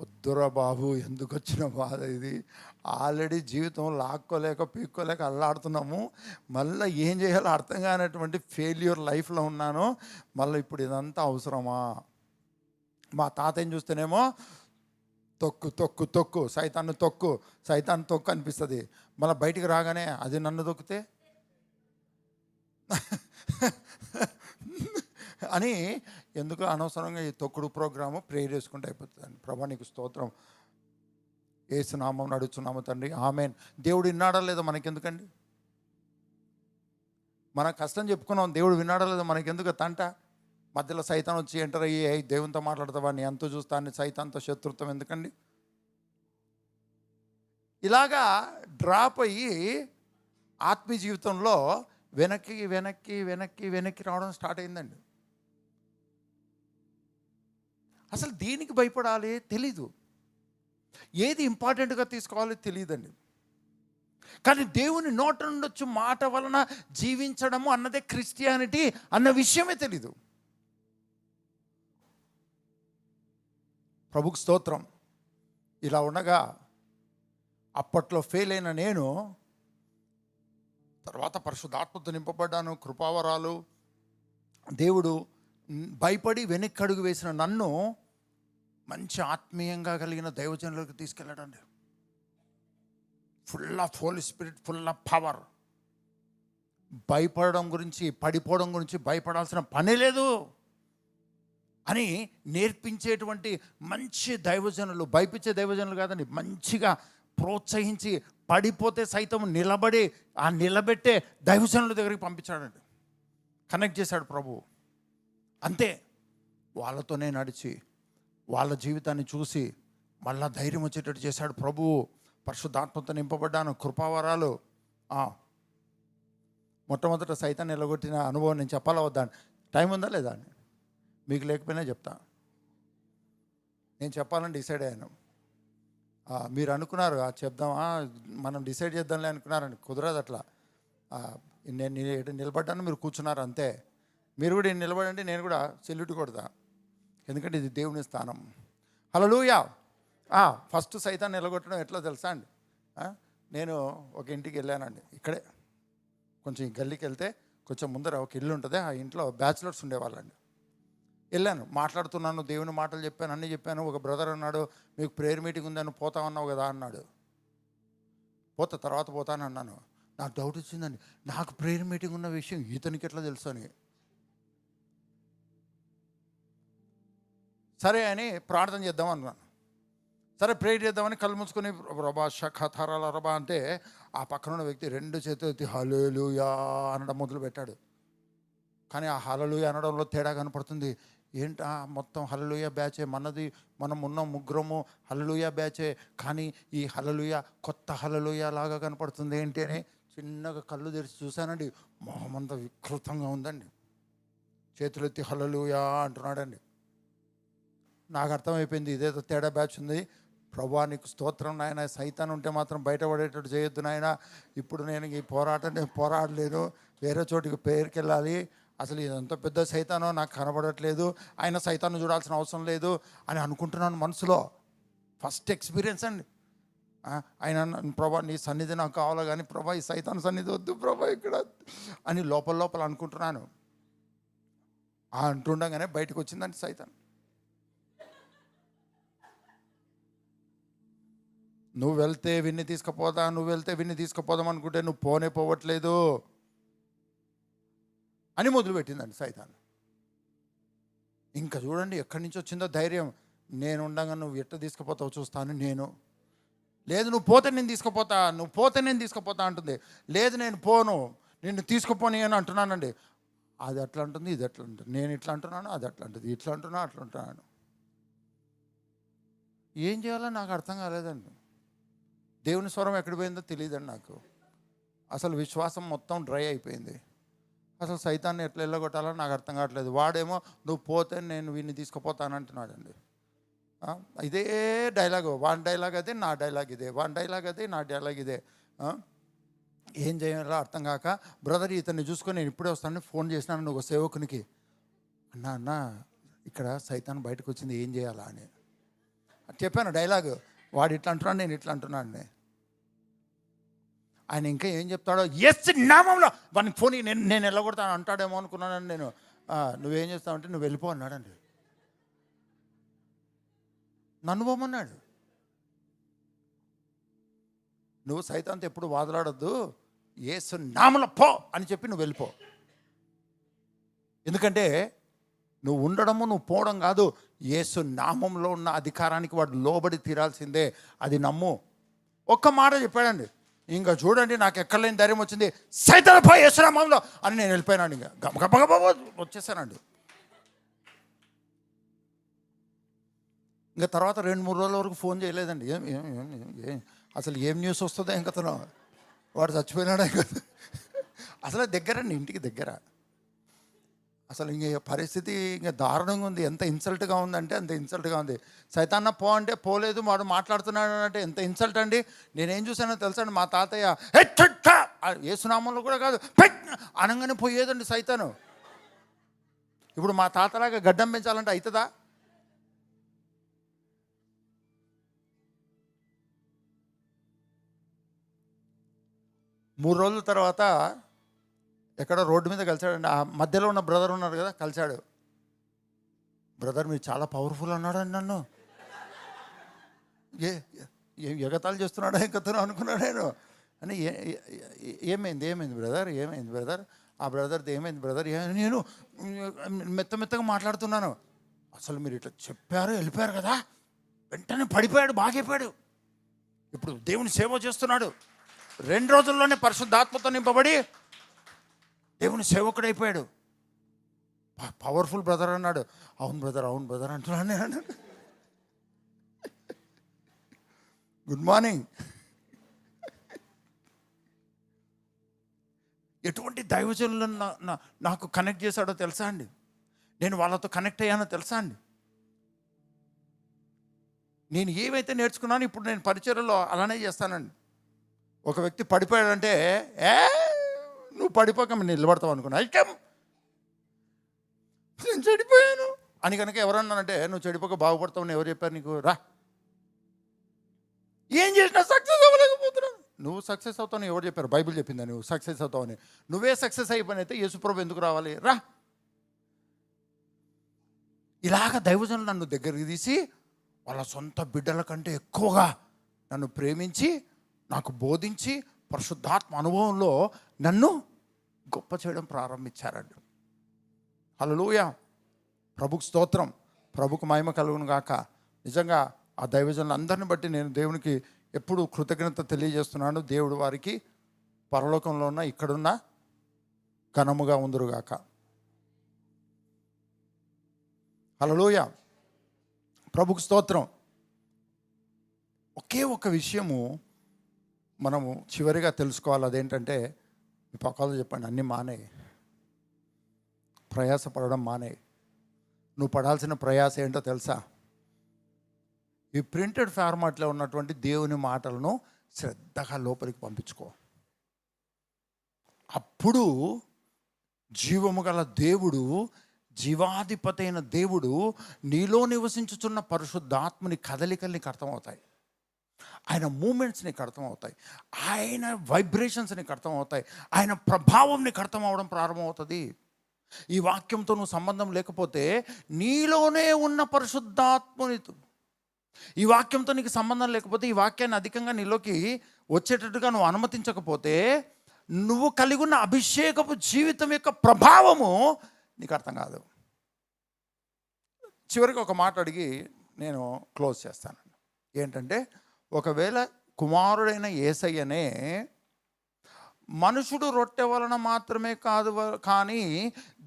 వద్దురా బాబు, ఎందుకు వచ్చిన బాధ ఇది. ఆల్రెడీ జీవితం లాక్కోలేక పీక్కోలేక అల్లాడుతున్నాము. మళ్ళీ ఏం చేయాలో అర్థం కానటువంటి ఫెయిల్యూర్ లైఫ్లో ఉన్నాను. మళ్ళీ ఇప్పుడు ఇదంతా అవసరమా? మా తాతయ్యని చూస్తేనేమో తొక్కు తొక్కు తొక్కు, సైతాన్ని తొక్కు, సైతాన్ని తొక్కు అనిపిస్తుంది. మళ్ళీ బయటికి రాగానే అది నన్ను తొక్కితే అని ఎందుకు అనవసరంగా ఈ తొక్కుడు ప్రోగ్రాము ప్రేయర్ చేసుకుంటే అయిపోతుందండి. ప్రభా నీకు స్తోత్రం, ఏసునామం నడుచున్నాము తండ్రి, ఆమెన్. దేవుడు విన్నాడా లేదో మనకెందుకండి? మన కష్టం చెప్పుకున్నాం, దేవుడు విన్నాడా లేదో మనకెందుకు తంట? మధ్యలో సైతాన్ వచ్చి ఎంటర్ అయ్యి దేవునితో మాట్లాడతావా, నీ అంతు చూస్తాను, సైతాన్తో శత్రుత్వం ఎందుకండి? ఇలాగా డ్రాప్ అయ్యి ఆత్మీయ జీవితంలో వెనక్కి వెనక్కి వెనక్కి వెనక్కి రావడం స్టార్ట్ అయిందండి. అసలు దేనికి భయపడాలి తెలీదు, ఏది ఇంపార్టెంట్గా తీసుకోవాలి తెలియదండి. కానీ దేవుని నోట నుండొచ్చు మాట వలన జీవించడము అన్నదే క్రిస్టియానిటీ అన్న విషయమే తెలీదు. ప్రభుకు స్తోత్రం. ఇలా ఉండగా అప్పట్లో ఫెయిల్ అయిన నేను తర్వాత పరిశుద్ధాత్మతో నింపబడ్డాను, కృపావరాలు. దేవుడు భయపడి వెనక్కి అడుగు వేసిన నన్ను మంచి ఆత్మీయంగా కలిగిన దైవజనులకు తీసుకెళ్ళాడండి. Full of holy spirit, full of power. భయపడడం గురించి, పడిపోవడం గురించి భయపడాల్సిన పనే లేదు అని నేర్పించేటువంటి మంచి దైవజనులు, భయపించే దైవజనులు కాదండి, మంచిగా ప్రోత్సహించి పడిపోతే సైతం నిలబడి ఆ నిలబెట్టే దైవజనుల దగ్గరికి పంపించాడండి, కనెక్ట్ చేశాడు ప్రభువు. అంతే, వాళ్ళతోనే నడిచి వాళ్ళ జీవితాన్ని చూసి మళ్ళా ధైర్యం వచ్చేటట్టు చేశాడు ప్రభువు. పరిశుద్ధాత్మతో నింపబడ్డాను, కృపావరాలు. మొట్టమొదట సైతాన్ని నిలగొట్టిన అనుభవం నేను చెప్పాలా వద్దా? టైం ఉందా లేదా? మీకు లేకపోయినా చెప్తా. నేను చెప్పాలని డిసైడ్ అయ్యాను. మీరు అనుకున్నారు చెప్దామా, మనం డిసైడ్ చేద్దాంలే అనుకున్నారండి, కుదరదు అట్లా. నేను నిలబడ్డాను, మీరు కూర్చున్నారు అంతే. మీరు కూడా నిలబడండి, నేను కూడా సెల్యూట్ కొడతా, ఎందుకంటే ఇది దేవుని స్థానం. హల్లెలూయా. ఫస్ట్ సైతాన్ని నిలగొట్టడం ఎట్లా తెలుసా అండి? నేను ఒక ఇంటికి వెళ్ళానండి, ఇక్కడే కొంచెం ఈ గల్లీకి వెళ్తే కొంచెం ముందర ఒక ఇల్లు ఉంటుంది, ఆ ఇంట్లో బ్యాచులర్స్ ఉండేవాళ్ళండి. వెళ్ళాను, మాట్లాడుతున్నాను, దేవుని మాటలు చెప్పాను, అన్నీ చెప్పాను. ఒక బ్రదర్ అన్నాడు, మీకు ప్రేయర్ మీటింగ్ ఉందని పోతామన్నావు కదా అన్నాడు. తర్వాత పోతానన్నాను. నాకు డౌట్ వచ్చిందండి, నాకు ప్రేయర్ మీటింగ్ ఉన్న విషయం ఇతనికి ఎట్లా తెలుసు అని. సరే అని ప్రార్థన చేద్దాం అన్నాను. సరే ప్రేయర్ చేద్దామని కళ్ళు మూసుకొని రబా షఖారాల రబా అంటే ఆ పక్కన ఉన్న వ్యక్తి 2 చేతులు ఎత్తి హల్లెలూయా అనడం మొదలు పెట్టాడు. కానీ ఆ హల్లెలూయా అనడంలో తేడా కనపడుతుంది. ఏంటా మొత్తం హల్లెలూయా బ్యాచే మనది, మనం ఉన్న ముగ్గురము హల్లెలూయా బ్యాచే, కానీ ఈ హల్లెలూయా కొత్త హల్లెలూయా లాగా కనపడుతుంది ఏంటి అని చిన్నగా కళ్ళు తెరిచి చూశానండి. మొహమంతా వికృతంగా ఉందండి, చేతులెత్తి హల్లెలూయా అంటున్నాడండి. నాకు అర్థమైపోయింది, ఇదేదో తేడా బ్యాచ్ ఉంది, ప్రభువా నీకు స్తోత్రం నాయన, సైతాన్ ఉంటే మాత్రం బయటపడేటట్టు చేయొద్దు నాయన. ఇప్పుడు నేను ఈ పోరాటం నేను పోరాడలేను, వేరే చోటికి పేరుకి వెళ్ళాలి. అసలు ఎంత పెద్ద సైతానో నాకు కనబడట్లేదు, ఆయన సైతాన్ని చూడాల్సిన అవసరం లేదు అని అనుకుంటున్నాను మనసులో. ఫస్ట్ ఎక్స్పీరియన్స్ అండి. ఆయన ప్రభా నీ సన్నిధి నాకు కావాలా, కానీ ప్రభా ఈ సైతాన్ సన్నిధి వద్దు ప్రభా ఇక్కడ అని లోపల అనుకుంటున్నాను. అంటుండగానే బయటకు వచ్చిందండి సైతాన్. నువ్వు వెళ్తే విన్ని తీసుకుపోదాం అనుకుంటే నువ్వు పోవట్లేదు అని మొదలుపెట్టిందండి సైతాన్. ఇంకా చూడండి ఎక్కడి నుంచి వచ్చిందో ధైర్యం. నేను ఉండగా నువ్వు ఎట్ట తీసుకుపోతావు చూస్తాను నేను. లేదు నువ్వు పోతే నేను తీసుకుపోతా అంటుంది. లేదు నేను పోను, నిన్ను తీసుకుపోని అని అంటున్నానండి. అది అట్లా అంటుంది, ఇది అట్లా ఉంటుంది, నేను ఇట్లా అంటున్నాను, అది అట్లా అంటుంది, ఇట్లా అంటున్నా అట్లా అంటున్నాను. ఏం చేయాలో నాకు అర్థం కాలేదండి. దేవుని స్వరం ఎక్కడ పోయిందో తెలియదండి నాకు. అసలు విశ్వాసం మొత్తం డ్రై అయిపోయింది. అసలు సైతాన్ని ఎట్లా వెళ్ళగొట్టాలో నాకు అర్థం కావట్లేదు. వాడేమో నువ్వు పోతే నేను వీడిని తీసుకుపోతానంటున్నాడండి. ఇదే డైలాగు, వాన్ డైలాగ్ అదే, నా డైలాగ్ ఇదే, వాన్ డైలాగ్ అదే, నా డైలాగ్ ఇదే. ఏం చేయాలో అర్థం కాక, బ్రదర్ ఇతన్ని చూసుకొని నేను ఇప్పుడే వస్తానని ఫోన్ చేసినాను ఒక సేవకునికి. అన్న ఇక్కడ సైతాన్ బయటకు వచ్చింది, ఏం చేయాలా అని చెప్పాను డైలాగు. వాడు ఇట్లా అంటున్నాడు, నేను ఇట్లా అంటున్నాను. ఆయన ఇంకా ఏం చెప్తాడో, ఎస్ నామంలో వాడిని ఫోన్ నేను వెళ్ళగొడతాను అంటాడేమో అనుకున్నానండి నేను. నువ్వేం చేస్తావంటే నువ్వు వెళ్ళిపో అన్నాడండి. నన్ను పోమన్నాడు. నువ్వు సైతాన్తో ఎప్పుడు వాదలాడద్దు, యేసు నామములో పో అని చెప్పి నువ్వు వెళ్ళిపో. ఎందుకంటే నువ్వు ఉండడము నువ్వు పోవడం కాదు, యేసు నామంలో ఉన్న అధికారానికి వాడు లోబడి తీరాల్సిందే, అది నమ్ము. ఒక్క మాట చెప్పాడండి. ఇంకా చూడండి నాకు ఎక్కడలేని ధైర్యం వచ్చింది, సైతాన్ పో యేసు నామంలో అని నేను వెళ్ళిపోయానండి. ఇంకా గబగబ వచ్చేసానండి. ఇంకా తర్వాత 2-3 రోజుల వరకు ఫోన్ చేయలేదండి. అసలు ఏం న్యూస్ వస్తుందో ఇంకా తను వాడు చచ్చిపోయినాడా ఇంకా. అసలు దగ్గరండి, ఇంటికి దగ్గర. అసలు ఇంక పరిస్థితి ఇంకా దారుణంగా ఉంది. ఎంత ఇన్సల్ట్గా ఉందంటే అంత ఇన్సల్ట్గా ఉంది. సైతాన్న పో అంటే పోలేదు, వాడు మాట్లాడుతున్నాడు అంటే ఎంత ఇన్సల్ట్ అండి. నేనేం చూసానో తెలుసా అండి, మా తాతయ్య యేసునామంలో కూడా కాదు అనగానే పోయేదండి సైతాను. ఇప్పుడు మా తాతలాగా గడ్డం పెంచాలంటే అవుతుందా? మూడు రోజుల తర్వాత ఎక్కడో రోడ్డు మీద కలిశాడండి. ఆ మధ్యలో ఉన్న బ్రదర్ ఉన్నారు కదా, కలిశాడు. బ్రదర్ మీరు చాలా పవర్ఫుల్ అన్నాడండి నన్ను. ఎగతాళి చేస్తున్నాడా ఇంకతను అనుకున్నాడు నేను. అని ఏమైంది బ్రదర్ ఆ బ్రదర్ది ఏమైంది బ్రదర్? నేను మెత్తగా మాట్లాడుతున్నాను. అసలు మీరు ఇట్లా చెప్పారు వెళ్ళిపోయారు కదా, వెంటనే పడిపోయాడు, బాగైపోయాడు. ఇప్పుడు దేవుని సేవ చేస్తున్నాడు. 2 రోజుల్లోనే పరిశుద్ధాత్మతో నింపబడి దేవుని సేవకుడైపోయాడు. పవర్ఫుల్ బ్రదర్ అన్నాడు. అవును బ్రదర్ అంటున్నాను నేను. Good morning. ఎటువంటి దైవజనులను నాకు కనెక్ట్ చేశాడో తెలుసా అండి. నేను వాళ్ళతో కనెక్ట్ అయ్యానో తెలుసా అండి. నేను ఏవైతే నేర్చుకున్నానో ఇప్పుడు నేను పరిచర్యలో అలానే చేస్తానండి. ఒక వ్యక్తి పడిపోయాడంటే నువ్వు పడిపోక నిలబడతావు అనుకున్నా. నేను చెడిపోయాను అని కనుక ఎవరన్నానంటే నువ్వు చెడిపోక బాగుపడతావు ఎవరు చెప్పారు నీకు? రా, ఏం చేసినా సక్సెస్ అవ్వలేకపోతున్నావు. నువ్వు సక్సెస్ అవుతావు ఎవరు చెప్పారు? బైబిల్ చెప్పిందా నువ్వు సక్సెస్ అవుతావని? నువ్వే సక్సెస్ అయిపోయినైతే యేసుప్రభు ఎందుకు రావాలి? రా. ఇలాగ దైవజనులు నన్ను దగ్గరికి తీసి వాళ్ళ సొంత బిడ్డల కంటే ఎక్కువగా నన్ను ప్రేమించి నాకు బోధించి పరిశుద్ధాత్మ అనుభవంలో నన్ను గొప్ప చేయడం ప్రారంభించారండి. హల్లెలూయా. ప్రభుకు స్తోత్రం, ప్రభుకు మహిమ కలుగును గాక. నిజంగా ఆ దైవజనులందరిని బట్టి నేను దేవునికి ఎప్పుడు కృతజ్ఞత తెలియజేస్తున్నాను. దేవుడు వారికి పరలోకంలో ఉన్న ఇక్కడున్న ఘనముగా ఉందురుగాక. హల్లెలూయా. ప్రభుకు స్తోత్రం. ఒకే ఒక విషయము మనము చివరిగా తెలుసుకోవాలి. అదేంటంటే మీ పక్కలో చెప్పండి, అన్నీ మానేయి, ప్రయాసపడడం మానేయి. నువ్వు పడాల్సిన ప్రయాస ఏంటో తెలుసా? ఈ ప్రింటెడ్ ఫార్మాట్లో ఉన్నటువంటి దేవుని మాటలను శ్రద్ధగా లోపలికి పంపించుకో. అప్పుడు జీవము గల దేవుడు, జీవాధిపతి అయిన దేవుడు నీలో నివసించుచున్న పరిశుద్ధాత్మని కదలికలు నీకు అర్థమవుతాయి, ఆయన మూమెంట్స్ నీకు అర్థమవుతాయి, ఆయన వైబ్రేషన్స్ నీకు అర్థమవుతాయి, ఆయన ప్రభావం నీకు అర్థం అవడం ప్రారంభమవుతుంది. ఈ వాక్యంతో నువ్వు సంబంధం లేకపోతే నీలోనే ఉన్న పరిశుద్ధాత్మని, ఈ వాక్యంతో నీకు సంబంధం లేకపోతే, ఈ వాక్యాన్ని అధికంగా నీలోకి వచ్చేటట్టుగా నువ్వు అనుమతించకపోతే, నువ్వు కలిగి ఉన్న అభిషేకపు జీవితం యొక్క ప్రభావము నీకు అర్థం కాదు. చివరికి ఒక మాట అడిగి నేను క్లోజ్ చేస్తాను. ఏంటంటే, ఒకవేళ కుమారుడైన యేసయ్యనే మనుషుడు రొట్టె వలన మాత్రమే కాదు కానీ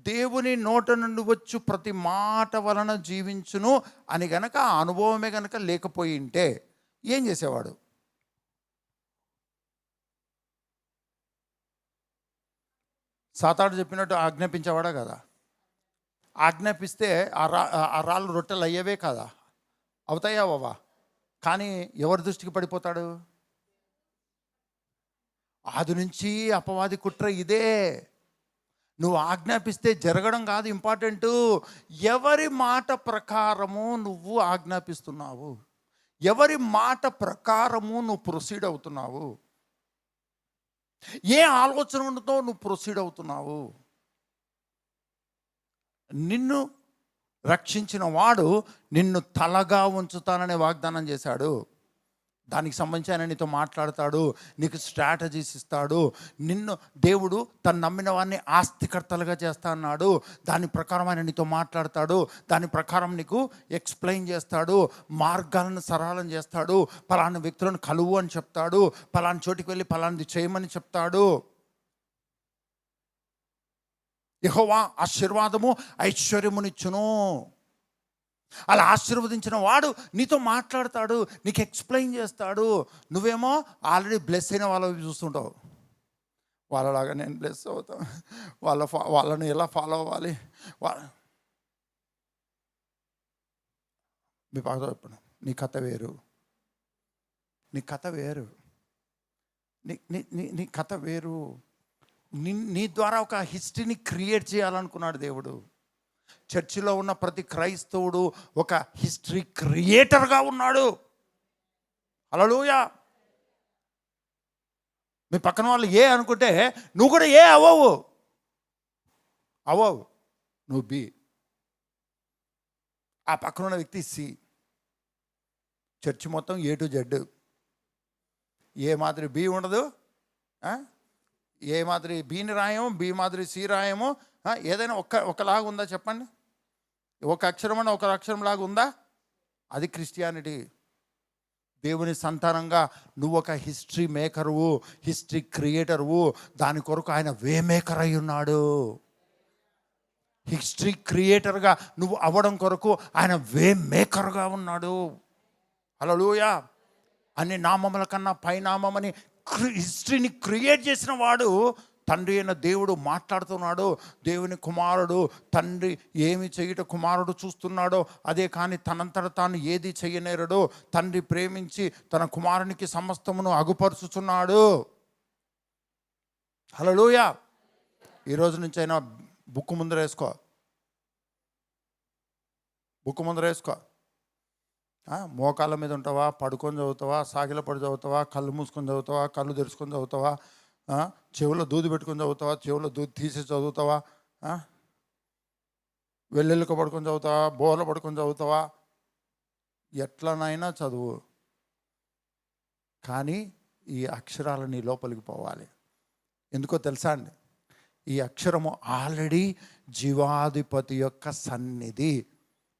దేవుని నోట నుండి వచ్చు ప్రతి మాట వలన జీవించును అని గనక ఆ అనుభవమే గనక లేకపోయి ఉంటే ఏం చేసేవాడు? సాతాడు చెప్పినట్టు ఆజ్ఞాపించేవాడా కదా? ఆజ్ఞాపిస్తే ఆ రాళ్ళు రొట్టెలు అయ్యేవే కదా? అవుతాయా అవ్వవా? కానీ ఎవరి దృష్టికి పడిపోతాడు? ఆది నుంచి అపవాది కుట్ర ఇదే. నువ్వు ఆజ్ఞాపిస్తే జరగడం కాదు ఇంపార్టెంటు, ఎవరి మాట ప్రకారము నువ్వు ఆజ్ఞాపిస్తున్నావు, ఎవరి మాట ప్రకారము నువ్వు ప్రొసీడ్ అవుతున్నావు, ఏ ఆలోచనతో నువ్వు ప్రొసీడ్ అవుతున్నావు. నిన్ను రక్షించిన వాడు నిన్ను తలగా ఉంచుతాననే వాగ్దానం చేశాడు. దానికి సంబంధించి ఆయన నీతో మాట్లాడతాడు, నీకు స్ట్రాటజీస్ ఇస్తాడు. నిన్ను దేవుడు తను నమ్మిన వాడిని ఆస్తికర్తలుగా చేస్తా అన్నాడు. దాని ప్రకారం ఆయన నీతో మాట్లాడతాడు, దాని ప్రకారం నీకు ఎక్స్ప్లెయిన్ చేస్తాడు, మార్గాలను సరళం చేస్తాడు, పలానా వ్యక్తులను కలువు అని చెప్తాడు, పలానా చోటికి వెళ్ళి పలానాది చేయమని చెప్తాడు. యెహోవా ఆశీర్వాదము ఐశ్వర్యమునిచ్చును. అలా ఆశీర్వదించిన వాడు నీతో మాట్లాడతాడు, నీకు ఎక్స్ప్లెయిన్ చేస్తాడు. నువ్వేమో ఆల్రెడీ బ్లెస్ అయిన వాళ్ళవి చూస్తుంటావు. వాళ్ళలాగా నేను బ్లెస్ అవుతాను, వాళ్ళని ఎలా ఫాలో అవ్వాలి. మీ పక్కన చెప్పండి, నీ కథ వేరు, నీ కథ వేరు, నీ కథ వేరు. నీ ద్వారా ఒక హిస్టరీని క్రియేట్ చేయాలనుకున్నాడు దేవుడు. చర్చిలో ఉన్న ప్రతి క్రైస్తవుడు ఒక హిస్టరీ క్రియేటర్గా ఉన్నాడు. హల్లెలూయా. మీ పక్కన వాళ్ళు ఏ అనుకుంటే నువ్వు కూడా ఏ అవ్వవు, నువ్వు బి. ఆ పక్కన ఉన్న వ్యక్తి సి. చర్చి మొత్తం ఏ టు జెడ్. ఏ మాదిరి బి ఉండదు, ఏ మాదిరి బిని రాయము, బి మాదిరి సి రాయము. ఏదైనా ఒకలాగా ఉందా చెప్పండి? ఒక అక్షరం అన్న ఒక అక్షరం లాగా ఉందా? అది క్రిస్టియానిటీ. దేవుని సంతానంగా నువ్వు ఒక హిస్టరీ మేకరువు, హిస్టరీ క్రియేటరువు. దాని కొరకు ఆయన వే మేకర్ అయి ఉన్నాడు. హిస్టరీ క్రియేటర్గా నువ్వు అవ్వడం కొరకు ఆయన వే మేకర్గా ఉన్నాడు. హల్లెలూయా. అన్ని నామముల కన్నా పైనామని హిస్టరీని క్రియేట్ చేసిన వాడు తండ్రి అయిన దేవుడు మాట్లాడుతున్నాడు. దేవుని కుమారుడు తండ్రి ఏమి చేయుట కుమారుడు చూస్తున్నాడో అదే, కానీ తనంతట తాను ఏది చెయ్యనేరడో తండ్రి ప్రేమించి తన కుమారునికి సమస్తమును అగుపరుచుచున్నాడు. హల్లెలూయా. ఈరోజు నుంచి అయినా బుక్ ముందర వేసుకో, బుక్ ముందర వేసుకో. మోకాళ్ళ మీద ఉంటావా, పడుకొని చదువుతావా, సాగిల పడి చదువుతావా, కళ్ళు మూసుకొని చదువుతావా, కళ్ళు తెరుచుకొని చదువుతావా, చెవులో దూది పెట్టుకొని చదువుతావా, చెవులో దూది తీసి చదువుతావా, వెల్లెళ్ళక పడుకొని చదువుతావా, బోర్ల పడుకొని చదువుతావా, ఎట్లనైనా చదువు. కానీ ఈ అక్షరాలు నీ లోపలికి పోవాలి. ఎందుకో తెలుసా అండి? ఈ అక్షరము ఆల్రెడీ జీవాధిపతి యొక్క సన్నిధి,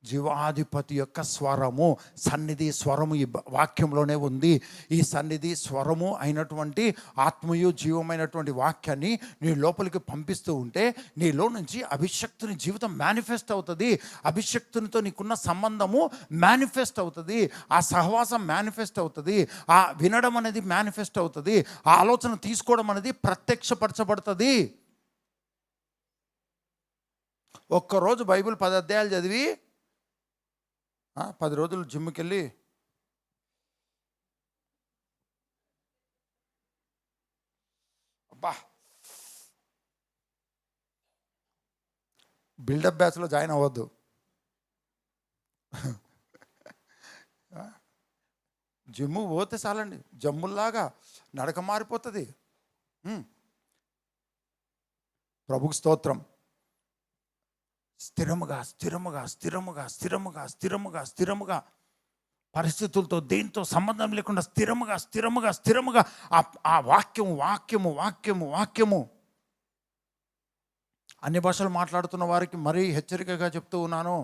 జీవాధిపతి యొక్క స్వరము, సన్నిధి స్వరము ఈ వాక్యంలోనే ఉంది. ఈ సన్నిధి స్వరము అయినటువంటి ఆత్మయు జీవమైనటువంటి వాక్యాన్ని నీ లోపలికి పంపిస్తూ ఉంటే నీలో నుంచి అభిషక్తుని జీవితం మేనిఫెస్ట్ అవుతుంది. అభిషక్తునితో నీకున్న సంబంధము మేనిఫెస్ట్ అవుతుంది. ఆ సహవాసం మేనిఫెస్ట్ అవుతుంది. ఆ వినడం అనేది మేనిఫెస్ట్ అవుతుంది. ఆ ఆలోచన తీసుకోవడం అనేది ప్రత్యక్షపరచబడుతుంది. ఒక్కరోజు బైబిల్ 10 అధ్యాయాలు చదివి 10 రోజులు జిమ్కి వెళ్ళి బా బిల్డప్ బ్యాచ్లో జాయిన్ అవ్వద్దు. జిమ్ము పోతే చాలండి, జమ్ముల్లాగా నడక మారిపోతుంది. ప్రభుకి స్తోత్రం. స్థిరముగా స్థిరముగా స్థిరముగా స్థిరముగా స్థిరముగా స్థిరముగా పరిస్థితులతో దేంతో సంబంధం లేకుండా స్థిరముగా స్థిరముగా స్థిరముగా ఆ వాక్యము వాక్యము వాక్యము వాక్యము. అన్ని భాషలు మాట్లాడుతున్న వారికి మరీ హెచ్చరికగా చెప్తూ ఉన్నాను,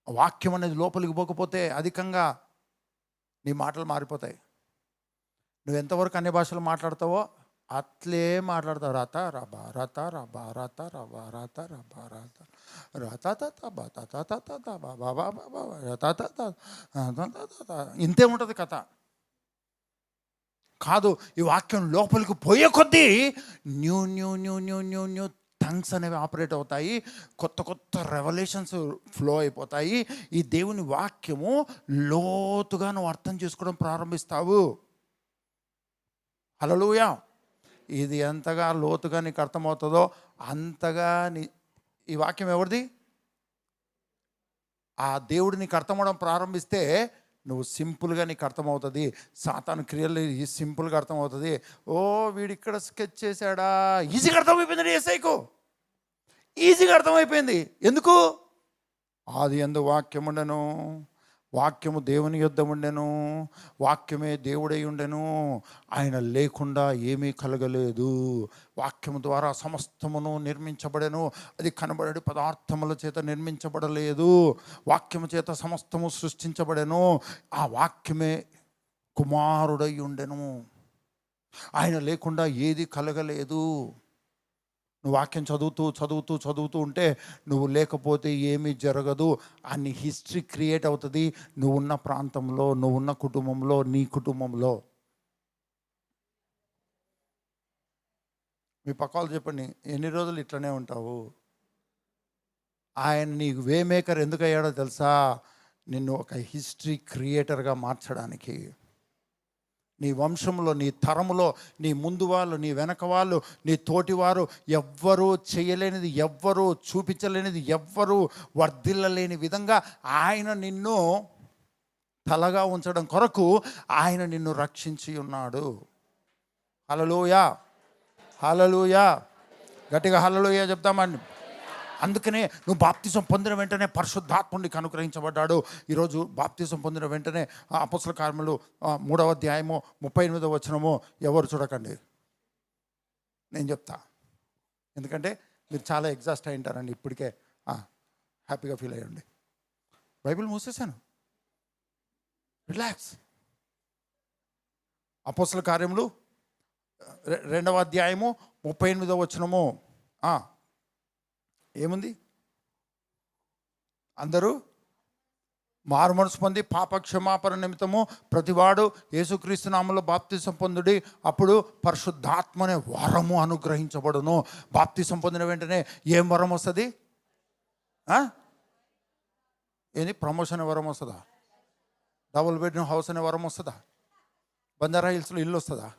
వాక్యం అనేది లోపలికి పోకపోతే అధికంగా నీ మాటలు మారిపోతాయి. నువ్వు ఎంతవరకు అన్ని భాషలు మాట్లాడతావో అట్లే మాట్లాడతావు. రత రబా రత రబా రత రబా రత రబా రత రత ఇంతే ఉంటుంది కథ. కాదు, ఈ వాక్యం లోపలికి పోయే కొద్దీ new new new new new new things అనేవి ఆపరేట్ అవుతాయి, కొత్త కొత్త రెవల్యూషన్స్ ఫ్లో అయిపోతాయి. ఈ దేవుని వాక్యము లోతుగా నువ్వు అర్థం చేసుకోవడం ప్రారంభిస్తావు. హల్లెలూయా. ఇది ఎంతగా లోతుగా నీకు అర్థమవుతుందో అంతగా ఈ వాక్యం ఎవరిది? ఆ దేవుడు నీకు అర్థమవడం ప్రారంభిస్తే నువ్వు సింపుల్గా నీకు అర్థమవుతుంది. సాతాను క్రియలు సింపుల్గా అర్థమవుతుంది. ఓ వీడిక్కడ స్కెచ్ చేశాడా, ఈజీగా అర్థమైపోయింది. ఏసైకు ఈజీగా అర్థమైపోయింది. ఎందుకు? ఆది యందు వాక్యం ఉండెను, వాక్యము దేవుని యొద్ద ఉండెను, వాక్యమే దేవుడై ఉండెను, ఆయన లేకుండా ఏమీ కలగలేదు. వాక్యము ద్వారా సమస్తమును నిర్మించబడెను, అది కనబడే పదార్థముల చేత నిర్మించబడలేదు, వాక్యము చేత సమస్తము సృష్టించబడెను. ఆ వాక్యమే కుమారుడై ఉండెను, ఆయన లేకుండా ఏది కలగలేదు. నువ్వు వాక్యం చదువుతూ చదువుతూ చదువుతూ ఉంటే నువ్వు లేకపోతే ఏమీ జరగదు అని హిస్టరీ క్రియేట్ అవుతుంది నువ్వున్న ప్రాంతంలో, నువ్వున్న కుటుంబంలో, నీ కుటుంబంలో. మీ పక్కలు చెప్పండి, ఎన్ని రోజులు ఇట్లనే ఉంటావు? ఆయన నీకు వే మేకర్ ఎందుకు అయ్యాడో తెలుసా? నిన్ను ఒక హిస్టరీ క్రియేటర్గా మార్చడానికి. నీ వంశంలో, నీ తరములో, నీ ముందు వాళ్ళు, నీ వెనక వాళ్ళు, నీ తోటివారు ఎవ్వరూ చేయలేనిది, ఎవ్వరూ చూపించలేనిది, ఎవ్వరూ వర్ధిల్లలేని విధంగా ఆయన నిన్ను తలగా ఉంచడం కొరకు ఆయన నిన్ను రక్షించి ఉన్నాడు. హల్లెలూయా, హల్లెలూయా. గట్టిగా హల్లెలూయా చెప్తామండి. అందుకనే నువ్వు బాప్తిజం పొందిన వెంటనే పరిశుద్ధాత్మునికి అనుగ్రహించబడ్డాడు. ఈరోజు బాప్తిజం పొందిన వెంటనే అపోస్తల కార్యములు 3వ అధ్యాయము 38వ వచనము ఎవరు చూడకండి, నేను చెప్తా. ఎందుకంటే మీరు చాలా ఎగ్జాస్ట్ అయి ఉంటారండి. ఇప్పటికే హ్యాపీగా ఫీల్ అయ్యండి. బైబిల్ మూసేశాను, రిలాక్స్. అపోస్తల కార్యములు 2వ అధ్యాయము 38వ వచనము ఏముంది? అందరూ మారు మనసు పొంది పాప క్షమాపణ నిమిత్తము ప్రతివాడు యేసుక్రీస్తు నామములో బాప్తిసం పొందుడి, అప్పుడు పరిశుద్ధాత్మ అనే వరము అనుగ్రహించబడును. బాప్తిసం పొందిన వెంటనే ఏం వరం వస్తుంది? ఏంది? ప్రమోషన్ వరం వస్తుందా? డబుల్ బెడ్రూమ్ హౌస్ అనే వరం వస్తుందా? బంజారా హిల్స్లో ఇల్లు వస్తుందా?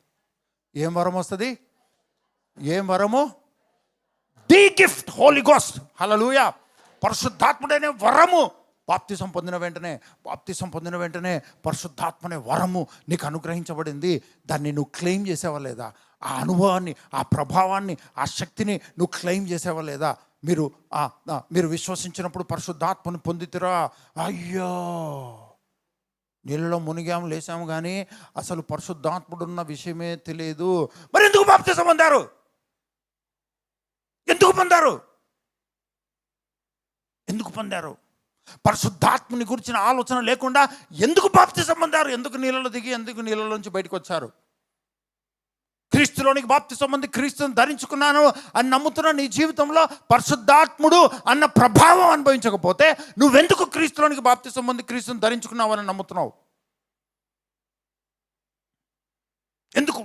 ఏం వరం వస్తుంది? ఏం వరము? The gift holy ghost. Hallelujah. పరిశుద్ధాత్ముడనే వరము బాప్తిసం పొందిన వెంటనే పరిశుద్ధాత్మనే వరము నీకు అనుగ్రహించబడింది. దాన్ని నువ్వు క్లెయిమ్ చేసేవా లేదా? ఆ అనుభవాన్ని, ఆ ప్రభావాన్ని, ఆ శక్తిని నువ్వు క్లెయిమ్ చేసేవా లేదా? మీరు విశ్వసించినప్పుడు పరిశుద్ధాత్మను పొందితిరా? అయ్యో, నీళ్ళలో మునిగాము లేసాము కానీ అసలు పరిశుద్ధాత్ముడున్న విషయమే తెలియదు. మరి ఎందుకు బాప్తిసం పొందారు? ఎందుకు పొందారు? పరిశుద్ధాత్మని గురించిన ఆలోచన లేకుండా ఎందుకు బాప్తిసం పొందారు? ఎందుకు నీళ్ళలో దిగి, ఎందుకు నీళ్ళలోంచి బయటకు వచ్చారు? క్రీస్తులోనికి బాప్తిసం పొంది క్రీస్తుని ధరించుకున్నాను అని నమ్ముతున్న నీ జీవితంలో పరిశుద్ధాత్ముడు అన్న ప్రభావం అనుభవించకపోతే నువ్వెందుకు క్రీస్తులోనికి బాప్తిసం పొంది క్రీస్తుని ధరించుకున్నావు అని నమ్ముతున్నావు? ఎందుకు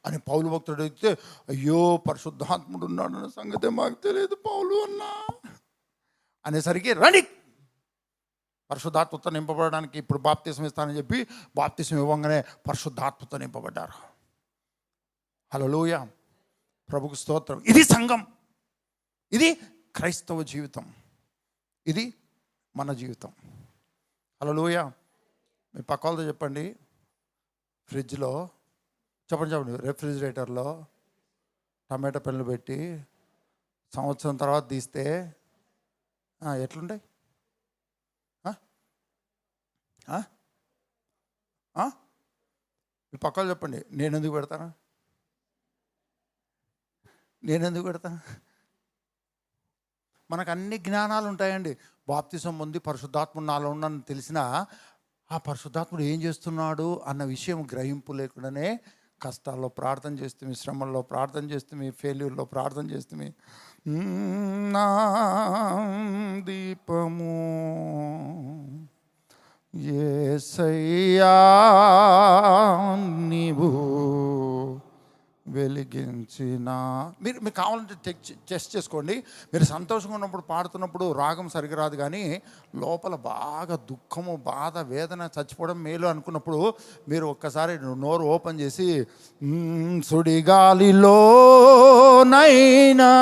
అని పౌలు భక్తుడు అడిగితే, అయ్యో పరిశుద్ధాత్ముడు ఉన్నాడన్న సంగతే మాకు తెలియదు పౌలు అన్నా అనేసరికి, రండి పరిశుద్ధాత్మతో నింపబడడానికి ఇప్పుడు బాప్తిసం ఇస్తానని చెప్పి బాప్తిసం ఇవ్వగానే పరిశుద్ధాత్మతో నింపబడ్డారు. హల్లెలూయా, ప్రభుకు స్తోత్రం. ఇది సంఘం, ఇది క్రైస్తవ జీవితం, ఇది మన జీవితం. హల్లెలూయా. మీ పక్క వాళ్ళతో చెప్పండి, ఫ్రిడ్జ్లో చెప్పండి రెఫ్రిజిరేటర్లో టమాటా పెన్నులు పెట్టి సంవత్సరం తర్వాత తీస్తే ఎట్లుంటాయి? మీ పక్క వాళ్ళు చెప్పండి, నేనెందుకు పెడతాను? మనకు అన్ని జ్ఞానాలు ఉంటాయండి. బాప్తిసం పొంది పరిశుద్ధాత్ముడు నాలో ఉన్నాను తెలిసినా ఆ పరిశుద్ధాత్ముడు ఏం చేస్తున్నాడు అన్న విషయం గ్రహింపు లేకుండానే కష్టాల్లో ప్రార్థన చేస్తే, శ్రమల్లో ప్రార్థన చేస్తే, ఫెయిల్యూర్లో ప్రార్థన చేస్తే, నా దీపము యేసయ్యా నీవు వెలిగించిన. మీరు కావాలంటే టెస్ట్ చేసుకోండి. మీరు సంతోషంగా ఉన్నప్పుడు పాడుతున్నప్పుడు రాగం సరిగా రాదు, కానీ లోపల బాగా దుఃఖము, బాధ, వేదన, చచ్చిపోవడం మేలు అనుకున్నప్పుడు మీరు ఒక్కసారి నోరు ఓపెన్ చేసి సుడిగాలిలో నైనా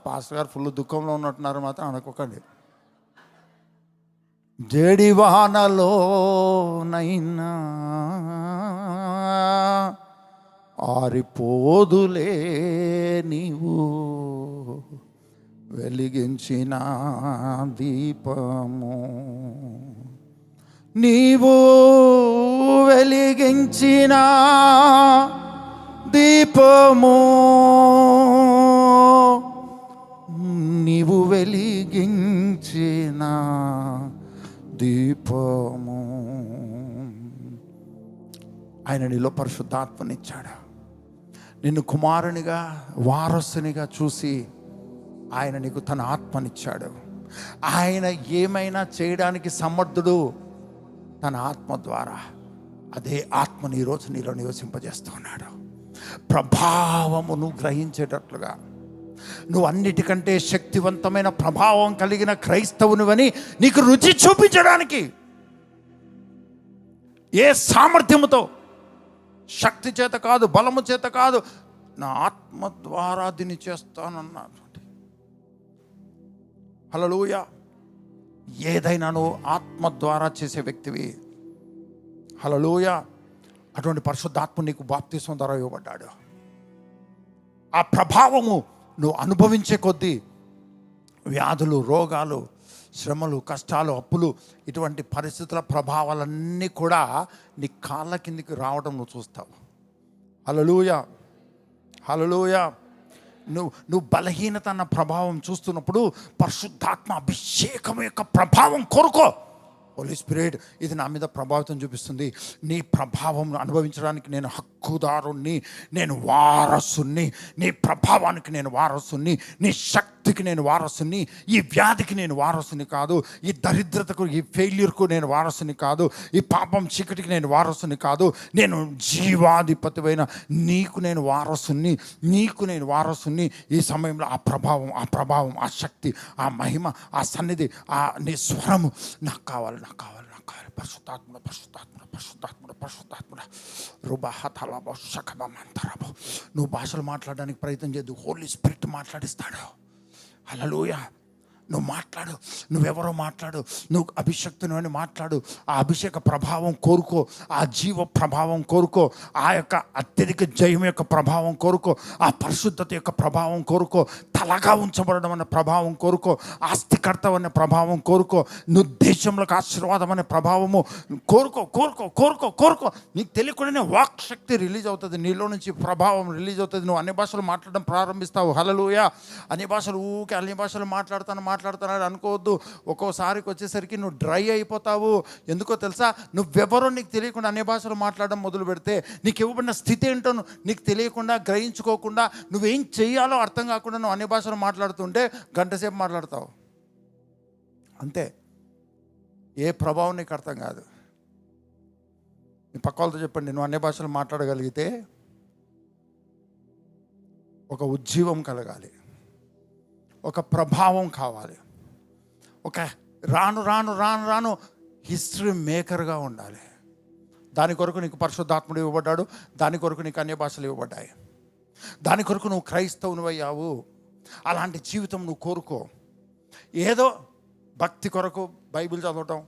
పాస్టర్ గారు ఫుల్ దుఃఖంలో ఉన్నట్టున్నారు మాత్రం అనుకోకండి. జడివానలోనైనా ఆరిపోదులే నీవు వెలిగించిన దీపము, నీవు వెలిగించిన దీపము, నీవు వెలిగించిన దీపము. ఆయన నీలో పరిశుద్ధాత్మనిచ్చాడు. నిన్ను కుమారునిగా, వారసునిగా చూసి ఆయన నీకు తన ఆత్మనిచ్చాడు. ఆయన ఏమైనా చేయడానికి సమర్థుడు తన ఆత్మ ద్వారా. అదే ఆత్మని ఈరోజు నీలో నివసింపజేస్తూ ఉన్నాడు. ప్రభావమును గ్రహించేటట్లుగా, నువ్వు అన్నిటికంటే శక్తివంతమైన ప్రభావం కలిగిన క్రైస్తవునివని నీకు రుచి చూపించడానికి, ఏ సామర్థ్యముతో, శక్తి చేత కాదు, బలము చేత కాదు, నా ఆత్మ ద్వారా దీన్ని చేస్తానన్నాడు. హల్లెలూయా. ఏదైనా నువ్వు ఆత్మ ద్వారా చేసే వ్యక్తివి. హల్లెలూయా. అటువంటి పరిశుద్ధాత్మ నీకు బాప్తిస్మం ద్వారా ఇవ్వబడ్డాడు. ఆ ప్రభావము నువ్వు అనుభవించే కొద్దీ వ్యాధులు, రోగాలు, శ్రమలు, కష్టాలు, అప్పులు, ఇటువంటి పరిస్థితుల ప్రభావాలన్నీ కూడా నీ కాళ్ళ కిందికి రావడం నువ్వు చూస్తావు. హల్లెలూయా, హల్లెలూయా. నువ్వు బలహీనత అన్న ప్రభావం చూస్తున్నప్పుడు పరిశుద్ధాత్మ అభిషేకం యొక్క ప్రభావం కోరుకో. హోలీ స్పిరిట్, ఇది నా మీద ప్రభావితం చూపిస్తుంది. నీ ప్రభావం అనుభవించడానికి నేను హక్కుదారుణ్ణి, నేను వారసుని. నీ ప్రభావానికి నేను వారసుని, నీ శక్తికి నేను వారసుని, ఈ వ్యాధికి నేను వారసుని కాదు, ఈ దరిద్రతకు, ఈ ఫెయిల్యూర్కు నేను వారసుని కాదు, ఈ పాపం చీకటికి నేను వారసుని కాదు. నేను జీవాధిపతివైన నీకు నేను వారసుని, నీకు నేను వారసుని. ఈ సమయంలో ఆ ప్రభావం, ఆ శక్తి, ఆ మహిమ, ఆ సన్నిధి, ఆ నీ స్వరము నాకు కావాలి. పరిశుద్ధాత్ముడ రుబాహతలబో శకబమంతరబో. నువ్వు భాషలు మాట్లాడడానికి ప్రయత్నం చేయద్దు, హోలీ స్పిరిట్ మాట్లాడిస్తాడు. హల్లెలూయా. నువ్వు మాట్లాడు, నువ్వెవరో మాట్లాడు, నువ్వు అభిషక్తుని మాట్లాడు. ఆ అభిషేక ప్రభావం కోరుకో, ఆ జీవ ప్రభావం కోరుకో, ఆ యొక్క అత్యధిక జయం యొక్క ప్రభావం కోరుకో, ఆ పరిశుద్ధత యొక్క ప్రభావం కోరుకో, తలగా ఉంచబడడం అనే ప్రభావం కోరుకో, ఆస్తికర్త అనే ప్రభావం కోరుకో, నువ్వు దేశంలోకి ఆశీర్వాదం అనే ప్రభావము కోరుకో. నీకు తెలియకుండానే వాక్ శక్తి రిలీజ్ అవుతుంది, నీలో నుంచి ప్రభావం రిలీజ్ అవుతుంది. నువ్వు అన్ని భాషలు మాట్లాడడం ప్రారంభిస్తావు. హల్లెలూయా. అన్ని భాషలు అన్ని భాషలు మాట్లాడుతున్నాడు అనుకోవద్దు. ఒక్కోసారికి వచ్చేసరికి నువ్వు డ్రై అయిపోతావు. ఎందుకో తెలుసా? నువ్వెవరో నీకు తెలియకుండా అన్ని భాషలు మాట్లాడడం మొదలు పెడితే, నీకు ఇవ్వబడిన స్థితి ఏంటో నీకు తెలియకుండా, గ్రహించుకోకుండా, నువ్వేం చెయ్యాలో అర్థం కాకుండా నువ్వు అన్ని భాషలు మాట్లాడుతుంటే గంటసేపు మాట్లాడతావు అంతే. ఏ ప్రభావం నీకు అర్థం కాదు. నీ పక్క వాళ్ళతో చెప్పండి, నువ్వు అన్ని భాషలు మాట్లాడగలిగితే ఒక ఉజ్జీవం కలగాలి, ఒక ప్రభావం కావాలి, ఒక రాను హిస్టరీ మేకర్గా ఉండాలి. దాని కొరకు నీకు పరిశుద్ధాత్ముడు ఇవ్వబడ్డాడు, దాని కొరకు నీకు అన్య భాషలు ఇవ్వబడ్డాయి, దాని కొరకు నువ్వు క్రైస్తవునివయ్యావు. అలాంటి జీవితం నువ్వు కోరుకో. ఏదో భక్తి కొరకు బైబిల్ చదవటం,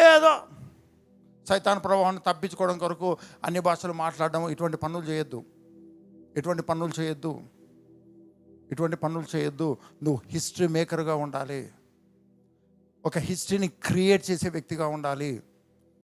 ఏదో సైతాన్ ప్రభావాన్ని తప్పించుకోవడం కొరకు అన్ని భాషలు మాట్లాడడం, ఇటువంటి పనులు చేయొద్దు. నువ్వు హిస్టరీ మేకర్గా ఉండాలి, ఒక హిస్టరీని క్రియేట్ చేసే వ్యక్తిగా ఉండాలి.